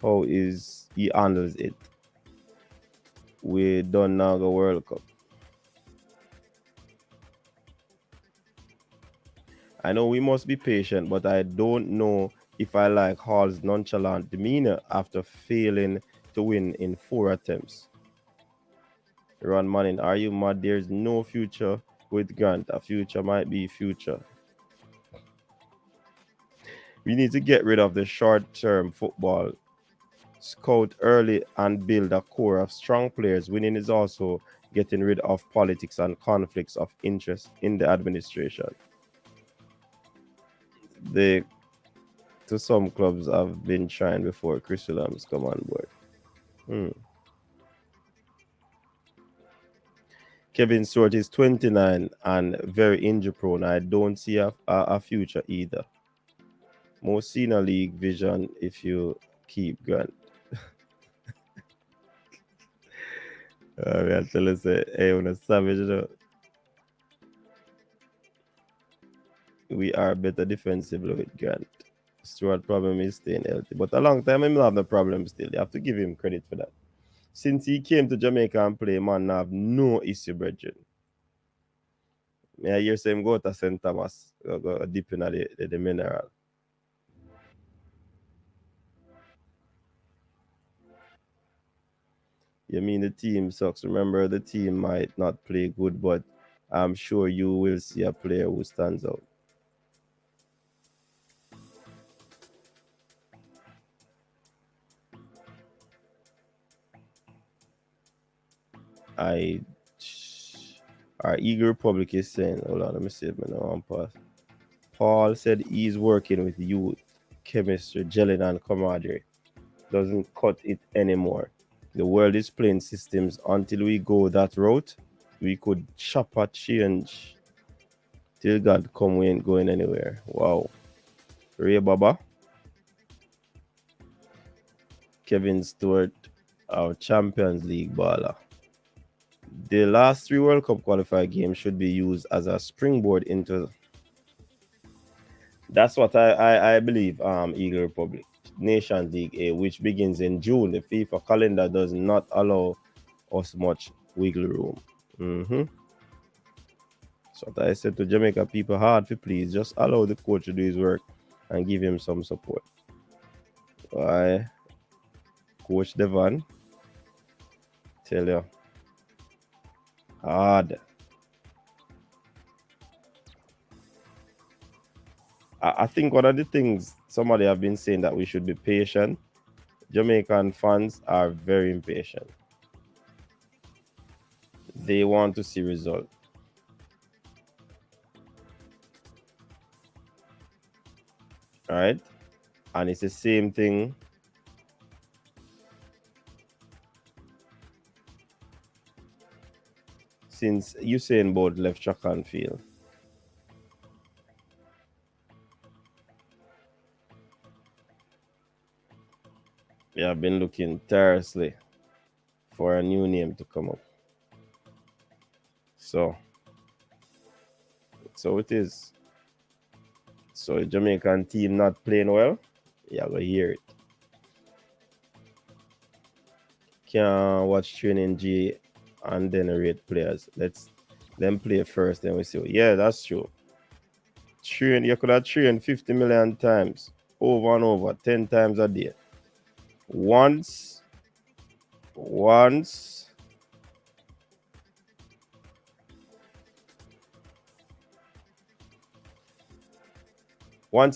how he handles it. We don't now go World Cup. I know we must be patient, but I don't know if I like Hall's nonchalant demeanor after failing to win in 4 attempts. Ron Manning, are you mad? There's no future with Grant. A future might be future. We need to get rid of the short-term football. Scout early and build a core of strong players. Winning is also getting rid of politics and conflicts of interest in the administration. To some clubs have been trying before Chris Williams come on board. Kevin Stewart is 29 and very injury prone. I don't see a future either. More senior league vision if you keep Grant. I tell us, hey, on a savage, you know, we are better defensively with Grant. Stewart problem is staying healthy, but a long time him have no problem still. You have to give him credit for that. Since he came to Jamaica and play, man, have no issue, brethren. I hear him go to St. Thomas, go deep in the mineral. You mean the team sucks? Remember, the team might not play good, but I'm sure you will see a player who stands out. Our Eagle Republic is saying, hold on, let me see if I know one pass. Paul said he's working with youth, chemistry, gelling, and camaraderie. Doesn't cut it anymore. The world is playing systems. Until we go that route, we could chop a change. Till God come, we ain't going anywhere. Wow. Ray Baba. Kevin Stewart, our Champions League baller. The last 3 World Cup qualifier games should be used as a springboard into. That's what I believe. Eagle Republic Nations League A, which begins in June. The FIFA calendar does not allow us much wiggle room. So I said to Jamaica people, hard for please just allow the coach to do his work and give him some support. Why, Coach Devon, tell you, hard. I think one of the things somebody have been saying that we should be patient. Jamaican fans are very impatient. They want to see results. All right, and it's the same thing. Since Usain Bolt left track and field. We have been looking tirelessly for a new name to come up. So it is. So the Jamaican team not playing well, you're going to hear it. Can't watch training G and then rate players. Let's them play first, then we see. Yeah, that's true. You could have trained 50 million times, over and over, 10 times a day. Once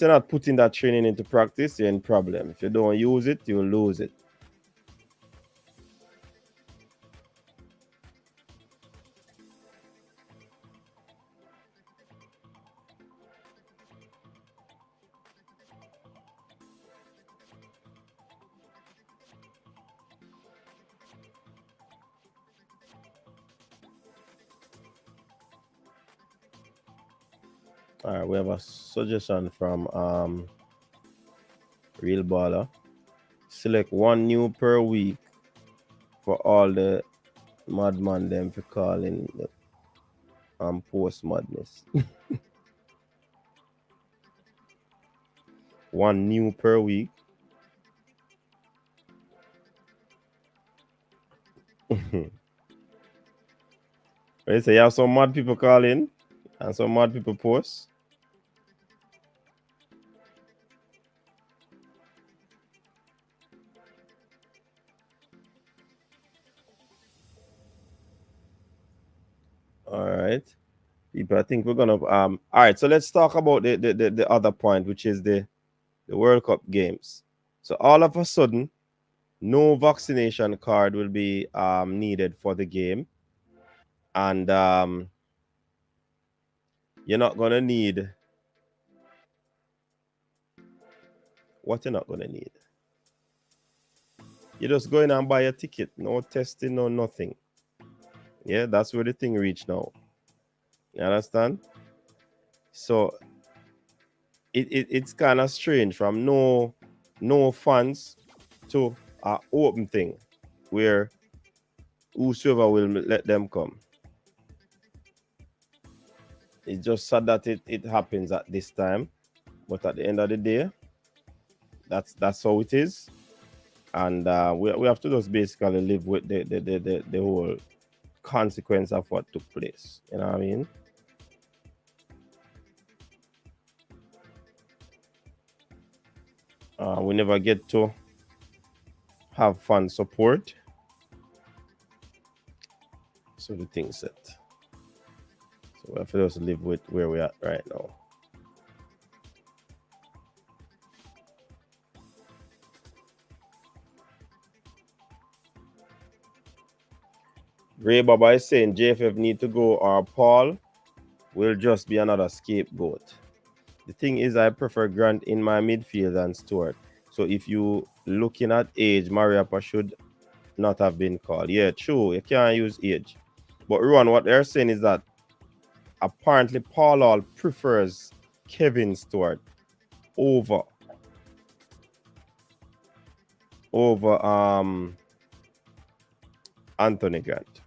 you're not putting that training into practice, you're in problem. If you don't use it, you'll lose it. All right, we have a suggestion from Real Baller. Select one new per week for all the madman them for calling the post madness. One new per week. Right, so you have some mad people calling and some mad people post. All right, people. I think we're gonna all right. So let's talk about the other point, which is the World Cup games. So all of a sudden, no vaccination card will be needed for the game, and you're not gonna need what you're not gonna need. You just go in and buy a ticket. No testing, no nothing. Yeah, that's where the thing reach now. You understand? So it's kind of strange from no fans to an open thing where whosoever will let them come. It's just sad that it happens at this time, but at the end of the day, that's how it is, and we have to just basically live with the whole consequence of what took place. You know what I mean? We never get to have fan support, so the thing's set. So we have to just live with where we're at right now. Ray Baba is saying JFF need to go or Paul will just be another scapegoat. The thing is, I prefer Grant in my midfield than Stewart. So if you looking at age, Mariappa should not have been called. Yeah, true. You can't use age. But Ruan, what they're saying is that apparently Paul Hall prefers Kevin Stewart over Anthony Grant.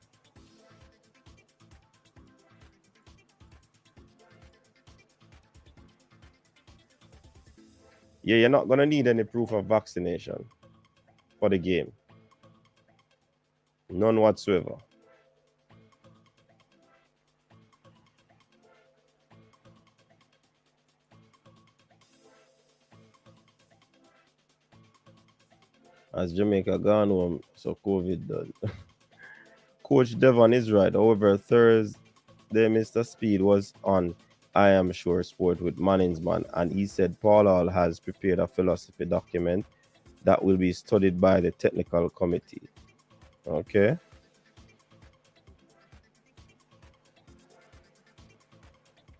Yeah, you're not gonna need any proof of vaccination for the game. None whatsoever. As Jamaica gone home, so COVID done. Coach Devon is right. However, Thursday, Mr. Speed was on I Am Sure Sport with Manningsman, and he said Paul Hall has prepared a philosophy document that will be studied by the technical committee. Okay.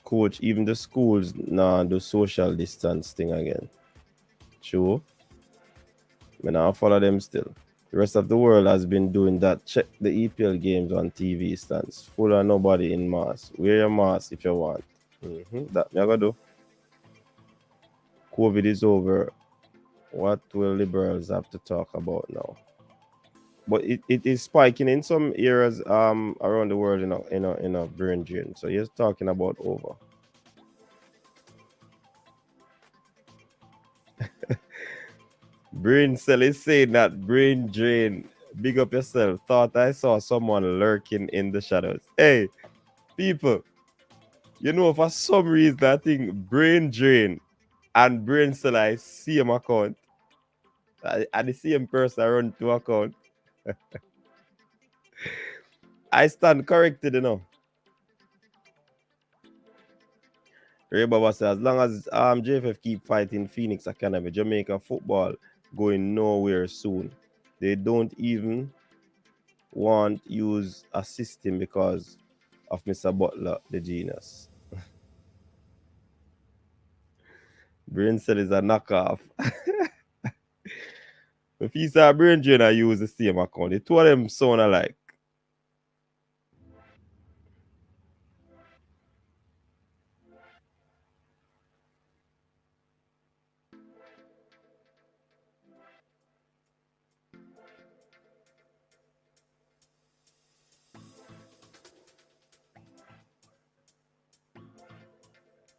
Coach, even the schools now do social distance thing again. True. I now follow them still. The rest of the world has been doing that. Check the EPL games on TV stands. Full of nobody in mask. Wear your mask if you want. That me I gotta do. COVID is over. What will liberals have to talk about now? But it is spiking in some areas around the world in a brain drain. So you're talking about over. Brain cell is saying that brain drain. Big up yourself. Thought I saw someone lurking in the shadows. Hey, people, you know, for some reason I think brain drain and brain cell I same account. And the same person I run two account. I stand corrected, you know. Ray Baba says, as long as JFF keep fighting Phoenix Academy, Jamaica football going nowhere soon. They don't even want use a system because of Mr. Butler, the genius. Brain cell is a knockoff. If you say brain drain, I use the same account. The two of them sound alike.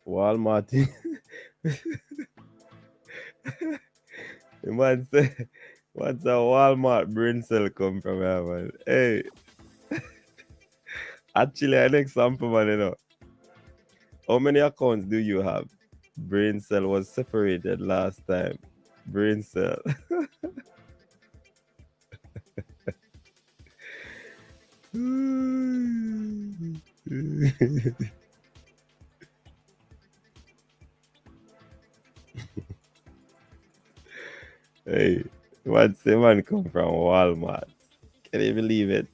Walmart. The man say, what's a Walmart brain cell come from here, man? Hey. Actually, an example, man, you know. How many accounts do you have? Brain cell was separated last time. Brain cell. Hey, what's the man come from Walmart? Can you believe it?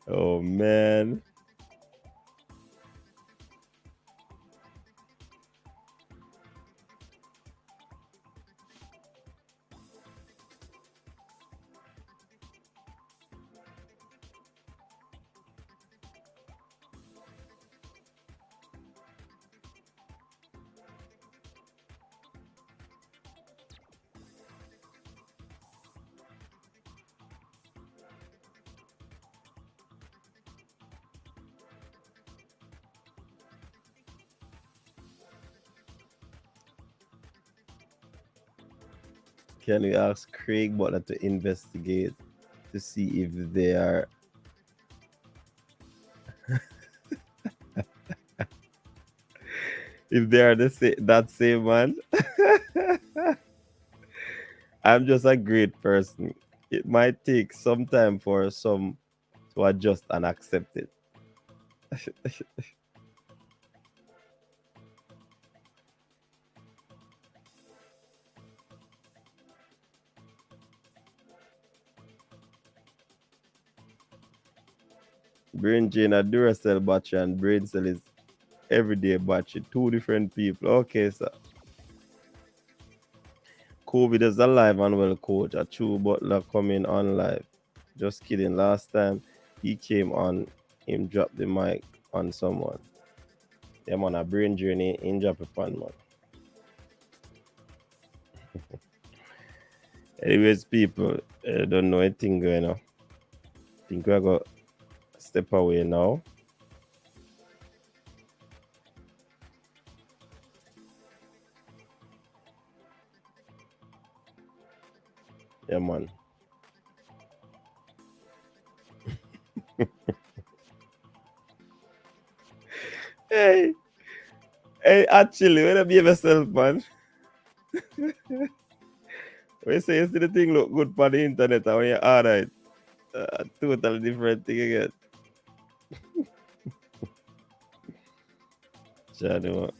Oh man. Can we ask Craig Butler to investigate to see if they are if they are that same man? I'm just a great person. It might take some time for some to adjust and accept it. Brain Jane a Duracell battery and brain cell is everyday battery. Two different people. Okay, sir. COVID is alive and well, coach. A true Butler coming on live. Just kidding. Last time he came on, him dropped the mic on someone. Yeah, man, a brain journey in Japan, man. Anyways, people, I don't know anything going on. I think we're going to step away now. Yeah, man. Hey, actually, when I behave yourself, man. When you say you see the thing look good on the internet and when you order it, totally different thing again. Shadow.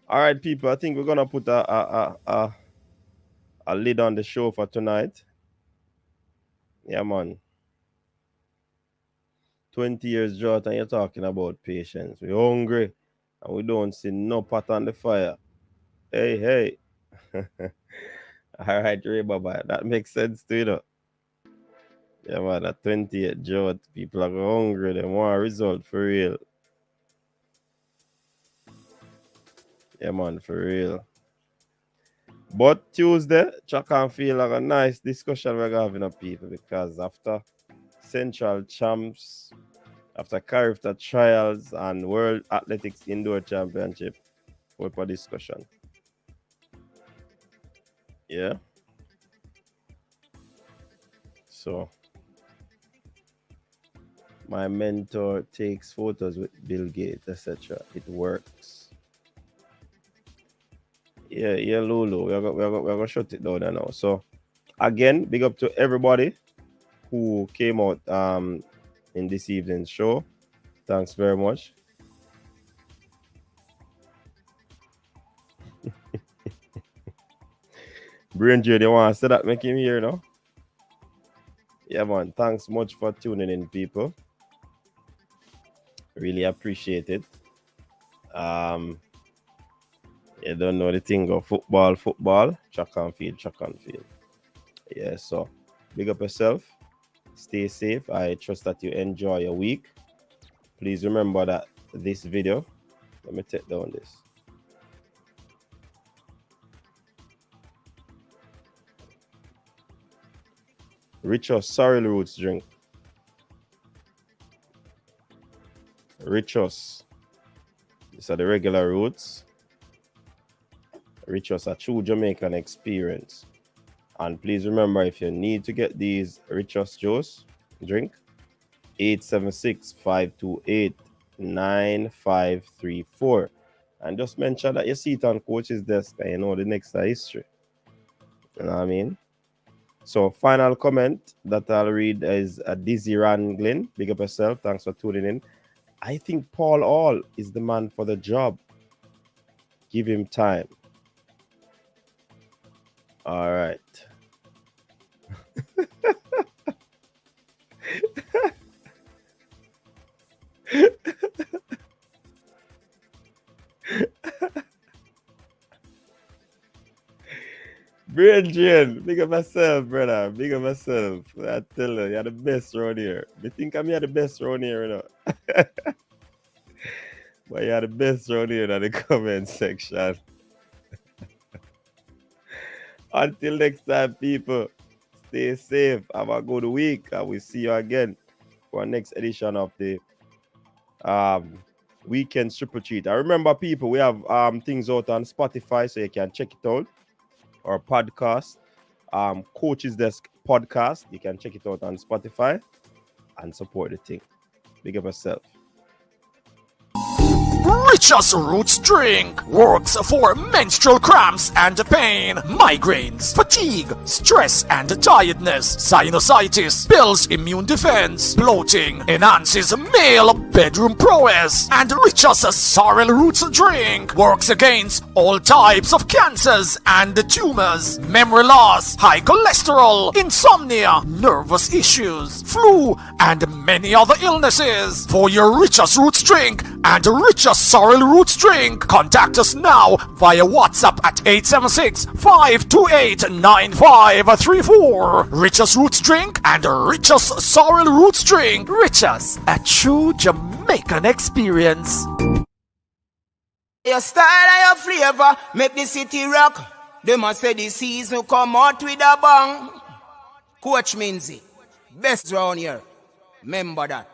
All right, people. I think we're gonna put a lid on the show for tonight. Yeah, man. 20 years drought, and you're talking about patience. We're hungry, and we don't see no pot on the fire. Hey. All right, Ray Baba. That makes sense to you, know. Yeah, man. At 28 drought, people are hungry. They want a result for real. Yeah, man, for real. But Tuesday, Chuck and feel like a nice discussion we're having up people because after Central Champs, after Carifta Trials and World Athletics Indoor Championship, we're for discussion. Yeah. So my mentor takes photos with Bill Gates, etc. It works. Yeah, Lulu. We're gonna shut it down now. So again, big up to everybody who came out in this evening's show. Thanks very much. Brain J, you want to say that? Make him hear, no? Yeah, man. Thanks much for tuning in, people. Really appreciate it. You don't know the thing of football, track and field. Yeah, so big up yourself. Stay safe. I trust that you enjoy your week. Please remember that this video, let me take down this. Richos sorrel roots drink. Richos. These are the regular roots. Richos, a true Jamaican experience. And please remember, if you need to get these Richos juice drink, 876-528-9534. And just mention that you see it on coach's desk and you know the next history. You know what I mean? So final comment that I'll read is Dizzy Ranglin. Big up yourself. Thanks for tuning in. I think Paul Hall is the man for the job. Give him time. All right. Brain drain. Big up myself, brother. Big up myself. I tell you, you're the best around here. I think I'm the best around here, you know. But you're the best around here in the comment section. Until next time, people, stay safe. Have a good week. I will see you again for our next edition of the Weekend TripleTreat. I remember, people, we have things out on Spotify, so you can check it out. Our podcast, Coach's Desk podcast. You can check it out on Spotify and support the thing. Big up yourself. Richest Roots drink works for menstrual cramps and pain, migraines, fatigue, stress and tiredness, sinusitis, builds immune defense, bloating, enhances male bedroom prowess, and Richest Sorrel Roots drink works against all types of cancers and tumors, memory loss, high cholesterol, insomnia, nervous issues, flu, and many other illnesses. For your Richest Roots drink and Richest Sorrel Roots drink, contact us now via WhatsApp at 876-528-9534. Richest Roots drink and Richest Sorrel Roots drink. Richest, a true Jamaican experience. Your style and your flavor make the city rock. They must say the season come out with a bang. Coach Minzy, best round here. Remember that.